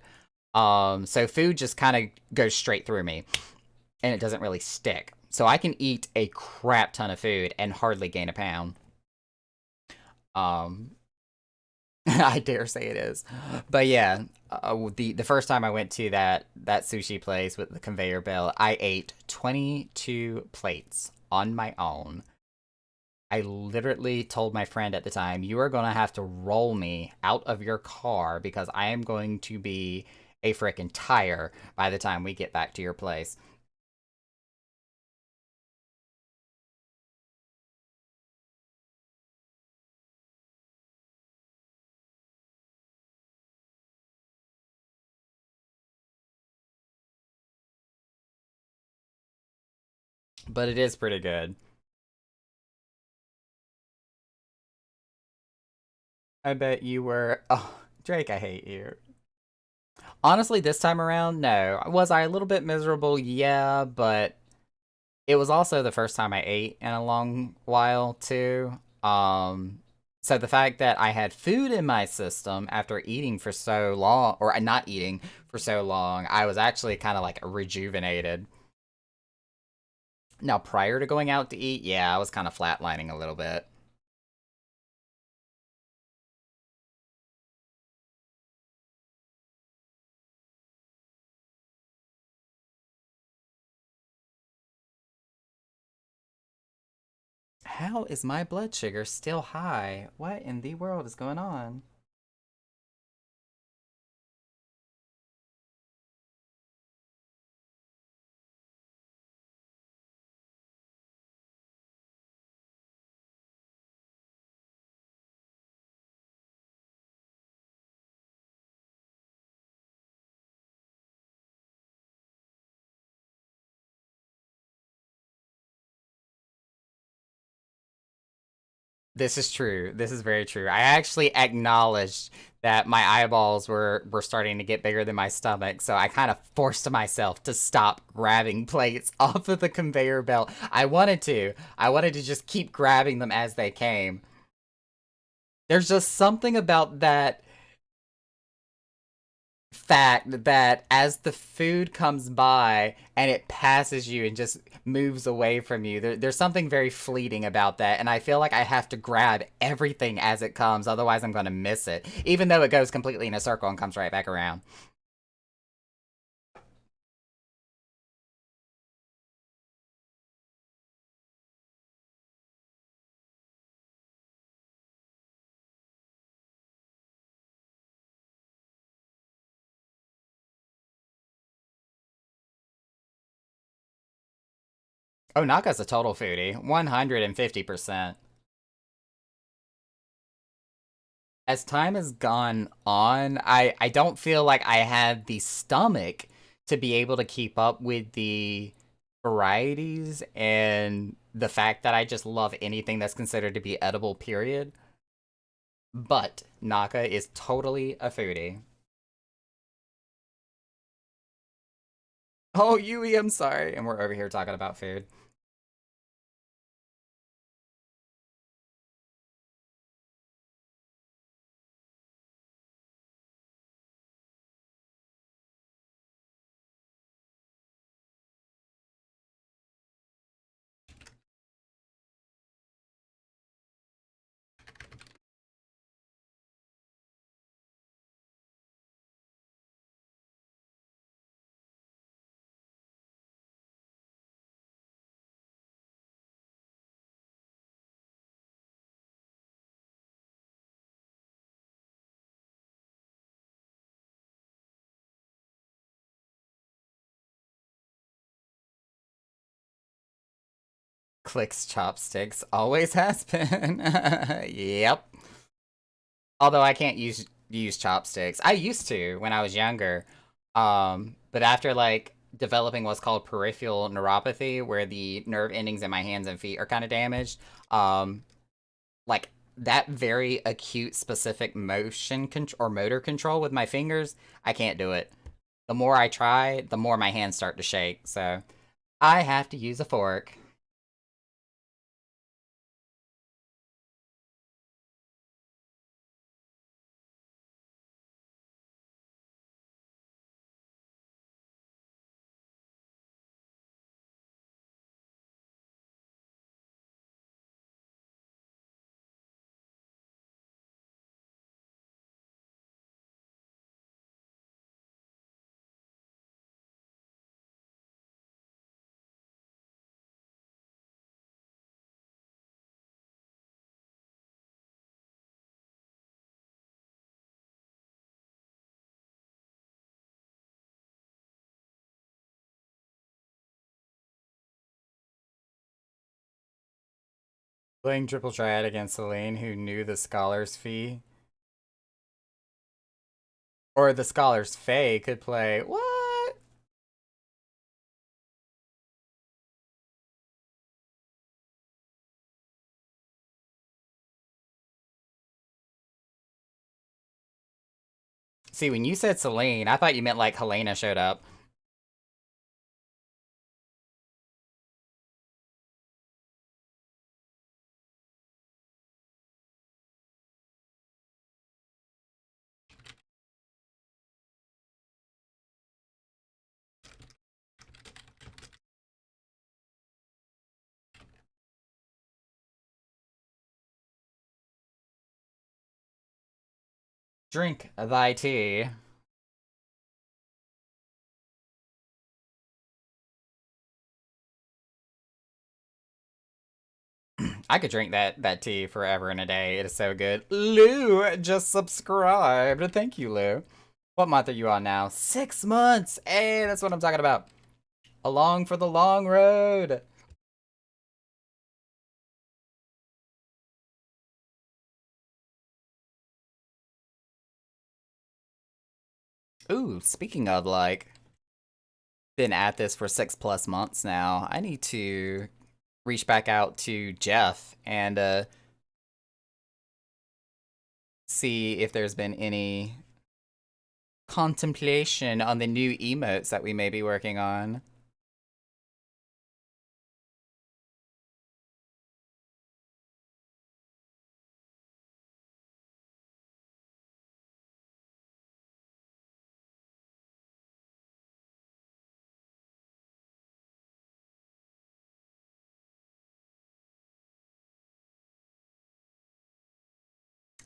So food just kind of goes straight through me and it doesn't really stick. So I can eat a crap ton of food and hardly gain a pound. Um, I dare say it is. But yeah, the first time I went to that sushi place with the conveyor belt, I ate 22 plates on my own. I literally told my friend at the time, "You are going to have to roll me out of your car because I am going to be a freaking tire by the time we get back to your place." But it is pretty good. I bet you were. Oh, Drake, I hate you. Honestly, this time around, no. Was I a little bit miserable? Yeah, but it was also the first time I ate in a long while, too. So the fact that I had food in my system after eating for so long, or not eating for so long, I was actually kind of like rejuvenated. Now, prior to going out to eat, yeah, I was kind of flatlining a little bit. How is my blood sugar still high? What in the world is going on? This is true. This is very true. I actually acknowledged that my eyeballs were starting to get bigger than my stomach, so I kind of forced myself to stop grabbing plates off of the conveyor belt. I wanted to. I wanted to just keep grabbing them as they came. There's just something about that fact that as the food comes by and it passes you and just moves away from you, there's something very fleeting about that. And I feel like I have to grab everything as it comes, otherwise, I'm going to miss it, even though it goes completely in a circle and comes right back around. Oh, Naka's a total foodie, 150%. As time has gone on, I don't feel like I have the stomach to be able to keep up with the varieties and the fact that I just love anything that's considered to be edible, period. But Naka is totally a foodie. Oh, Yui, I'm sorry. And we're over here talking about food. Clicks chopsticks always has been. Yep. Although I can't use chopsticks. I used to when I was younger. But after like developing what's called peripheral neuropathy, where the nerve endings in my hands and feet are kind of damaged, um, like that very acute specific motion or motor control with my fingers, I can't do it. The more I try, the more my hands start to shake. So I have to use a fork. Playing triple triad against Elaine, who knew the scholar's fee. Or the scholar's Fae could play. What? See, when you said Selene, I thought you meant like Helena showed up. Drink thy tea. I could drink that tea forever and a day. It is so good. Lou just subscribed. Thank you, Lou. What month are you on now? 6 months. Hey, that's what I'm talking about. Along for the long road. Ooh, speaking of like been at this for 6+ months now, I need to reach back out to Jeff and see if there's been any contemplation on the new emotes that we may be working on.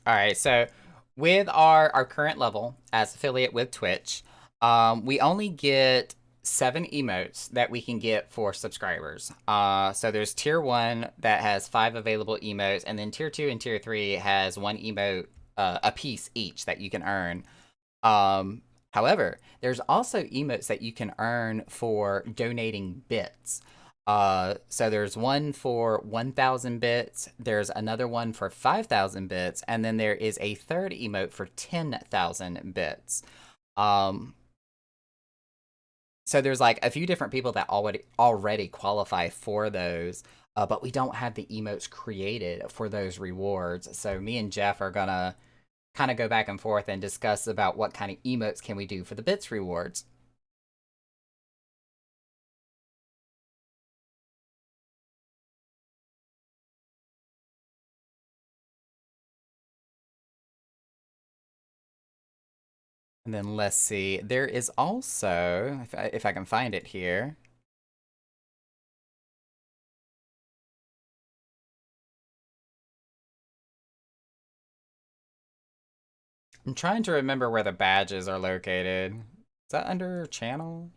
All right, so with our current level as affiliate with Twitch, we only get 7 emotes that we can get for subscribers. So there's tier 1 that has 5 available emotes, and then tier 2 and tier 3 has 1 emote a piece each that you can earn. Um, However, there's also emotes that you can earn for donating bits. So there's one for 1,000 bits, there's another one for 5,000 bits, and then there is a third emote for 10,000 bits. Um, so there's like a few different people that already qualify for those, but we don't have the emotes created for those rewards. So me and Jeff are gonna kind of go back and forth and discuss about what kind of emotes can we do for the bits rewards. And then let's see. There is also, if I can find it here. I'm trying to remember where the badges are located. Is that under channel?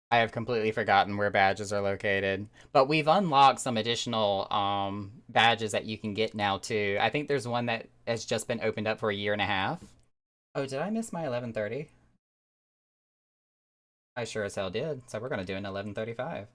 I have completely forgotten where badges are located. But we've unlocked some additional badges that you can get now too. I think there's one that has just been opened up for a year and a half. Oh, did I miss my 11:30? I sure as hell did. So we're gonna do an 11:35.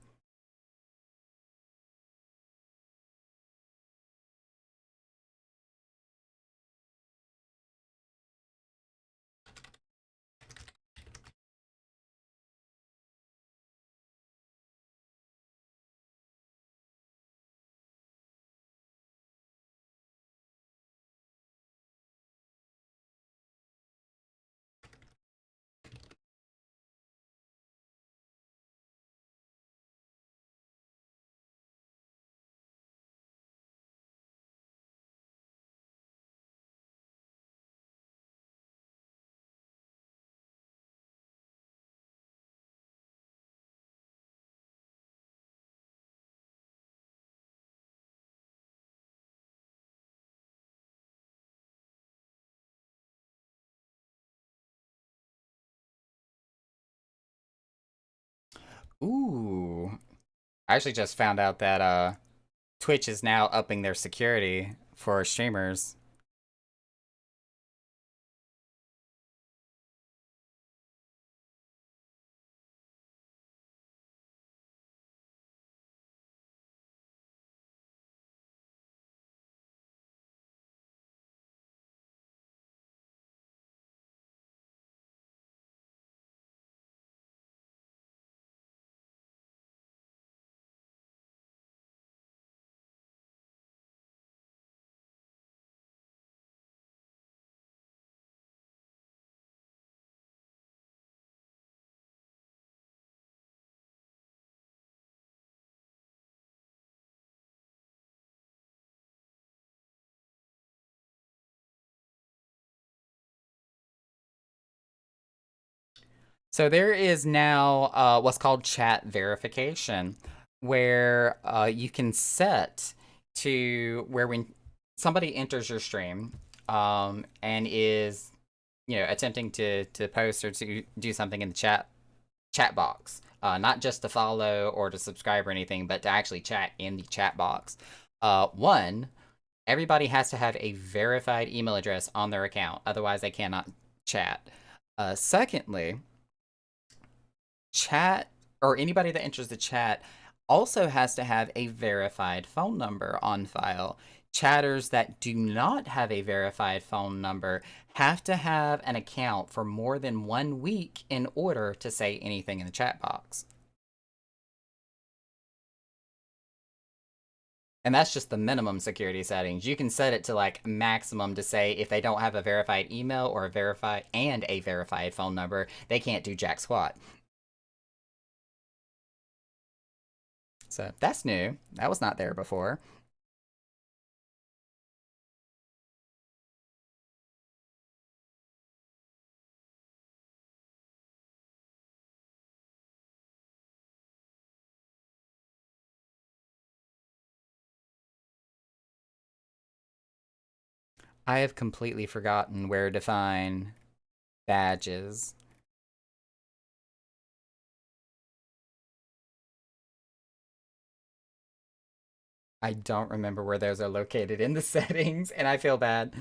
Ooh. I actually just found out that Twitch is now upping their security for streamers. So there is now what's called chat verification, where you can set to where when somebody enters your stream and is attempting to post or to do something in the chat box, not just to follow or to subscribe or anything, but to actually chat in the chat box. One, everybody has to have a verified email address on their account, otherwise they cannot chat. Secondly, chat or anybody that enters the chat also has to have a verified phone number on file. Chatters that do not have a verified phone number have to have an account for more than 1 week in order to say anything in the chat box. And that's just the minimum security settings. You can set it to like maximum to say if they don't have a verified email or a verified phone number, they can't do jack squat. So that's new. That was not there before. I have completely forgotten where to find badges. I don't remember where those are located in the settings, and I feel bad.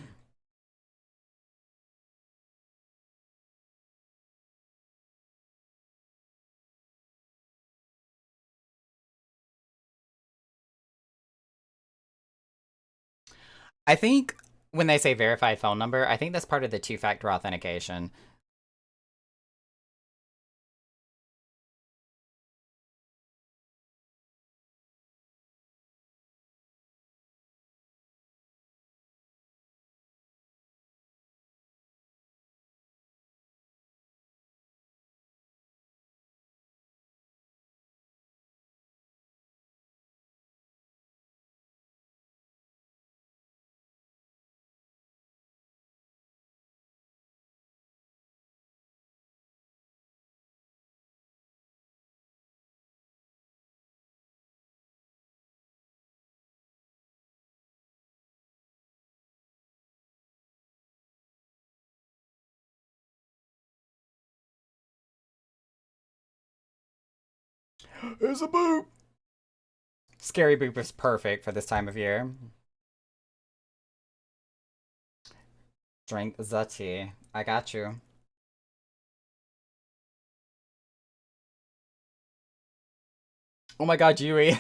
I think when they say verified phone number, I think that's part of the two-factor authentication. There's a boop. Scary boop is perfect for this time of year. Drink the tea. I got you. Oh my god, Yui.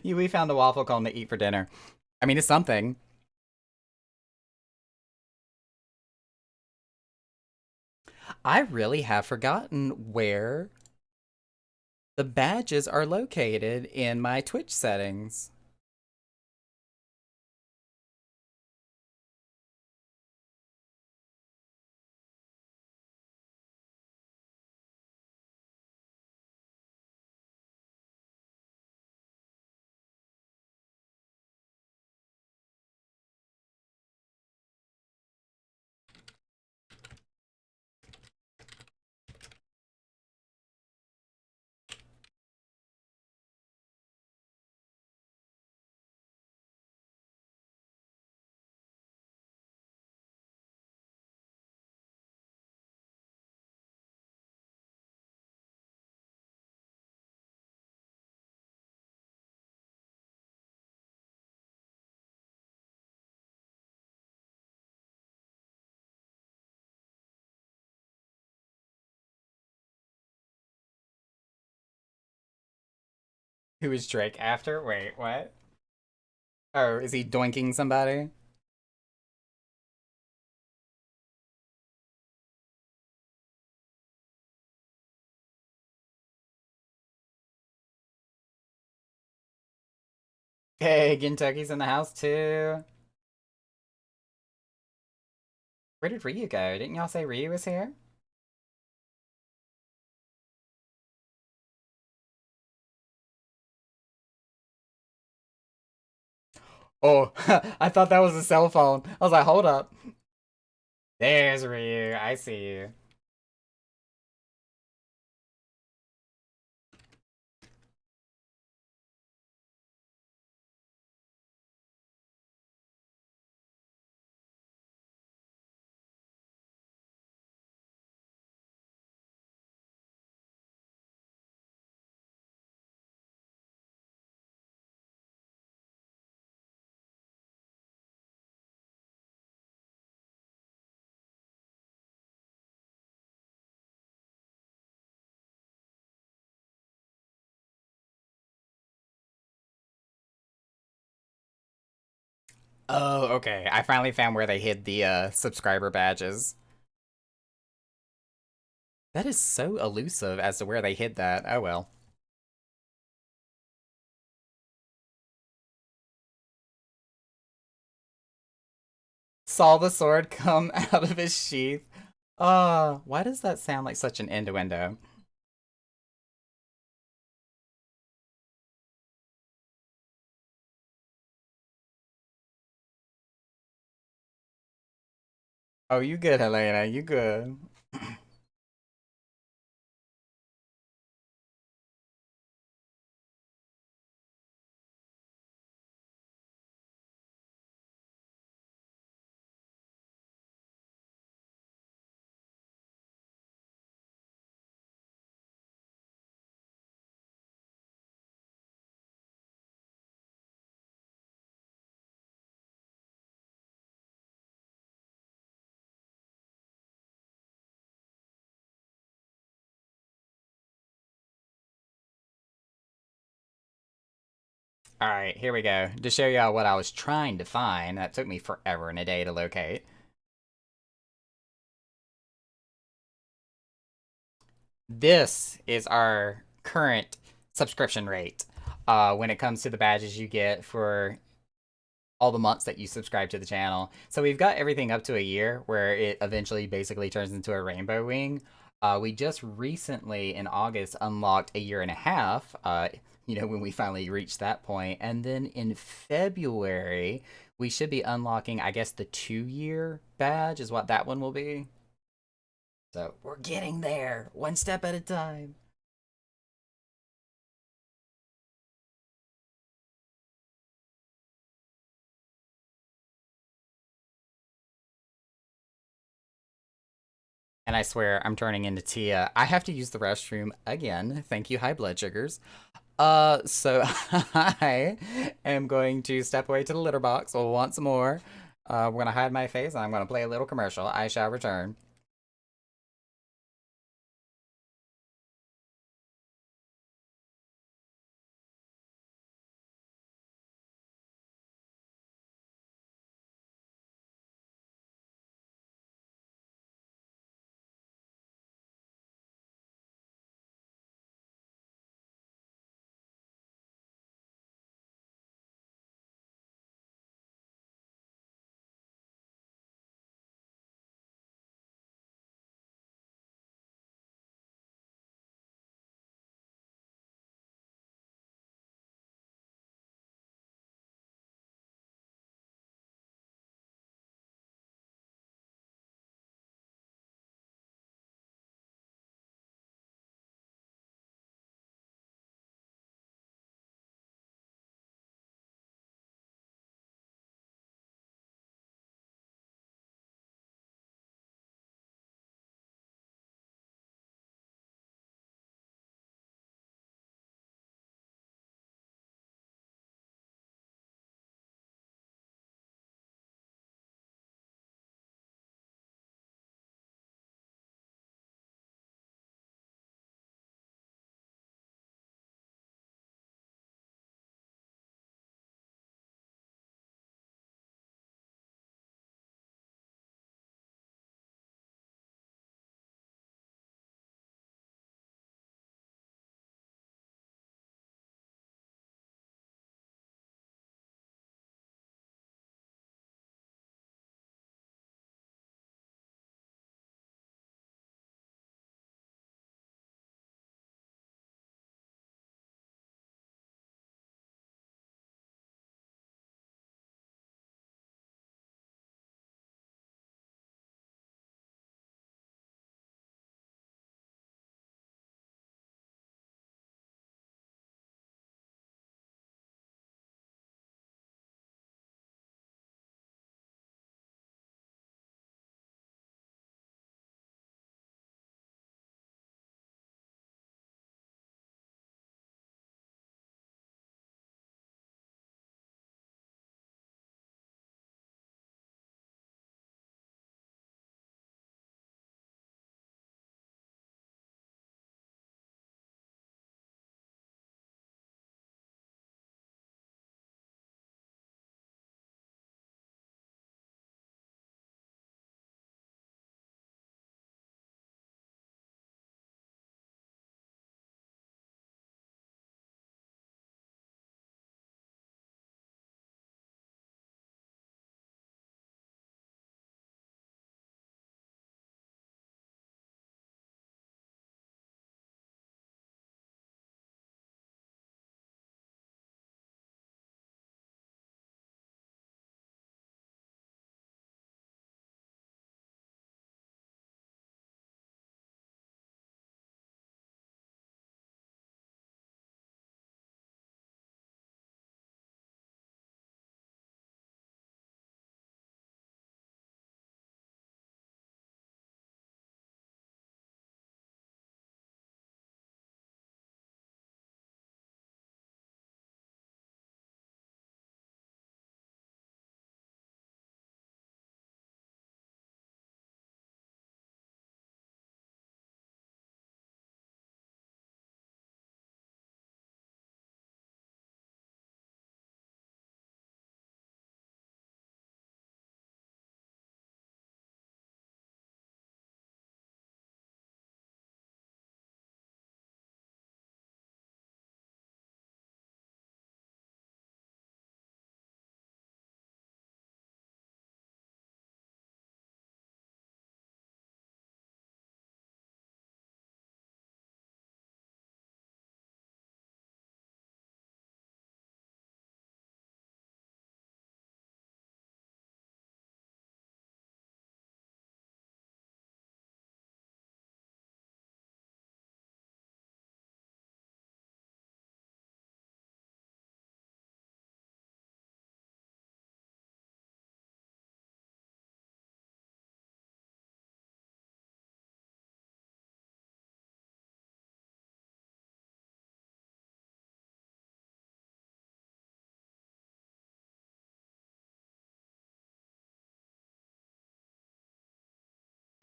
Yui found a waffle cone to eat for dinner. I mean, it's something. I really have forgotten where the badges are located in my Twitch settings. Who is Drake after? Wait, what? Oh, is he doinking somebody? Hey, Kentucky's in the house too. Where did Ryu go? Didn't y'all say Ryu was here? Oh, I thought that was a cell phone. I was like, hold up. There's Ryu. I see you. Oh, okay. I finally found where they hid the subscriber badges. That is so elusive as to where they hid that. Oh well. Saw the sword come out of his sheath. Why does that sound like such an innuendo? Oh, you good, Helena. You good. Alright, here we go. To show y'all what I was trying to find, that took me forever and a day to locate. This is our current subscription rate when it comes to the badges you get for all the months that you subscribe to the channel. So we've got everything up to a year where it eventually basically turns into a rainbow wing. We just recently in August unlocked a year and a half, when we finally reached that point. And then in February, we should be unlocking, I guess, the 2-year badge is what that one will be. So we're getting there, one step at a time. And I swear I'm turning into Tia. I have to use the restroom again. Thank you, high blood sugars. So I am going to step away to the litter box once more. We're gonna hide my face and I'm gonna play a little commercial. I shall return.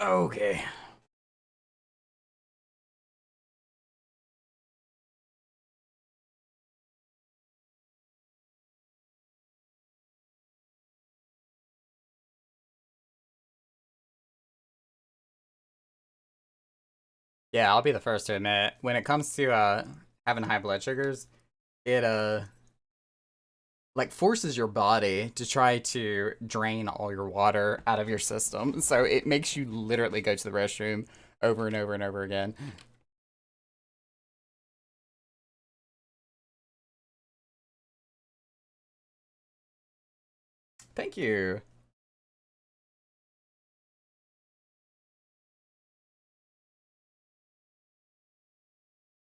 Okay. Yeah, I'll be the first to admit, when it comes to having high blood sugars, it like forces your body to try to drain all your water out of your system. So it makes you literally go to the restroom over and over and over again. Thank you.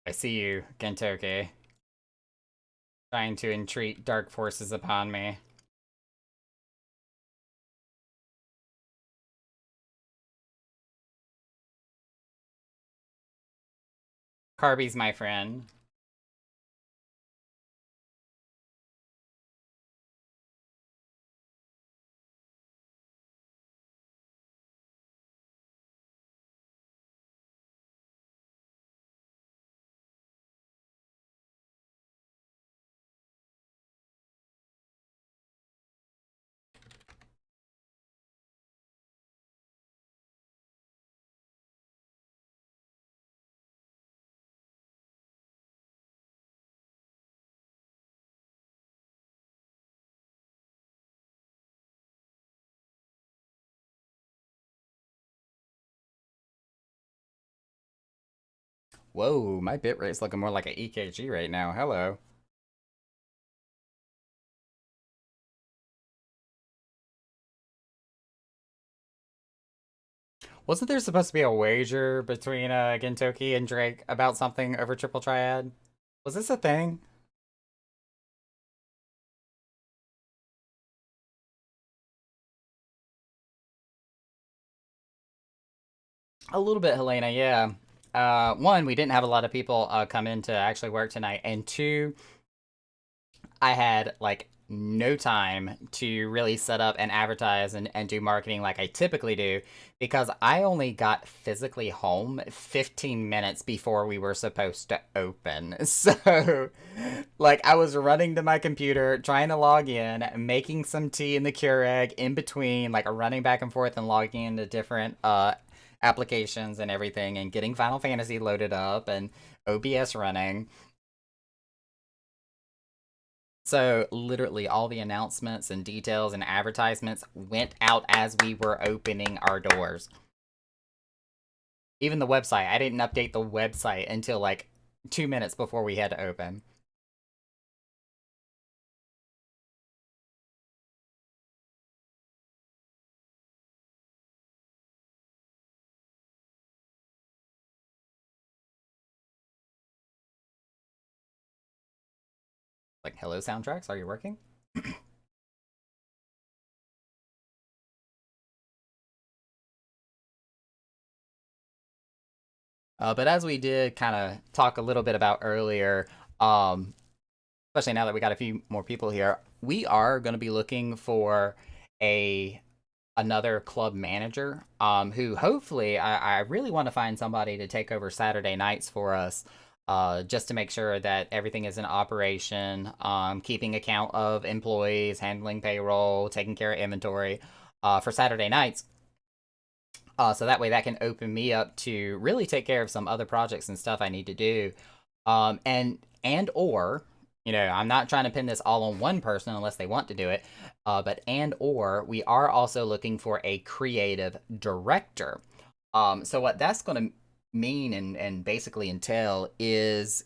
I see you, Gentoki, trying to entreat dark forces upon me. Carby's my friend. Whoa, my bitrate's looking more like an EKG right now. Hello. Wasn't there supposed to be a wager between Gentoki and Drake about something over Triple Triad? Was this a thing? A little bit, Helena, yeah. One, we didn't have a lot of people come in to actually work tonight, and two, I had like no time to really set up and advertise and do marketing like I typically do because I only got physically home 15 minutes before we were supposed to open. So, like, I was running to my computer, trying to log in, making some tea in the Keurig in between, like, running back and forth and logging into different applications and everything, and getting Final Fantasy loaded up and OBS running. So literally all the announcements and details and advertisements went out as we were opening our doors. Even the website, I didn't update the website until like 2 minutes before we had to open. Like, hello soundtracks, are you working? But as we did kind of talk a little bit about earlier, um, especially now that we got a few more people here, we are going to be looking for a another club manager who hopefully I really want to find somebody to take over Saturday nights for us just to make sure that everything is in operation, keeping account of employees, handling payroll, taking care of inventory for Saturday nights. So that way that can open me up to really take care of some other projects and stuff I need to do. And or I'm not trying to pin this all on one person unless they want to do it. But and or we are also looking for a creative director. So what that's going to mean and basically entail is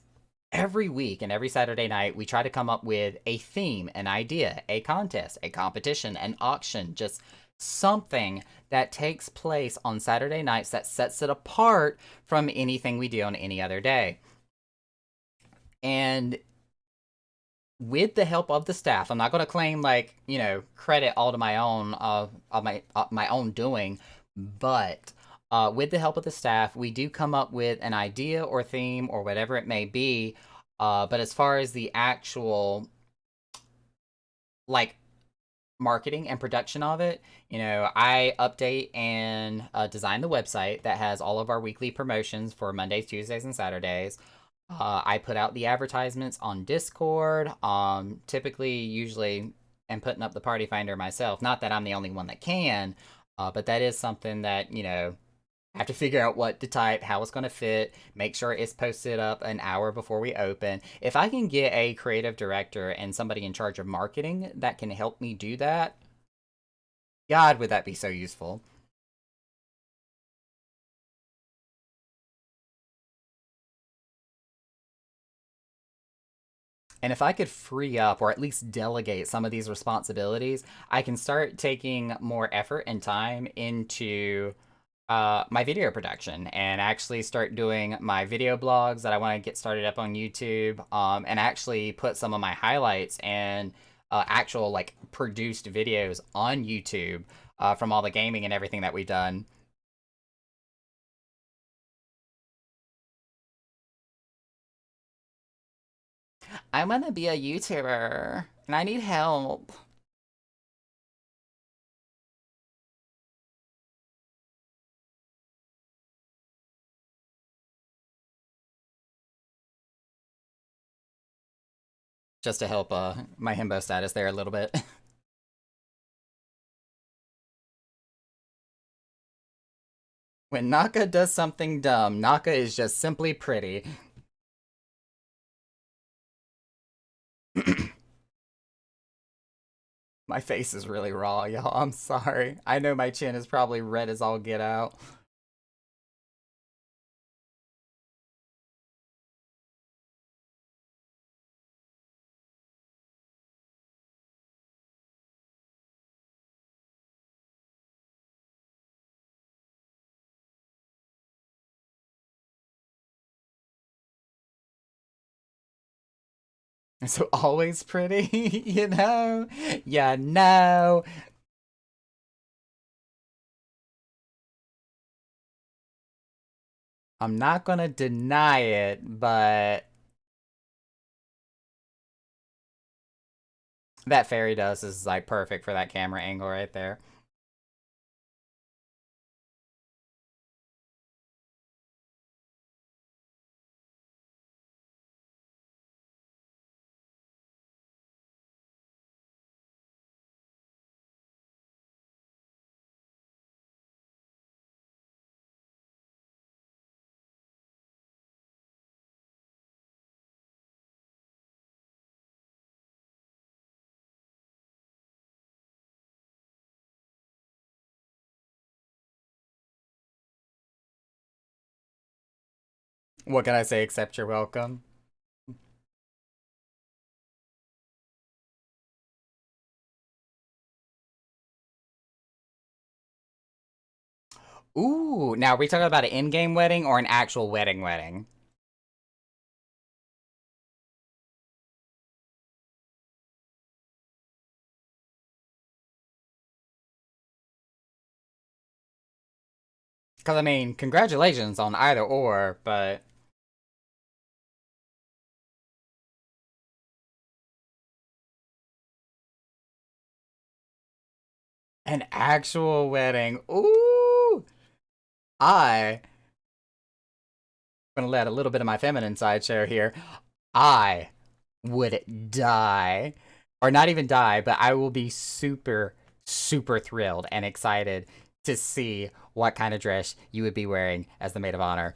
every week and every Saturday night, we try to come up with a theme, an idea, a contest, a competition, an auction, just something that takes place on Saturday nights that sets it apart from anything we do on any other day. And with the help of the staff, I'm not going to claim like credit all to my own of my own doing, but with the help of the staff, we do come up with an idea or theme or whatever it may be. But as far as the actual like marketing and production of it. I update and design the website that has all of our weekly promotions for Mondays, Tuesdays, and Saturdays. I put out the advertisements on Discord. Typically, usually, am putting up the party finder myself. Not that I'm the only one that can, but that is something that I have to figure out what to type, how it's going to fit, make sure it's posted up an hour before we open. If I can get a creative director and somebody in charge of marketing that can help me do that, God, would that be so useful. And if I could free up or at least delegate some of these responsibilities, I can start taking more effort and time into my video production and actually start doing my video blogs that I want to get started up on YouTube, and actually put some of my highlights and actual like produced videos on YouTube from all the gaming and everything that we've done. I want to be a YouTuber and I need help. Just to help my himbo status there a little bit. When Naka does something dumb, Naka is just simply pretty. My face is really raw, y'all. I'm sorry. I know my chin is probably red as all get out. So always pretty, you know? Yeah, no. I'm not gonna deny it, but that fairy dust is like perfect for that camera angle right there. What can I say except you're welcome? Ooh, now are we talking about an in-game wedding or an actual wedding? Because, I mean, congratulations on either or, but an actual wedding. Ooh! I'm gonna let a little bit of my feminine side show here. I would die. Or not even die, but I will be super, super thrilled and excited to see what kind of dress you would be wearing as the maid of honor.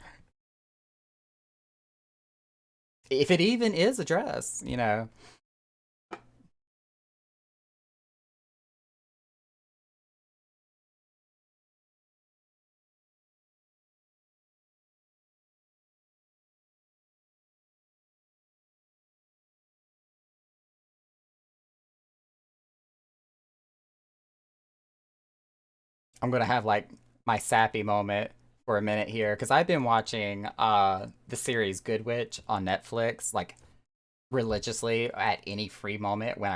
If it even is a dress. I'm gonna have like my sappy moment for a minute here because I've been watching the series Good Witch on Netflix like religiously at any free moment when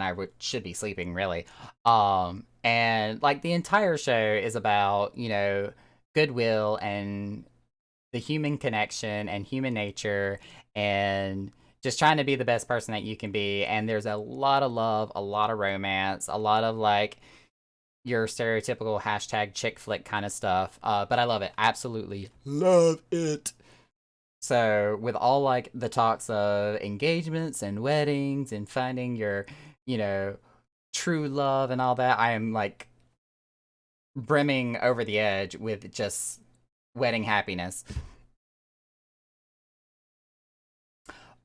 I should be sleeping really. And like the entire show is about goodwill and the human connection and human nature and just trying to be the best person that you can be. And there's a lot of love, a lot of romance, a lot of like your stereotypical hashtag chick flick kind of stuff. But I love it. Absolutely love it. So with all like the talks of engagements and weddings and finding your, you know, true love and all that, I am like brimming over the edge with just wedding happiness.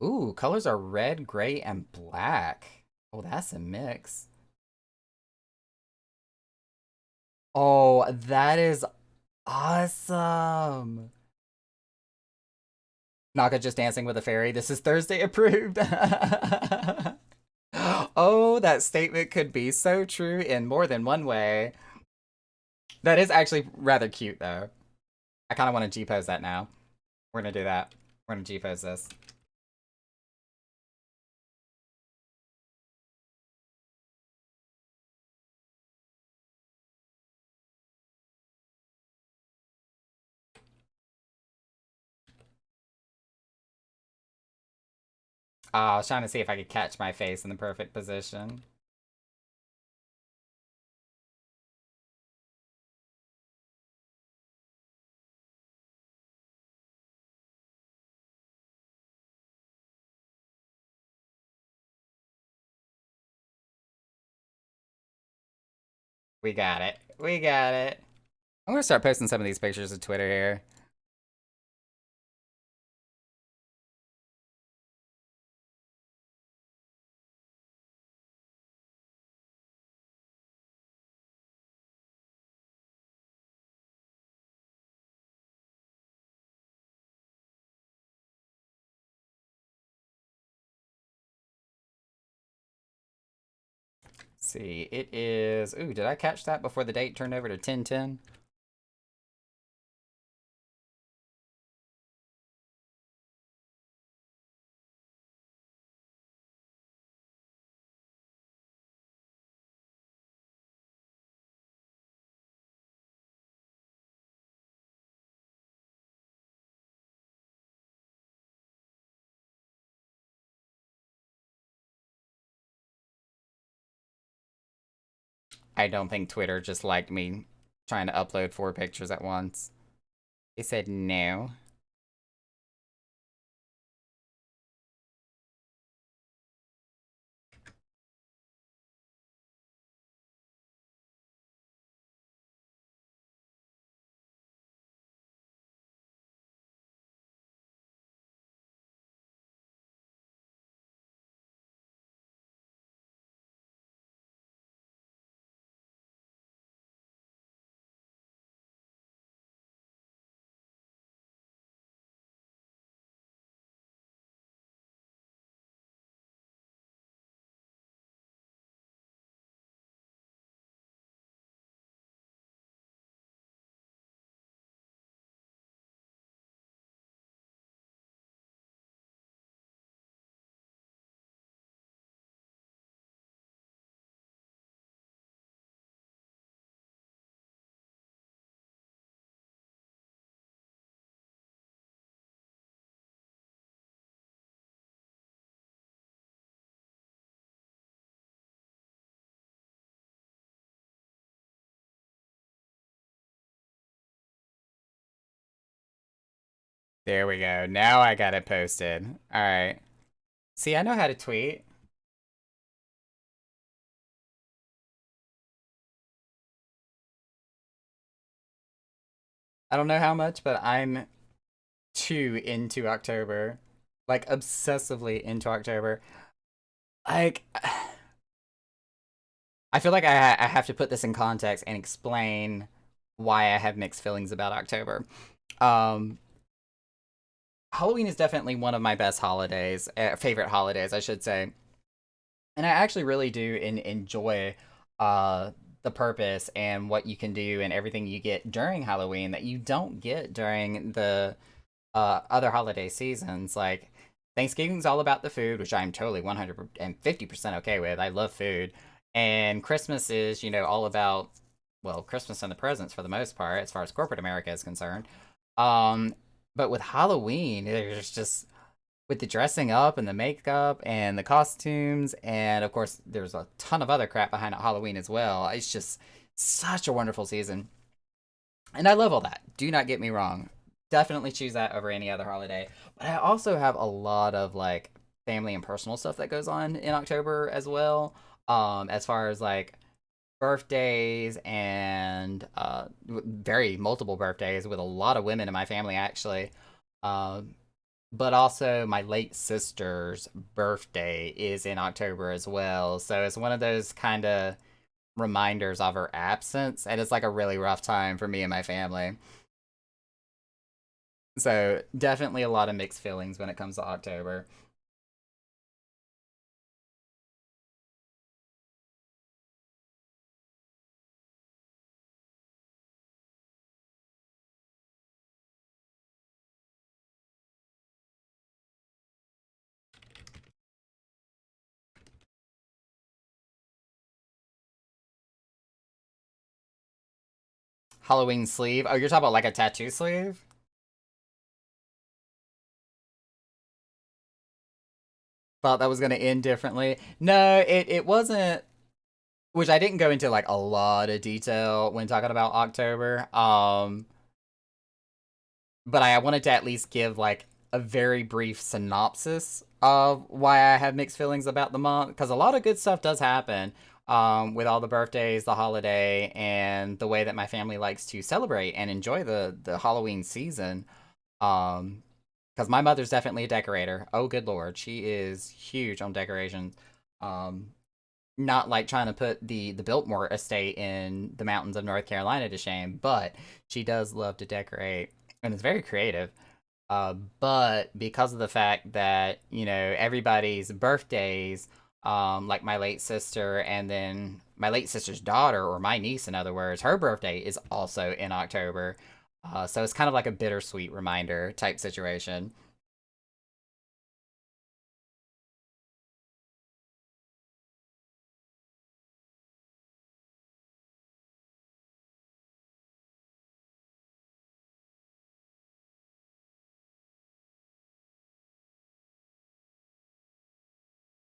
Ooh, colors are red, gray, and black. Oh, that's a mix. Oh, that is awesome. Naga just dancing with a fairy. This is Thursday approved. Oh, that statement could be so true in more than one way. That is actually rather cute, though. I kind of want to G-pose that now. We're gonna do that. We're gonna G-pose this. I was trying to see if I could catch my face in the perfect position. We got it. We got it. I'm gonna start posting some of these pictures to Twitter here. Let's see, it is. Ooh, did I catch that before the date turned over to 10:10? I don't think Twitter just liked me trying to upload 4 pictures at once. They said no. There we go. Now I got it posted. All right. See, I know how to tweet. I don't know how much, but I'm too into October. Like, obsessively into October. Like, I feel like I have to put this in context and explain why I have mixed feelings about October. Um, Halloween is definitely one of my best holidays, favorite holidays, I should say. And I actually really do enjoy uh, the purpose and what you can do and everything you get during Halloween that you don't get during the other holiday seasons. Like Thanksgiving's all about the food, which I'm totally 150% okay with. I love food. And Christmas is, all about, well, Christmas and the presents for the most part, as far as corporate America is concerned. Um, but with Halloween, there's just with the dressing up and the makeup and the costumes, and of course there's a ton of other crap behind Halloween as well. It's just such a wonderful season, and I love all that. Do not get me wrong. Definitely choose that over any other holiday. But I also have a lot of like family and personal stuff that goes on in October as well. As far as like birthdays and very multiple birthdays with a lot of women in my family actually. Um, but also my late sister's birthday is in October as well. So it's one of those kind of reminders of her absence, and it's like a really rough time for me and my family. So definitely a lot of mixed feelings when it comes to October. Halloween sleeve. Oh, you're talking about like a tattoo sleeve? Thought that was gonna end differently. No, it wasn't, which I didn't go into like a lot of detail when talking about October. But I wanted to at least give like a very brief synopsis of why I have mixed feelings about the month, because a lot of good stuff does happen with all the birthdays, the holiday, and the way that my family likes to celebrate and enjoy the Halloween season. Um, because my mother's definitely a decorator. Oh, good lord, she is huge on decorations. Um, Not like trying to put the Biltmore estate in the mountains of North Carolina to shame, but she does love to decorate and is very creative. But because of the fact that, you know, everybody's birthdays, like my late sister and then my late sister's daughter, or my niece, in other words, her birthday is also in October. So it's kind of like a bittersweet reminder type situation.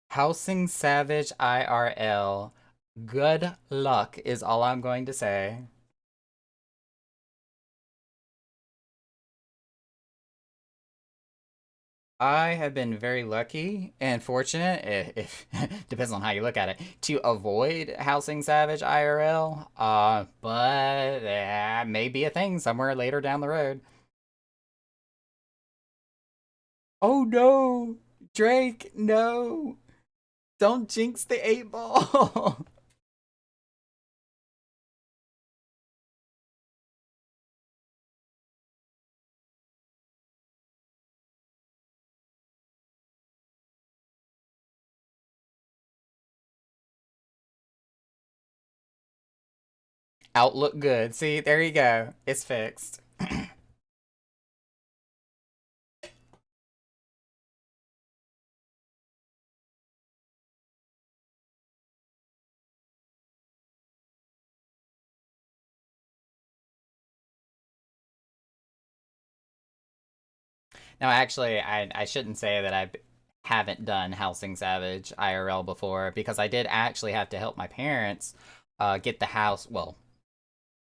Housing Savage IRL. Good luck is all I'm going to say. I have been very lucky and fortunate, if depends on how you look at it, to avoid Housing Savage IRL. But that may be a thing somewhere later down the road. Oh no, Drake, no! Don't jinx the 8 ball. Outlook good. See, there you go. It's fixed. No, actually, I shouldn't say that I haven't done Housing Savage IRL before, because I did actually have to help my parents get the house. Well,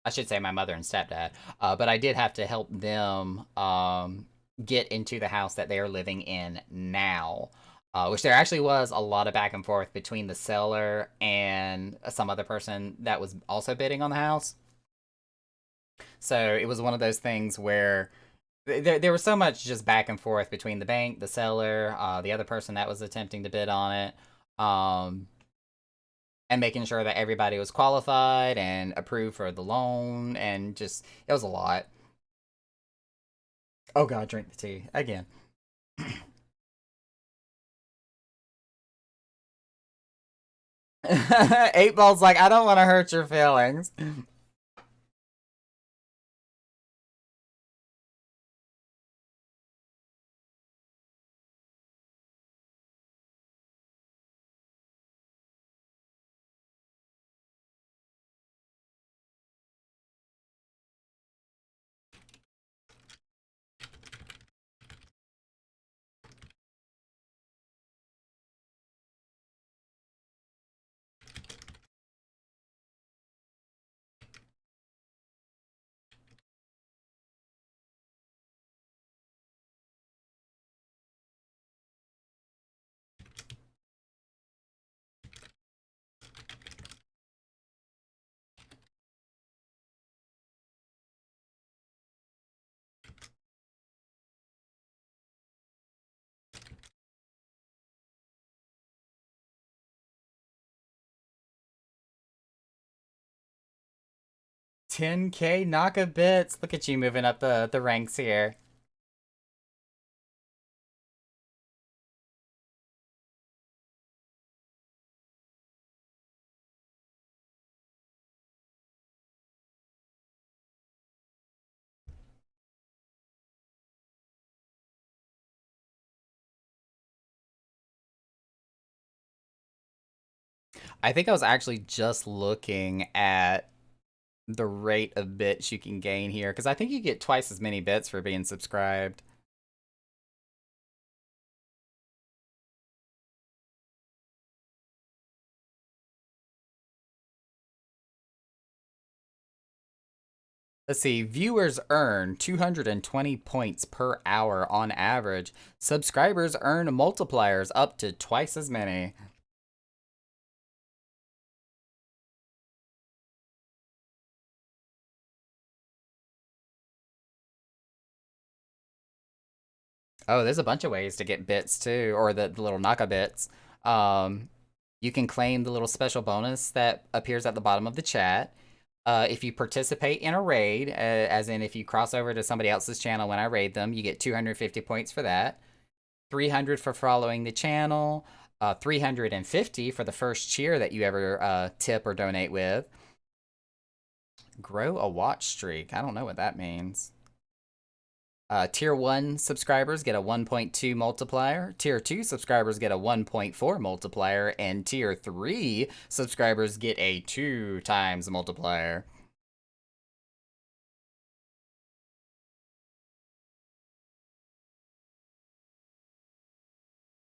I should say my mother and stepdad, but I did have to help them get into the house that they are living in now. Which there actually was a lot of back and forth between the seller and some other person that was also bidding on the house. So it was one of those things where there was so much just back and forth between the bank, the seller, the other person that was attempting to bid on it, um, and making sure that everybody was qualified and approved for the loan, and just it was a lot. Oh god, drink the tea again. 8 ball's like, I don't want to hurt your feelings. 10K Naka bits. Look at you moving up the ranks here. I think I was actually just looking at the rate of bits you can gain here, because I think you get twice as many bits for being subscribed. Let's see, viewers earn 220 points per hour on average. Subscribers earn multipliers up to twice as many. Oh, there's a bunch of ways to get bits too, or the little Naka bits. Um, you can claim the little special bonus that appears at the bottom of the chat. If you participate in a raid, as in if you cross over to somebody else's channel when I raid them, you get 250 points for that. 300 for following the channel. 350 for the first cheer that you ever tip or donate with. Grow a watch streak. I don't know what that means. Tier 1 subscribers get a 1.2 multiplier, Tier 2 subscribers get a 1.4 multiplier, and Tier 3 subscribers get a 2 times multiplier.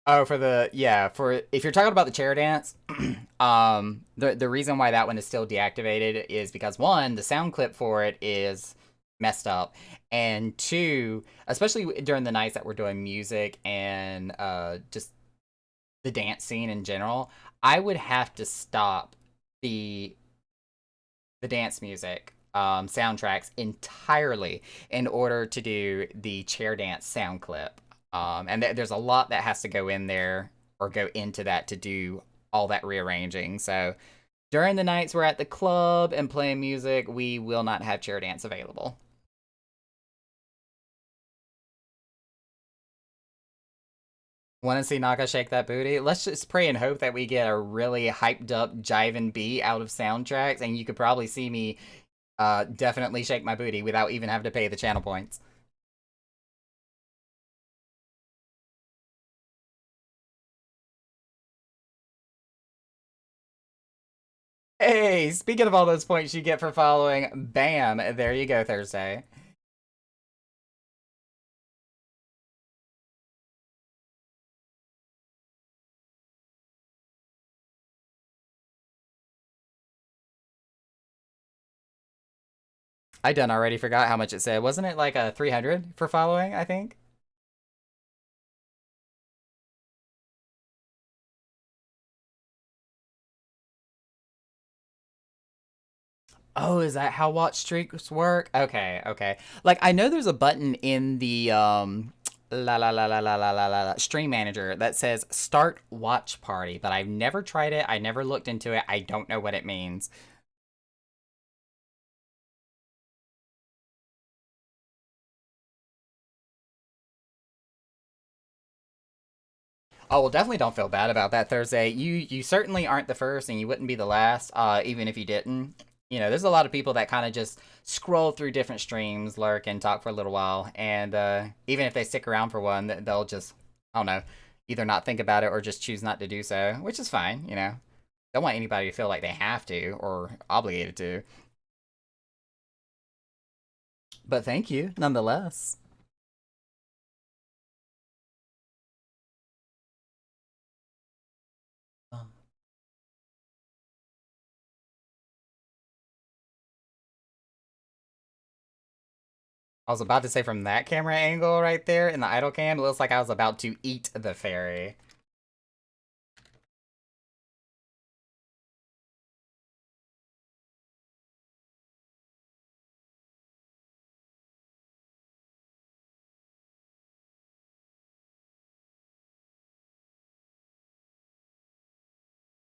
Oh, for if you're talking about the chair dance, the reason why that one is still deactivated is because one, the sound clip for it is messed up, and two, especially during the nights that we're doing music and just the dance scene in general, I would have to stop the dance music soundtracks entirely in order to do the chair dance sound clip. And there's a lot that has to go in there or go into that to do all that rearranging. So during the nights we're at the club and playing music, we will not have chair dance available. Want to see Naka shake that booty? Let's just pray and hope that we get a really hyped up jiving beat out of soundtracks, and you could probably see me definitely shake my booty without even having to pay the channel points. Hey, speaking of all those points you get for following, bam, there you go, Thursday. I done already forgot how much it said. Wasn't it like a 300 for following, I think? Oh, is that how watch streaks work? Okay, okay. Like I know there's a button in the stream manager that says start watch party, but I've never tried it. I never looked into it. I don't know what it means. Oh well, definitely don't feel bad about that, Thursday. You certainly aren't the first, and you wouldn't be the last. Even if you didn't, you know, there's a lot of people that kind of just scroll through different streams, lurk, and talk for a little while, and even if they stick around for one, they'll just, I don't know, either not think about it or just choose not to do so, which is fine. You know, don't want anybody to feel like they have to or obligated to. But thank you, nonetheless. I was about to say from that camera angle right there in the idle cam, it looks like I was about to eat the fairy.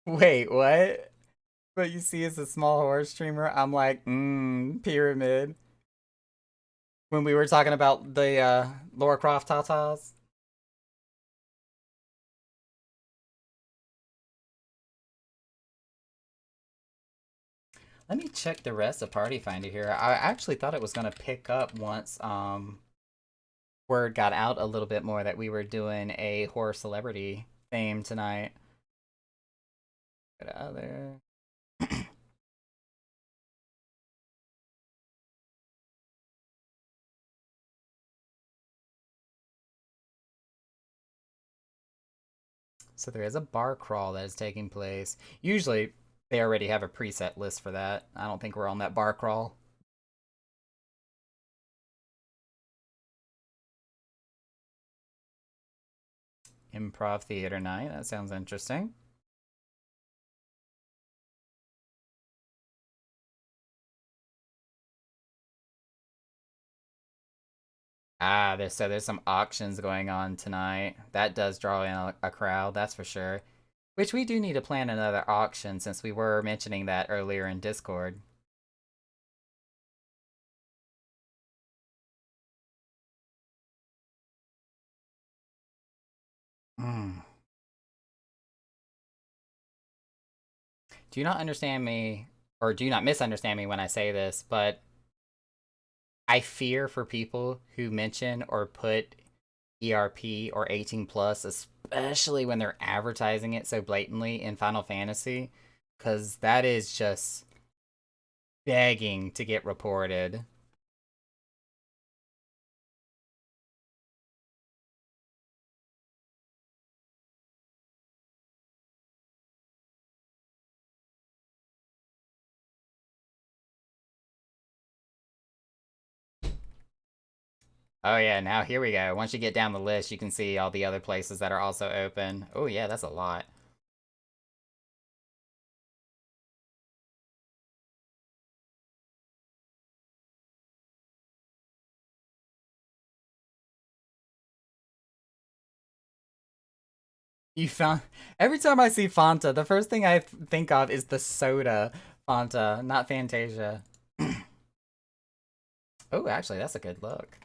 Wait, what? But you see, as a small horror streamer, I'm like, pyramid. When we were talking about the Lara Croft tatas. Let me check the rest of Party Finder here. I actually thought it was gonna pick up once word got out a little bit more that we were doing a horror celebrity theme tonight. Get out of there. So there is a bar crawl that is taking place. Usually they already have a preset list for that. I don't think we're on that bar crawl. Improv theater night. That sounds interesting. Ah, there's some auctions going on tonight. That does draw in a crowd, that's for sure. Which we do need to plan another auction since we were mentioning that earlier in Discord. Mm. Do you not understand me, or do you not misunderstand me when I say this, but I fear for people who mention or put ERP or 18 plus, especially when they're advertising it so blatantly in Final Fantasy, because that is just begging to get reported. Oh yeah, now here we go. Once you get down the list, you can see all the other places that are also open. Oh yeah, that's a lot. You found every time I see Fanta, the first thing I think of is the soda Fanta, not Fantasia. Oh, actually, that's a good look.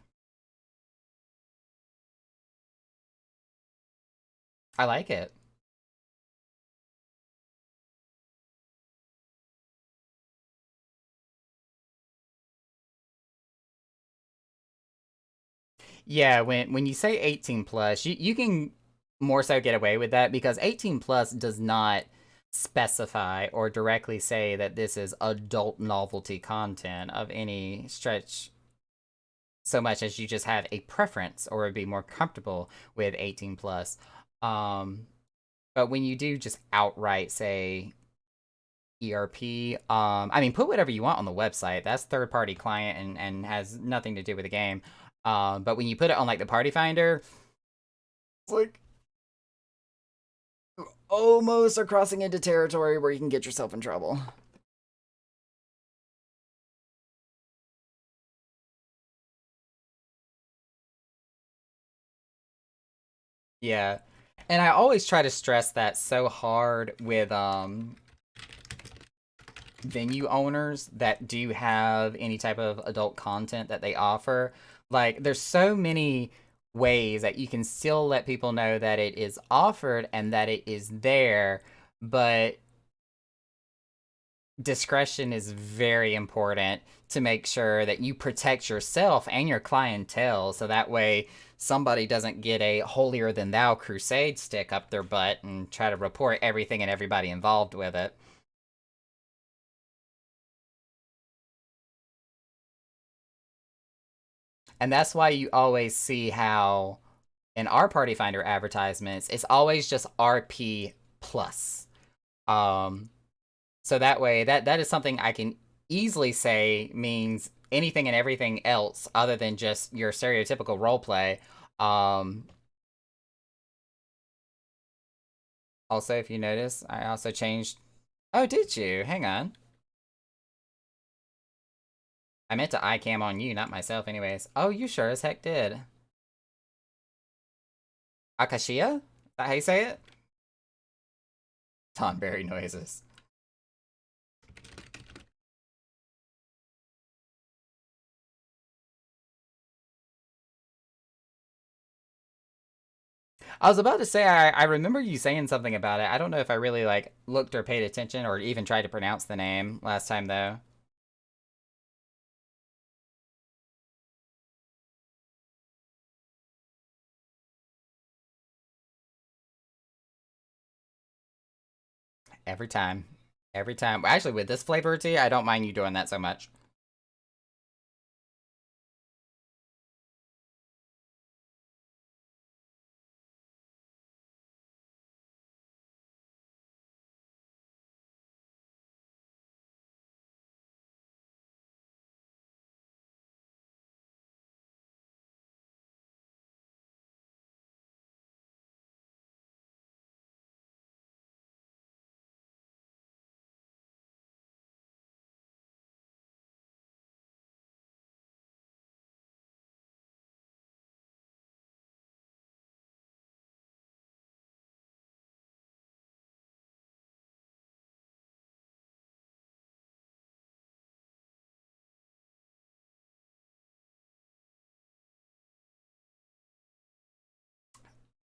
I like it. Yeah, when you say 18 plus, you can more so get away with that because 18 plus does not specify or directly say that this is adult novelty content of any stretch, so much as you just have a preference or would be more comfortable with 18 plus. Um, but when you do just outright say ERP, I mean, put whatever you want on the website. That's third party client and has nothing to do with the game. But when you put it on like the Party Finder, it's like almost are crossing into territory where you can get yourself in trouble. Yeah. And I always try to stress that so hard with venue owners that do have any type of adult content that they offer. Like there's so many ways that you can still let people know that it is offered and that it is there, but discretion is very important to make sure that you protect yourself and your clientele so that way somebody doesn't get a holier than thou crusade stick up their butt and try to report everything and everybody involved with it. And that's why you always see how in our Party Finder advertisements, it's always just RP plus. Um, so that way, that is something I can easily say means anything and everything else other than just your stereotypical roleplay. Um, Also, if you notice, I also changed. Oh, did you? Hang on. I meant to iCam on you, not myself, anyways. Oh, you sure as heck did. Akashia? Is that how you say it? Tonberry noises. I was about to say I remember you saying something about it. I don't know if I really like looked or paid attention or even tried to pronounce the name last time though. Every time. Every time. Actually, with this flavor of tea, I don't mind you doing that so much.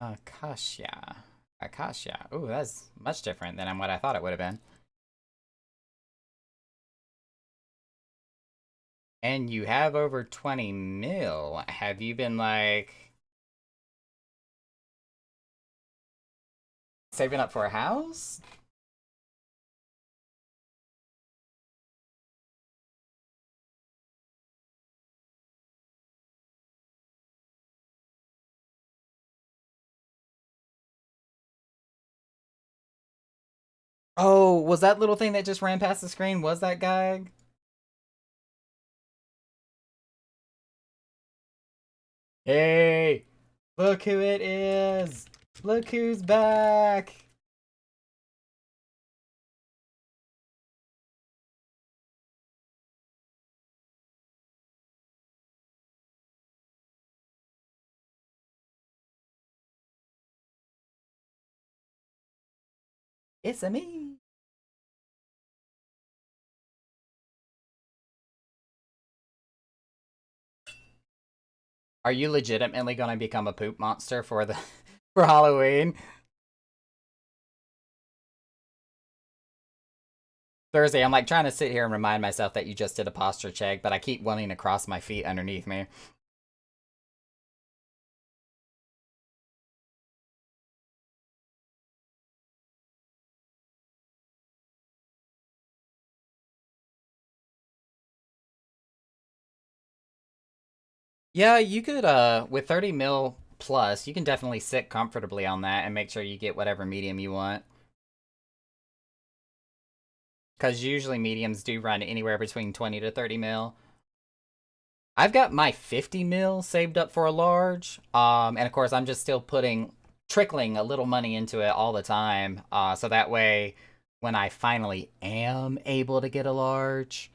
Akasha. Akasha. Ooh, that's much different than what I thought it would have been. And you have over 20 mil. Have you been like saving up for a house? Oh, was that little thing that just ran past the screen? Was that guy? Hey, look who it is! Look who's back! It's a me. Are you legitimately gonna become a poop monster for the for Halloween? Thursday, I'm like trying to sit here and remind myself that you just did a posture check, but I keep wanting to cross my feet underneath me. Yeah, you could with 30 mil plus, you can definitely sit comfortably on that and make sure you get whatever medium you want. Because usually mediums do run anywhere between 20 to 30 mil. I've got my 50 mil saved up for a large. And of course I'm just still trickling a little money into it all the time. So that way when I finally am able to get a large,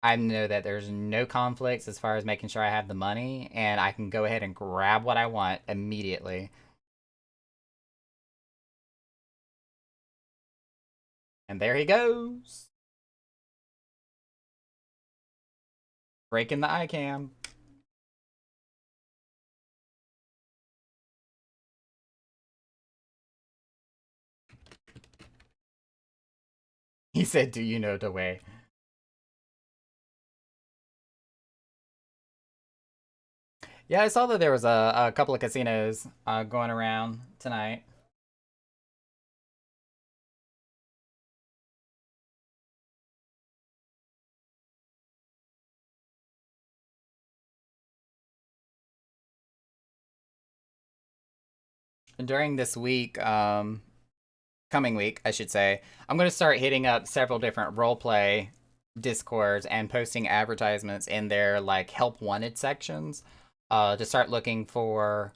I know that there's no conflicts as far as making sure I have the money and I can go ahead and grab what I want immediately. And there he goes. Breaking the iCam. He said, "Do you know the way?" Yeah, I saw that there was a couple of casinos going around tonight. During this week, coming week, I should say, I'm going to start hitting up several different roleplay discords and posting advertisements in their like help wanted sections to start looking for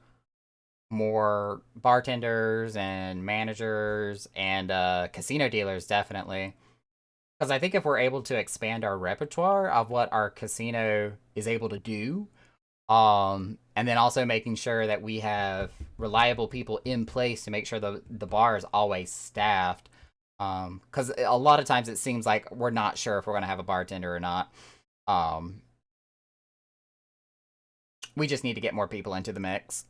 more bartenders and managers and casino dealers, definitely. Because I think if we're able to expand our repertoire of what our casino is able to do, and then also making sure that we have reliable people in place to make sure the bar is always staffed. Because a lot of times it seems like we're not sure if we're gonna have a bartender or not. Um, we just need to get more people into the mix.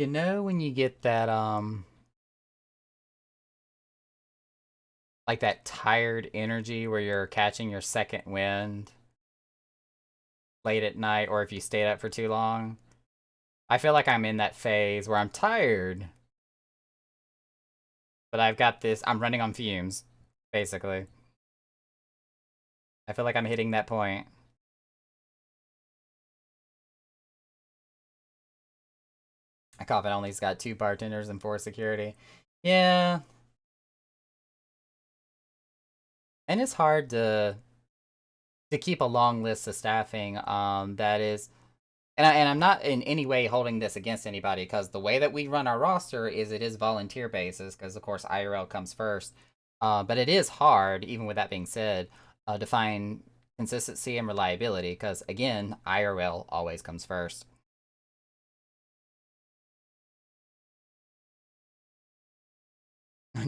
You know when you get that like that tired energy where you're catching your second wind late at night or if you stayed up for too long? I feel like I'm in that phase where I'm tired, but I've got this I'm running on fumes, basically. I feel like I'm hitting that point. I Coffin only's got 2 bartenders and 4 security. Yeah, and it's hard to keep a long list of staffing. That is, and I'm not in any way holding this against anybody because the way that we run our roster is it is volunteer basis because of course IRL comes first. But it is hard, even with that being said, to find consistency and reliability because again, IRL always comes first.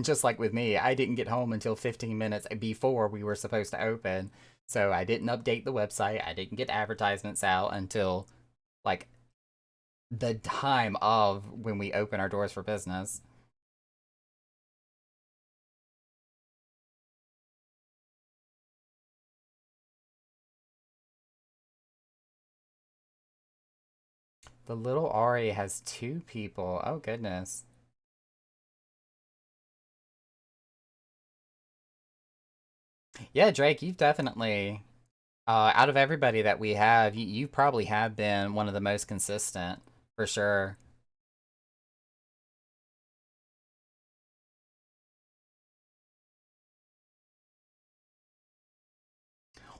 Just like with me, I didn't get home until 15 minutes before we were supposed to open. So I didn't update the website. I didn't get advertisements out until like the time of when we open our doors for business. The little Ari has 2 people. Oh goodness. Yeah, Drake, you've definitely out of everybody that we have, you probably have been one of the most consistent for sure.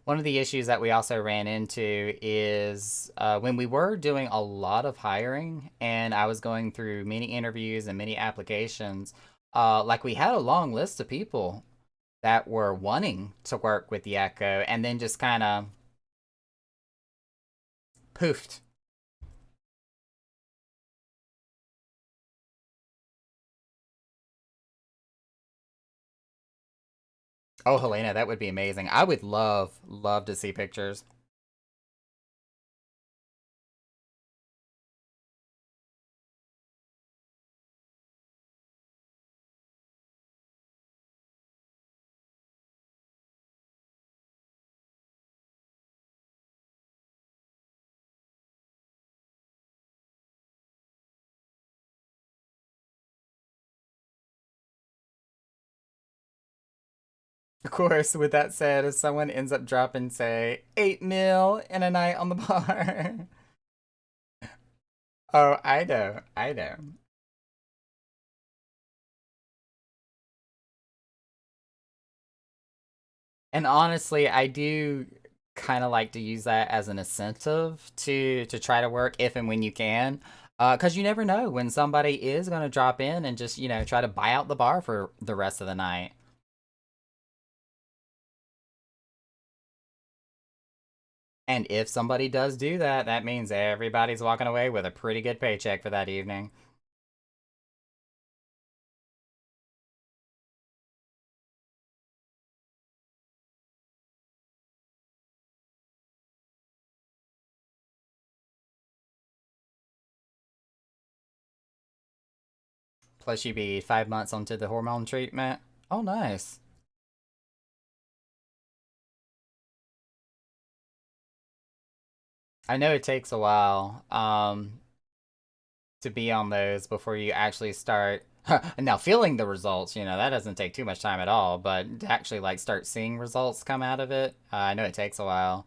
One of the issues that we also ran into is when we were doing a lot of hiring and I was going through many interviews and many applications, like we had a long list of people that were wanting to work with the Echo and then just kind of poofed. Oh, Helena, that would be amazing. I would love to see pictures. Of course, with that said, if someone ends up dropping, say, 8 mil in a night on the bar. Oh, I know, I know. And honestly, I do kind of like to use that as an incentive to try to work if and when you can. Because you never know when somebody is going to drop in and just, try to buy out the bar for the rest of the night. And if somebody does do that, that means everybody's walking away with a pretty good paycheck for that evening. Plus, you'd be 5 months onto the hormone treatment. Oh, nice. I know it takes a while to be on those before you actually start. Now, feeling the results, that doesn't take too much time at all, but to actually like start seeing results come out of it, I know it takes a while.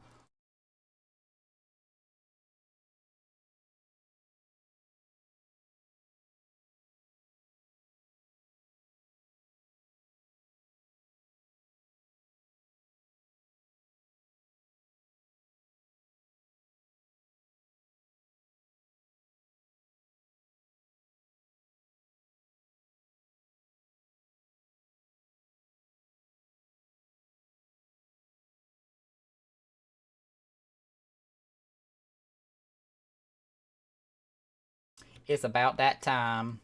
It's about that time.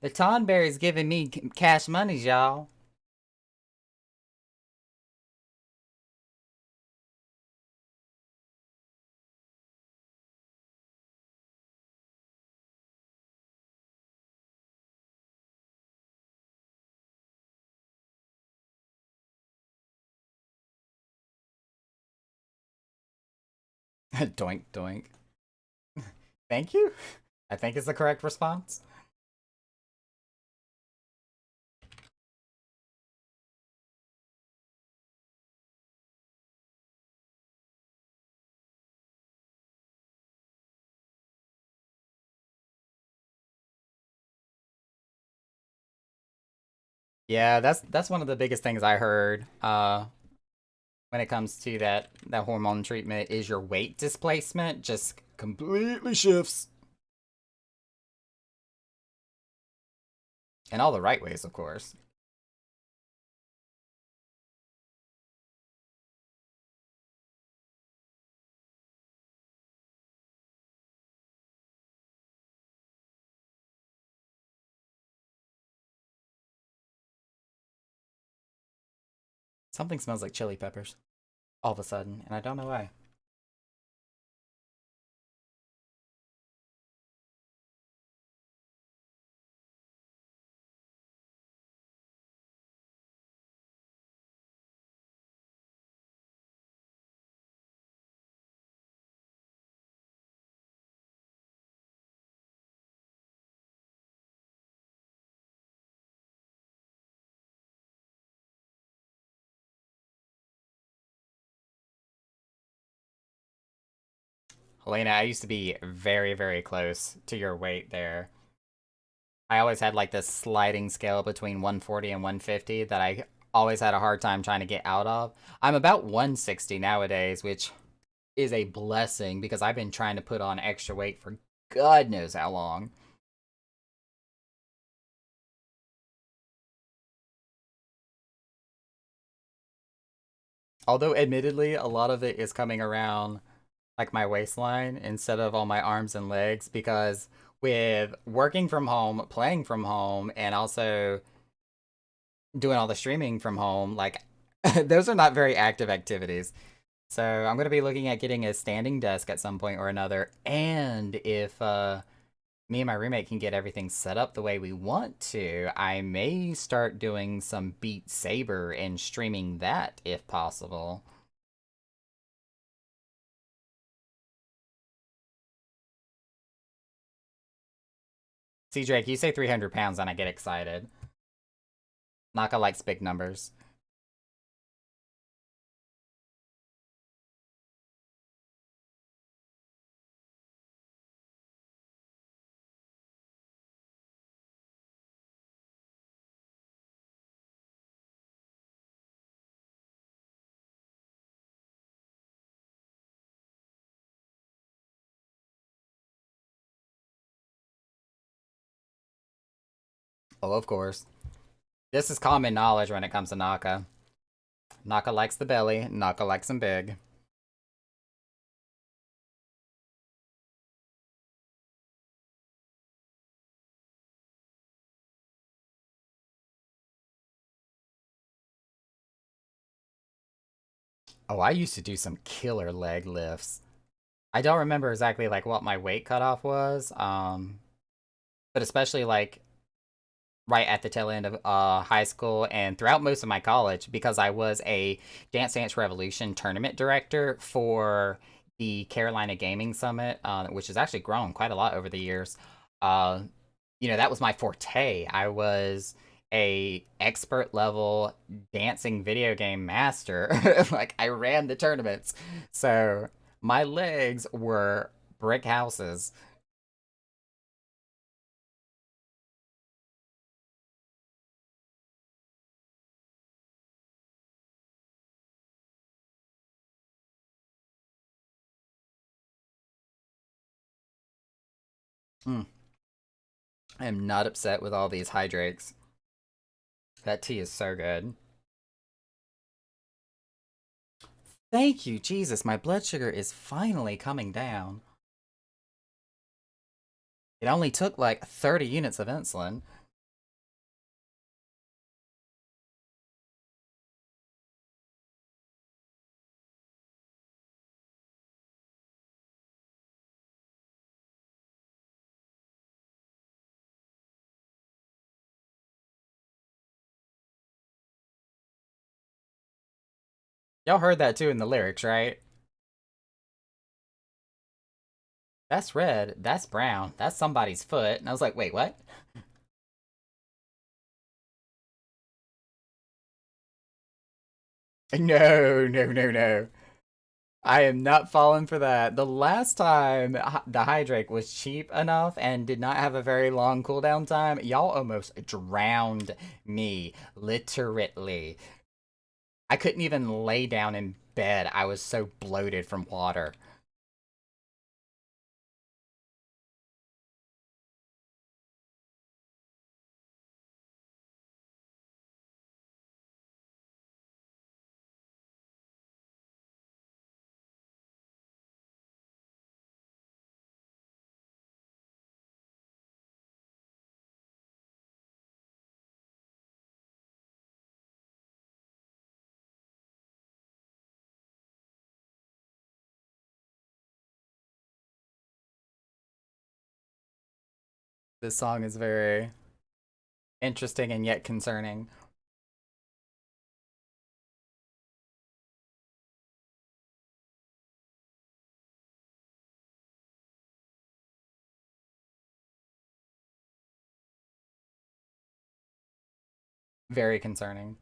The Tonberry's giving me cash monies, y'all. Doink, doink. Thank you. I think is the correct response. Yeah, that's one of the biggest things I heard. When it comes to that hormone treatment is your weight displacement just completely shifts in all the right ways, of course. Something smells like chili peppers all of a sudden, and I don't know why. Helena, I used to be very, very close to your weight there. I always had like this sliding scale between 140 and 150 that I always had a hard time trying to get out of. I'm about 160 nowadays, which is a blessing because I've been trying to put on extra weight for God knows how long. Although, admittedly, a lot of it is coming around like my waistline instead of all my arms and legs because with working from home, playing from home, and also doing all the streaming from home, like those are not very active activities. So I'm gonna be looking at getting a standing desk at some point or another. And if me and my roommate can get everything set up the way we want to, I may start doing some Beat Saber and streaming that if possible. See, Drake, you say 300 pounds and I get excited. Naka likes big numbers. Oh, of course. This is common knowledge when it comes to Naka. Naka likes the belly, Naka likes him big. Oh, I used to do some killer leg lifts. I don't remember exactly like what my weight cutoff was, but especially like right at the tail end of high school and throughout most of my college because I was a Dance Dance Revolution tournament director for the Carolina Gaming Summit, which has actually grown quite a lot over the years. Uh, that was my forte. I was a expert level dancing video game master. Like I ran the tournaments, so my legs were brick houses. Mm. I am not upset with all these hydrakes. That tea is so good. Thank you, Jesus. My blood sugar is finally coming down. It only took like 30 units of insulin. Y'all heard that too in the lyrics, right? That's red, that's brown, that's somebody's foot. And I was like, wait, what? No, no, no, no. I am not falling for that. The last time the Hydrake was cheap enough and did not have a very long cooldown time, y'all almost drowned me. Literally. I couldn't even lay down in bed. I was so bloated from water. This song is very interesting and yet concerning. Very concerning.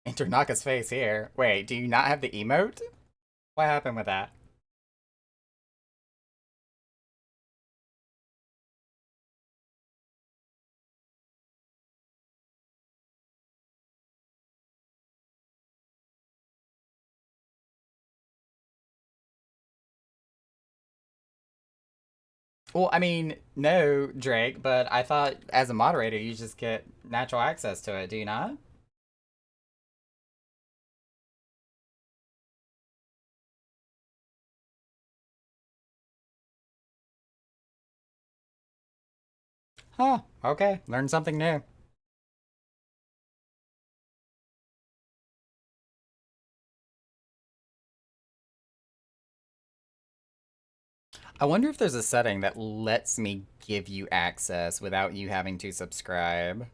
Enter Naka's face here. Wait, do you not have the emote? What happened with that? Well, I mean, no, Drake, but I thought as a moderator you just get natural access to it, do you not? Huh, okay, learn something new. I wonder if there's a setting that lets me give you access without you having to subscribe.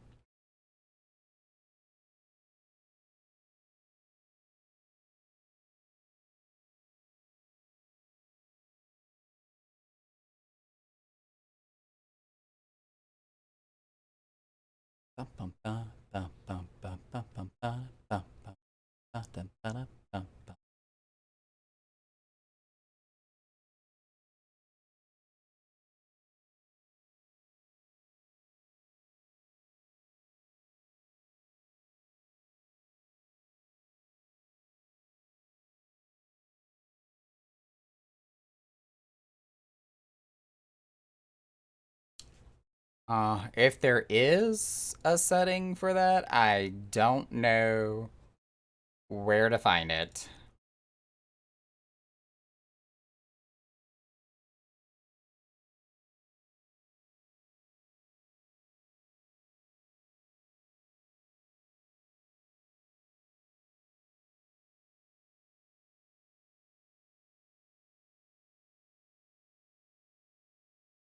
If there is a setting for that, I don't know where to find it.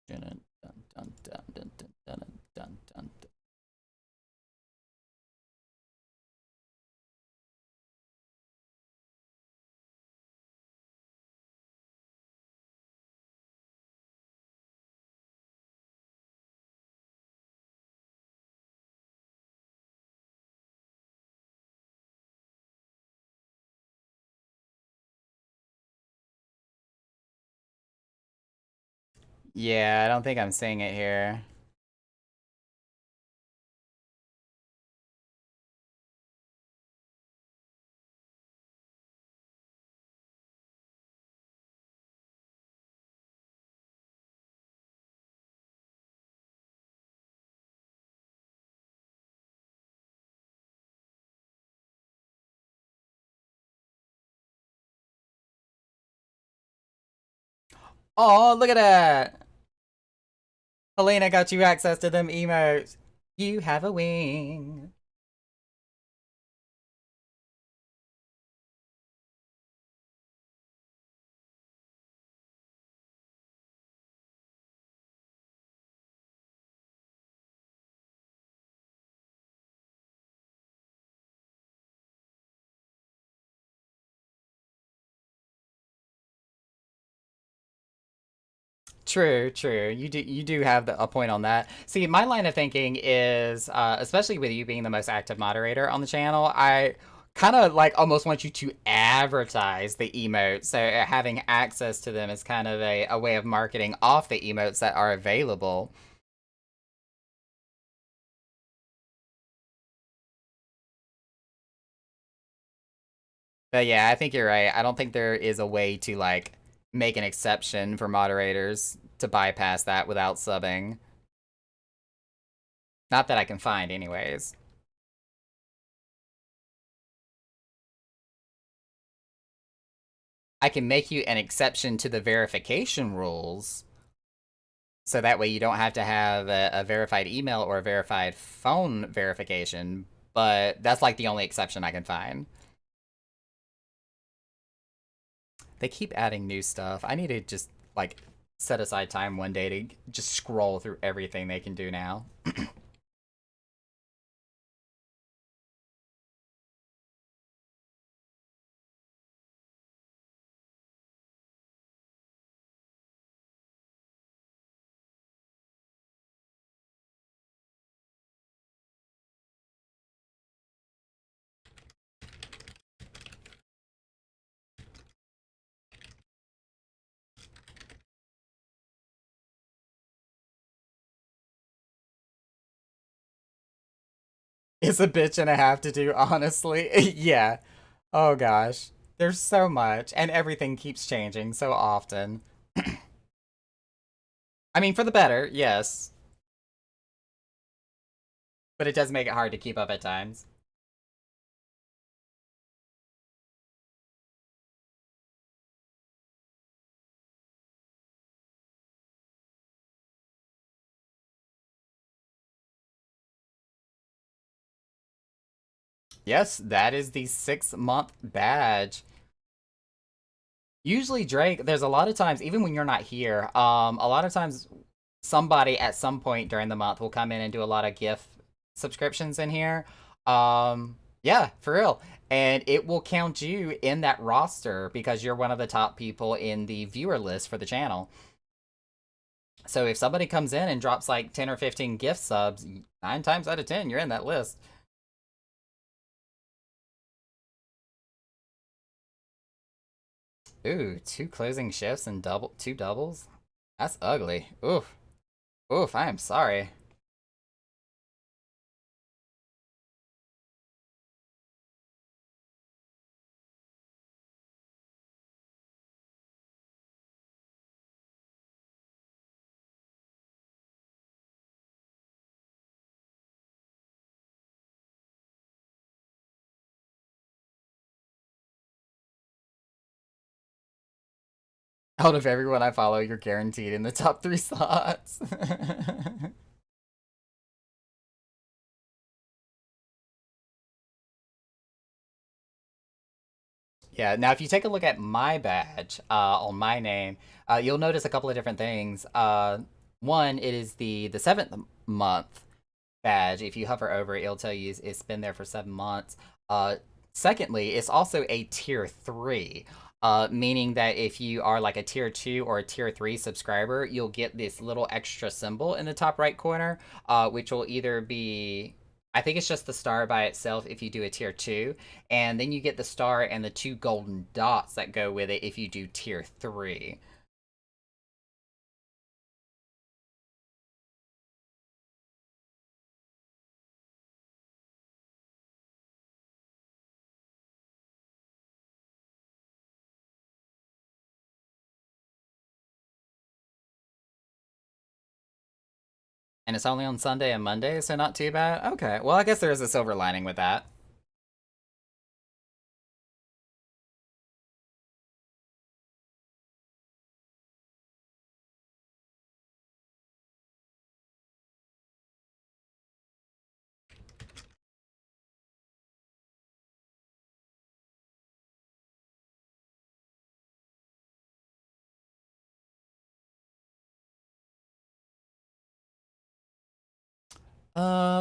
Dun, dun, dun, dun, dun, dun, dun, dun, dun. Yeah, I don't think I'm seeing it here. Oh, look at that! Helena got you access to them emotes. You have a wing. True, true. You do have a point on that. See, my line of thinking is, especially with you being the most active moderator on the channel, I kind of like almost want you to advertise the emotes. So having access to them is kind of a way of marketing off the emotes that are available. But yeah, I think you're right. I don't think there is a way to like make an exception for moderators to bypass that without subbing. Not that I can find, anyways. I can make you an exception to the verification rules, so that way you don't have to have a verified email or a verified phone verification, but that's like the only exception I can find. They keep adding new stuff. I need to just like set aside time one day to just scroll through everything they can do now. It's a bitch and a half to do, honestly. Yeah. Oh gosh. There's so much, and everything keeps changing so often. I mean, for the better, yes, but it does make it hard to keep up at times. Yes, that is the 6 month badge. Usually, Drake, there's a lot of times, even when you're not here, a lot of times somebody at some point during the month will come in and do a lot of gift subscriptions in here. Yeah, for real. And it will count you in that roster because you're one of the top people in the viewer list for the channel. So if somebody comes in and drops like 10 or 15 gift subs, 9 times out of 10, you're in that list. Ooh, two closing shifts and two doubles? That's ugly. Oof. Oof, I am sorry. Out of everyone I follow, you're guaranteed in the top 3 slots. Yeah, now if you take a look at my badge on my name, you'll notice a couple of different things. One, it is the 7th month badge. If you hover over it, it'll tell you it's been there for 7 months. Secondly, it's also a tier 3. Meaning that if you are like a tier 2 or a tier 3 subscriber, you'll get this little extra symbol in the top right corner, which will either be, I think it's just the star by itself if you do a tier 2, and then you get the star and the 2 golden dots that go with it if you do tier 3. And it's only on Sunday and Monday, so not too bad. Okay, well, I guess there is a silver lining with that.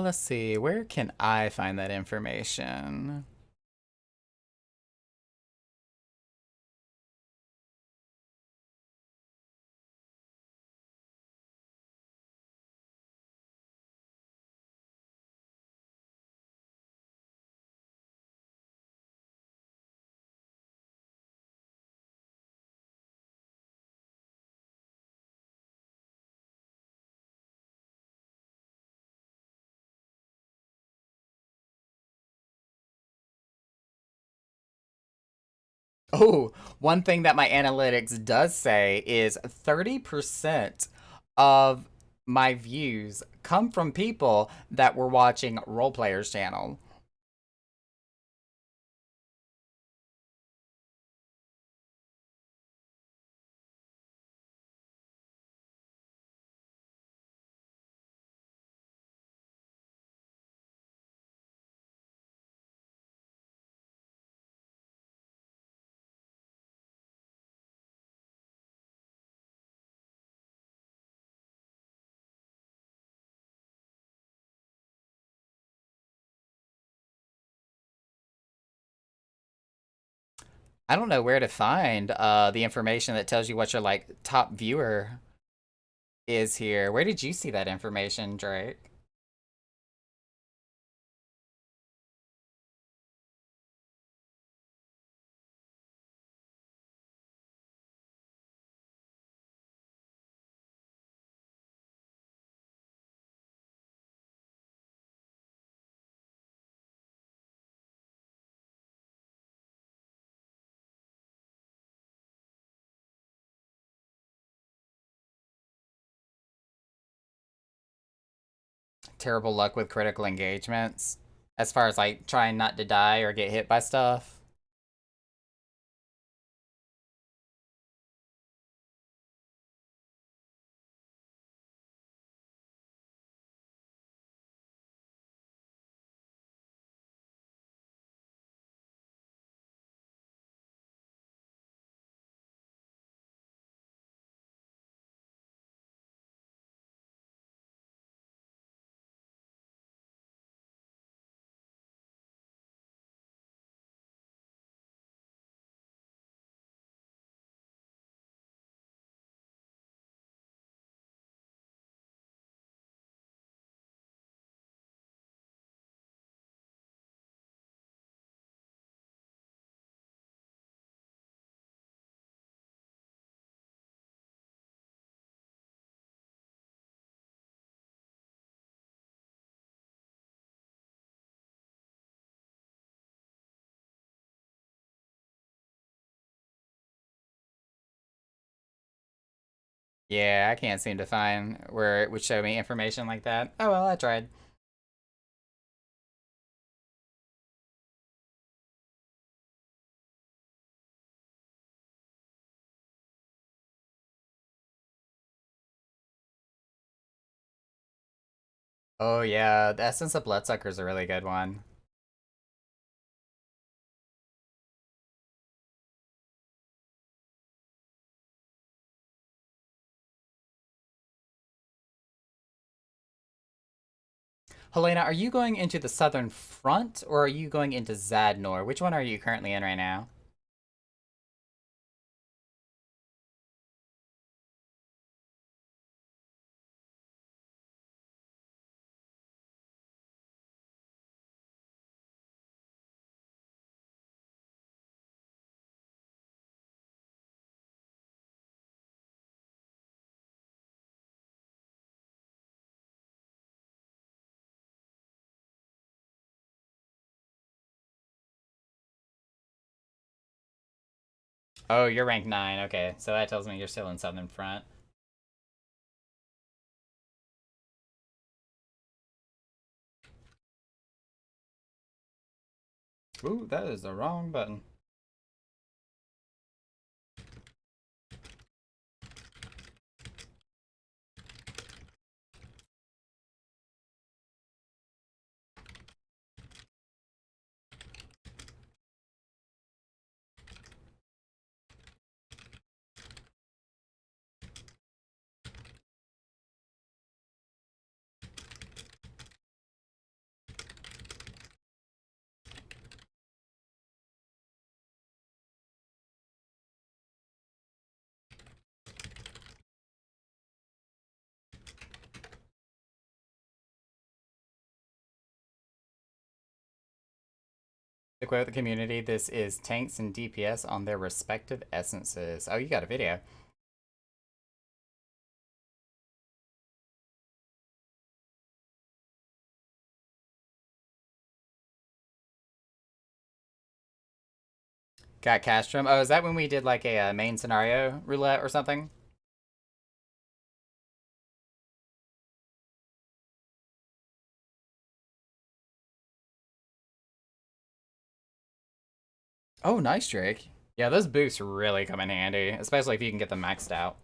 Let's see. Where can I find that information? Oh, one thing that my analytics does say is 30% of my views come from people that were watching Role Players channel. I don't know where to find the information that tells you what your like top viewer is here. Where did you see that information, Drake? Terrible luck with critical engagements as far as like trying not to die or get hit by stuff. Yeah, I can't seem to find where it would show me information like that. Oh well, I tried. Oh yeah, the Essence of Bloodsucker is a really good one. Helena, are you going into the Southern Front or are you going into Zadnor? Which one are you currently in right now? Oh, you're rank 9. Okay, so that tells me you're still in Southern Front. Ooh, that is the wrong button. To quote the community, this is tanks and DPS on their respective essences. Oh, you got a video. Got Castrum. Oh, is that when we did like a main scenario roulette or something? Oh, nice, Drake. Yeah, those boosts really come in handy, especially if you can get them maxed out.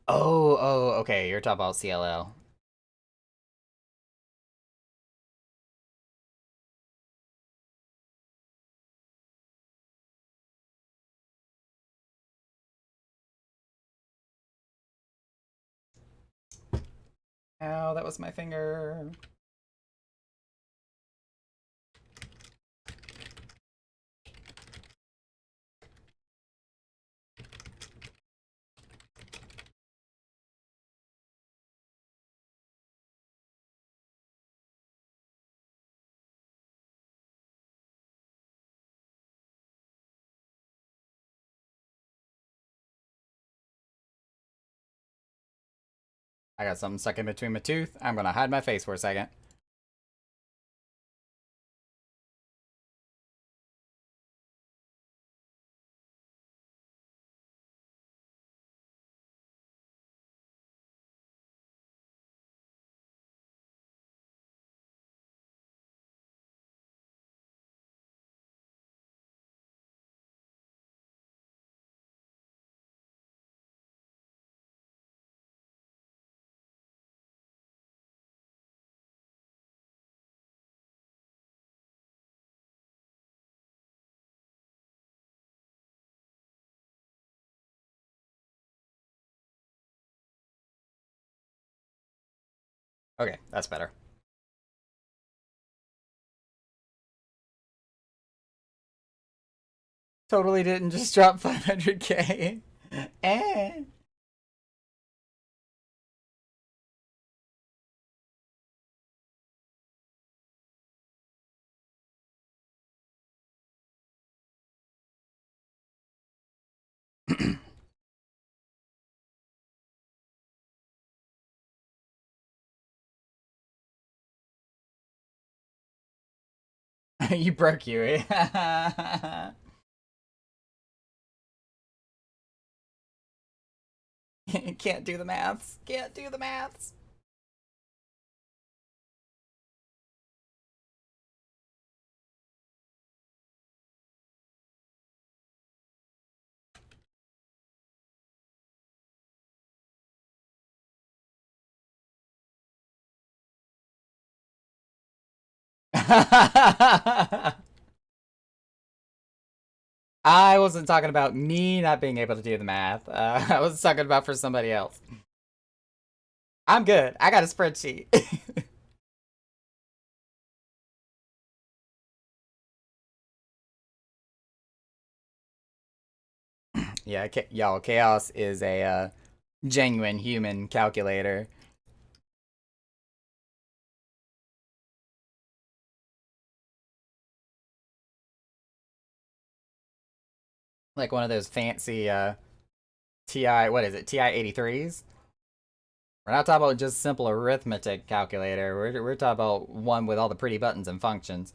Oh, okay. You're talking about CLL. Ow, that was my finger. I got something stuck in between my tooth. I'm gonna hide my face for a second. Okay, that's better. Totally didn't just drop 500k. Eh. You broke Yui. Can't do the maths. Can't do the maths. I wasn't talking about me not being able to do the math. I was talking about for somebody else. I'm good. I got a spreadsheet. Yeah, y'all, Chaos is a genuine human calculator. Like one of those fancy TI, what is it, TI 83s? We're not talking about just simple arithmetic calculator. We're talking about one with all the pretty buttons and functions.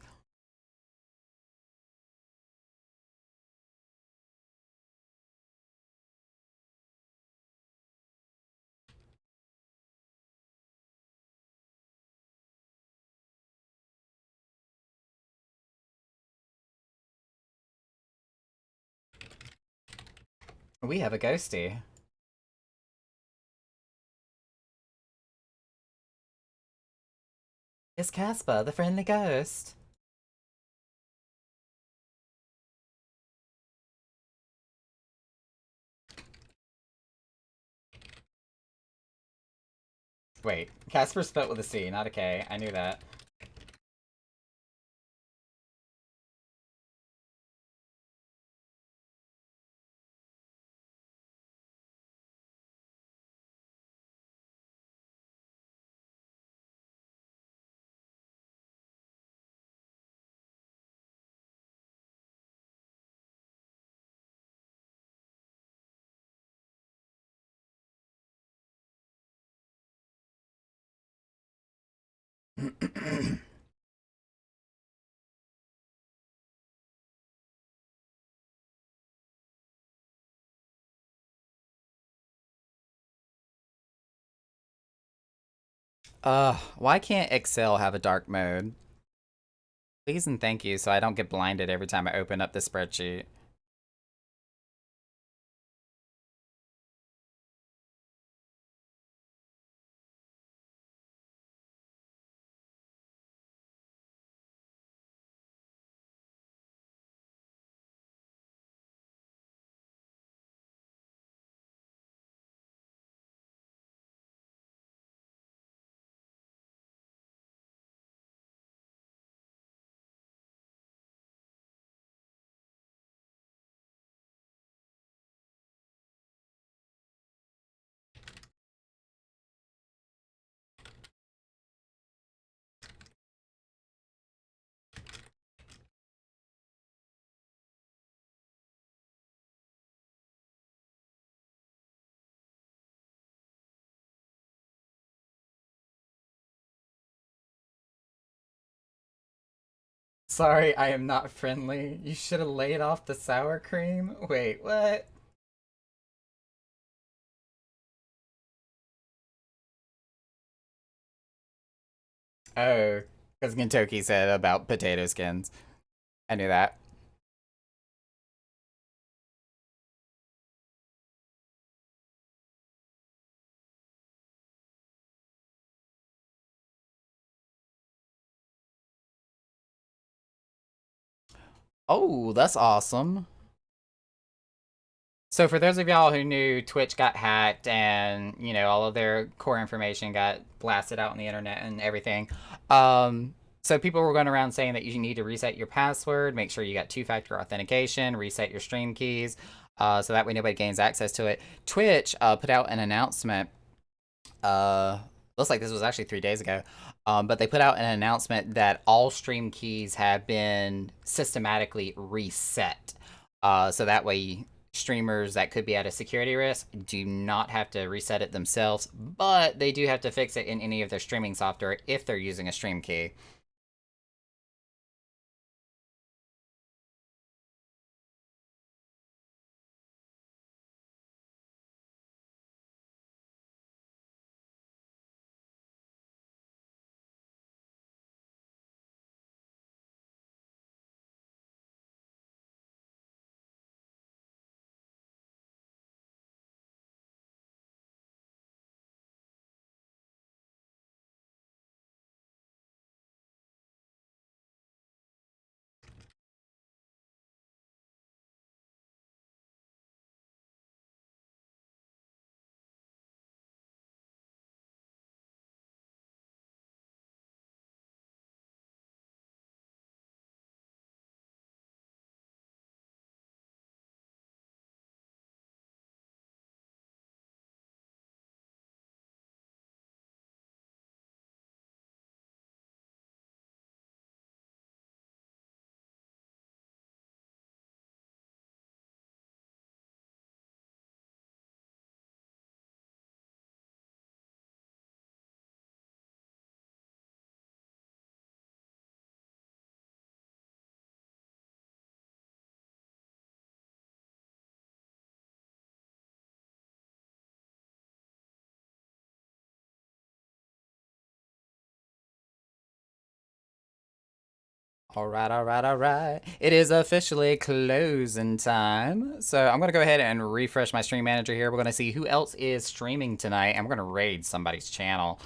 We have a ghosty. It's Casper, the friendly ghost. Wait, Casper spelled with a C, not a K. I knew that. Why can't Excel have a dark mode? Please and thank you so I don't get blinded every time I open up the spreadsheet. Sorry, I am not friendly. You should have laid off the sour cream. Wait, what? Oh, because Gintoki said about potato skins. I knew that. Oh, that's awesome. So for those of y'all who knew Twitch got hacked and, all of their core information got blasted out on the internet and everything, so people were going around saying that you need to reset your password, make sure you got two-factor authentication, reset your stream keys, so that way nobody gains access to it. Twitch put out an announcement. Looks like this was actually 3 days ago. But they put out an announcement that all stream keys have been systematically reset. So that way streamers that could be at a security risk do not have to reset it themselves, but they do have to fix it in any of their streaming software if they're using a stream key. All right, all right, all right. It is officially closing time. So I'm going to go ahead and refresh my stream manager here. We're going to see who else is streaming tonight, and we're going to raid somebody's channel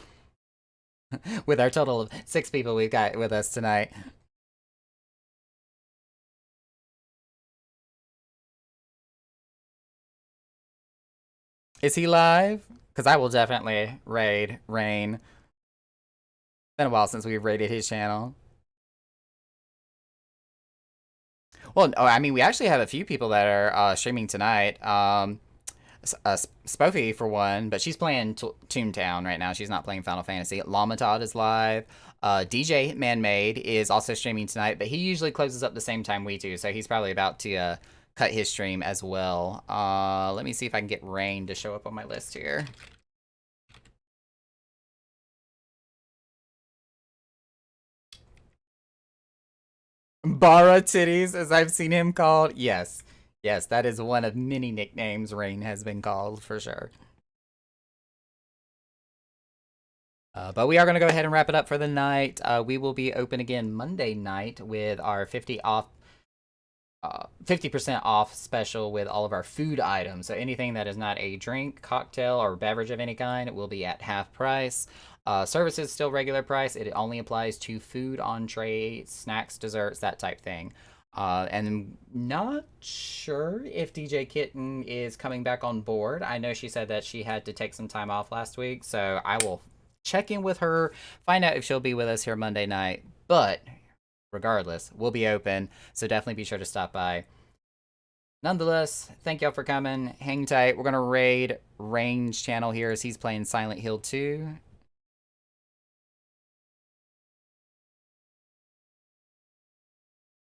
with our total of 6 people we've got with us tonight. Is he live? Because I will definitely raid Rain. Been a while since we've raided his channel. Well, I mean, we actually have a few people that are streaming tonight. Spoofy for one, but she's playing Toontown right now. She's not playing Final Fantasy. Lamatod is live. DJ Manmade is also streaming tonight, but he usually closes up the same time we do, so he's probably about to cut his stream as well. Let me see if I can get Rain to show up on my list here. Bara Titties, as I've seen him called. Yes. Yes, that is one of many nicknames Rain has been called for sure. But we are going to go ahead and wrap it up for the night. We will be open again Monday night with our 50% off special with all of our food items. So anything that is not a drink, cocktail, or beverage of any kind will be at half price. Services still regular price. It only applies to food, entree, snacks, desserts, that type thing. And not sure if DJ Kitten is coming back on board. I know she said that she had to take some time off last week, so I will check in with her, find out if she'll be with us here Monday night. But regardless, we'll be open, so definitely be sure to stop by. Nonetheless, thank y'all for coming. Hang tight. We're gonna raid Range channel here as he's playing Silent Hill 2.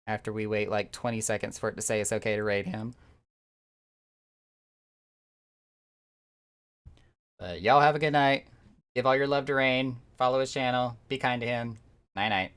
After we wait like 20 seconds for it to say it's okay to raid him. But y'all have a good night. Give all your love to Rain. Follow his channel. Be kind to him. Night night.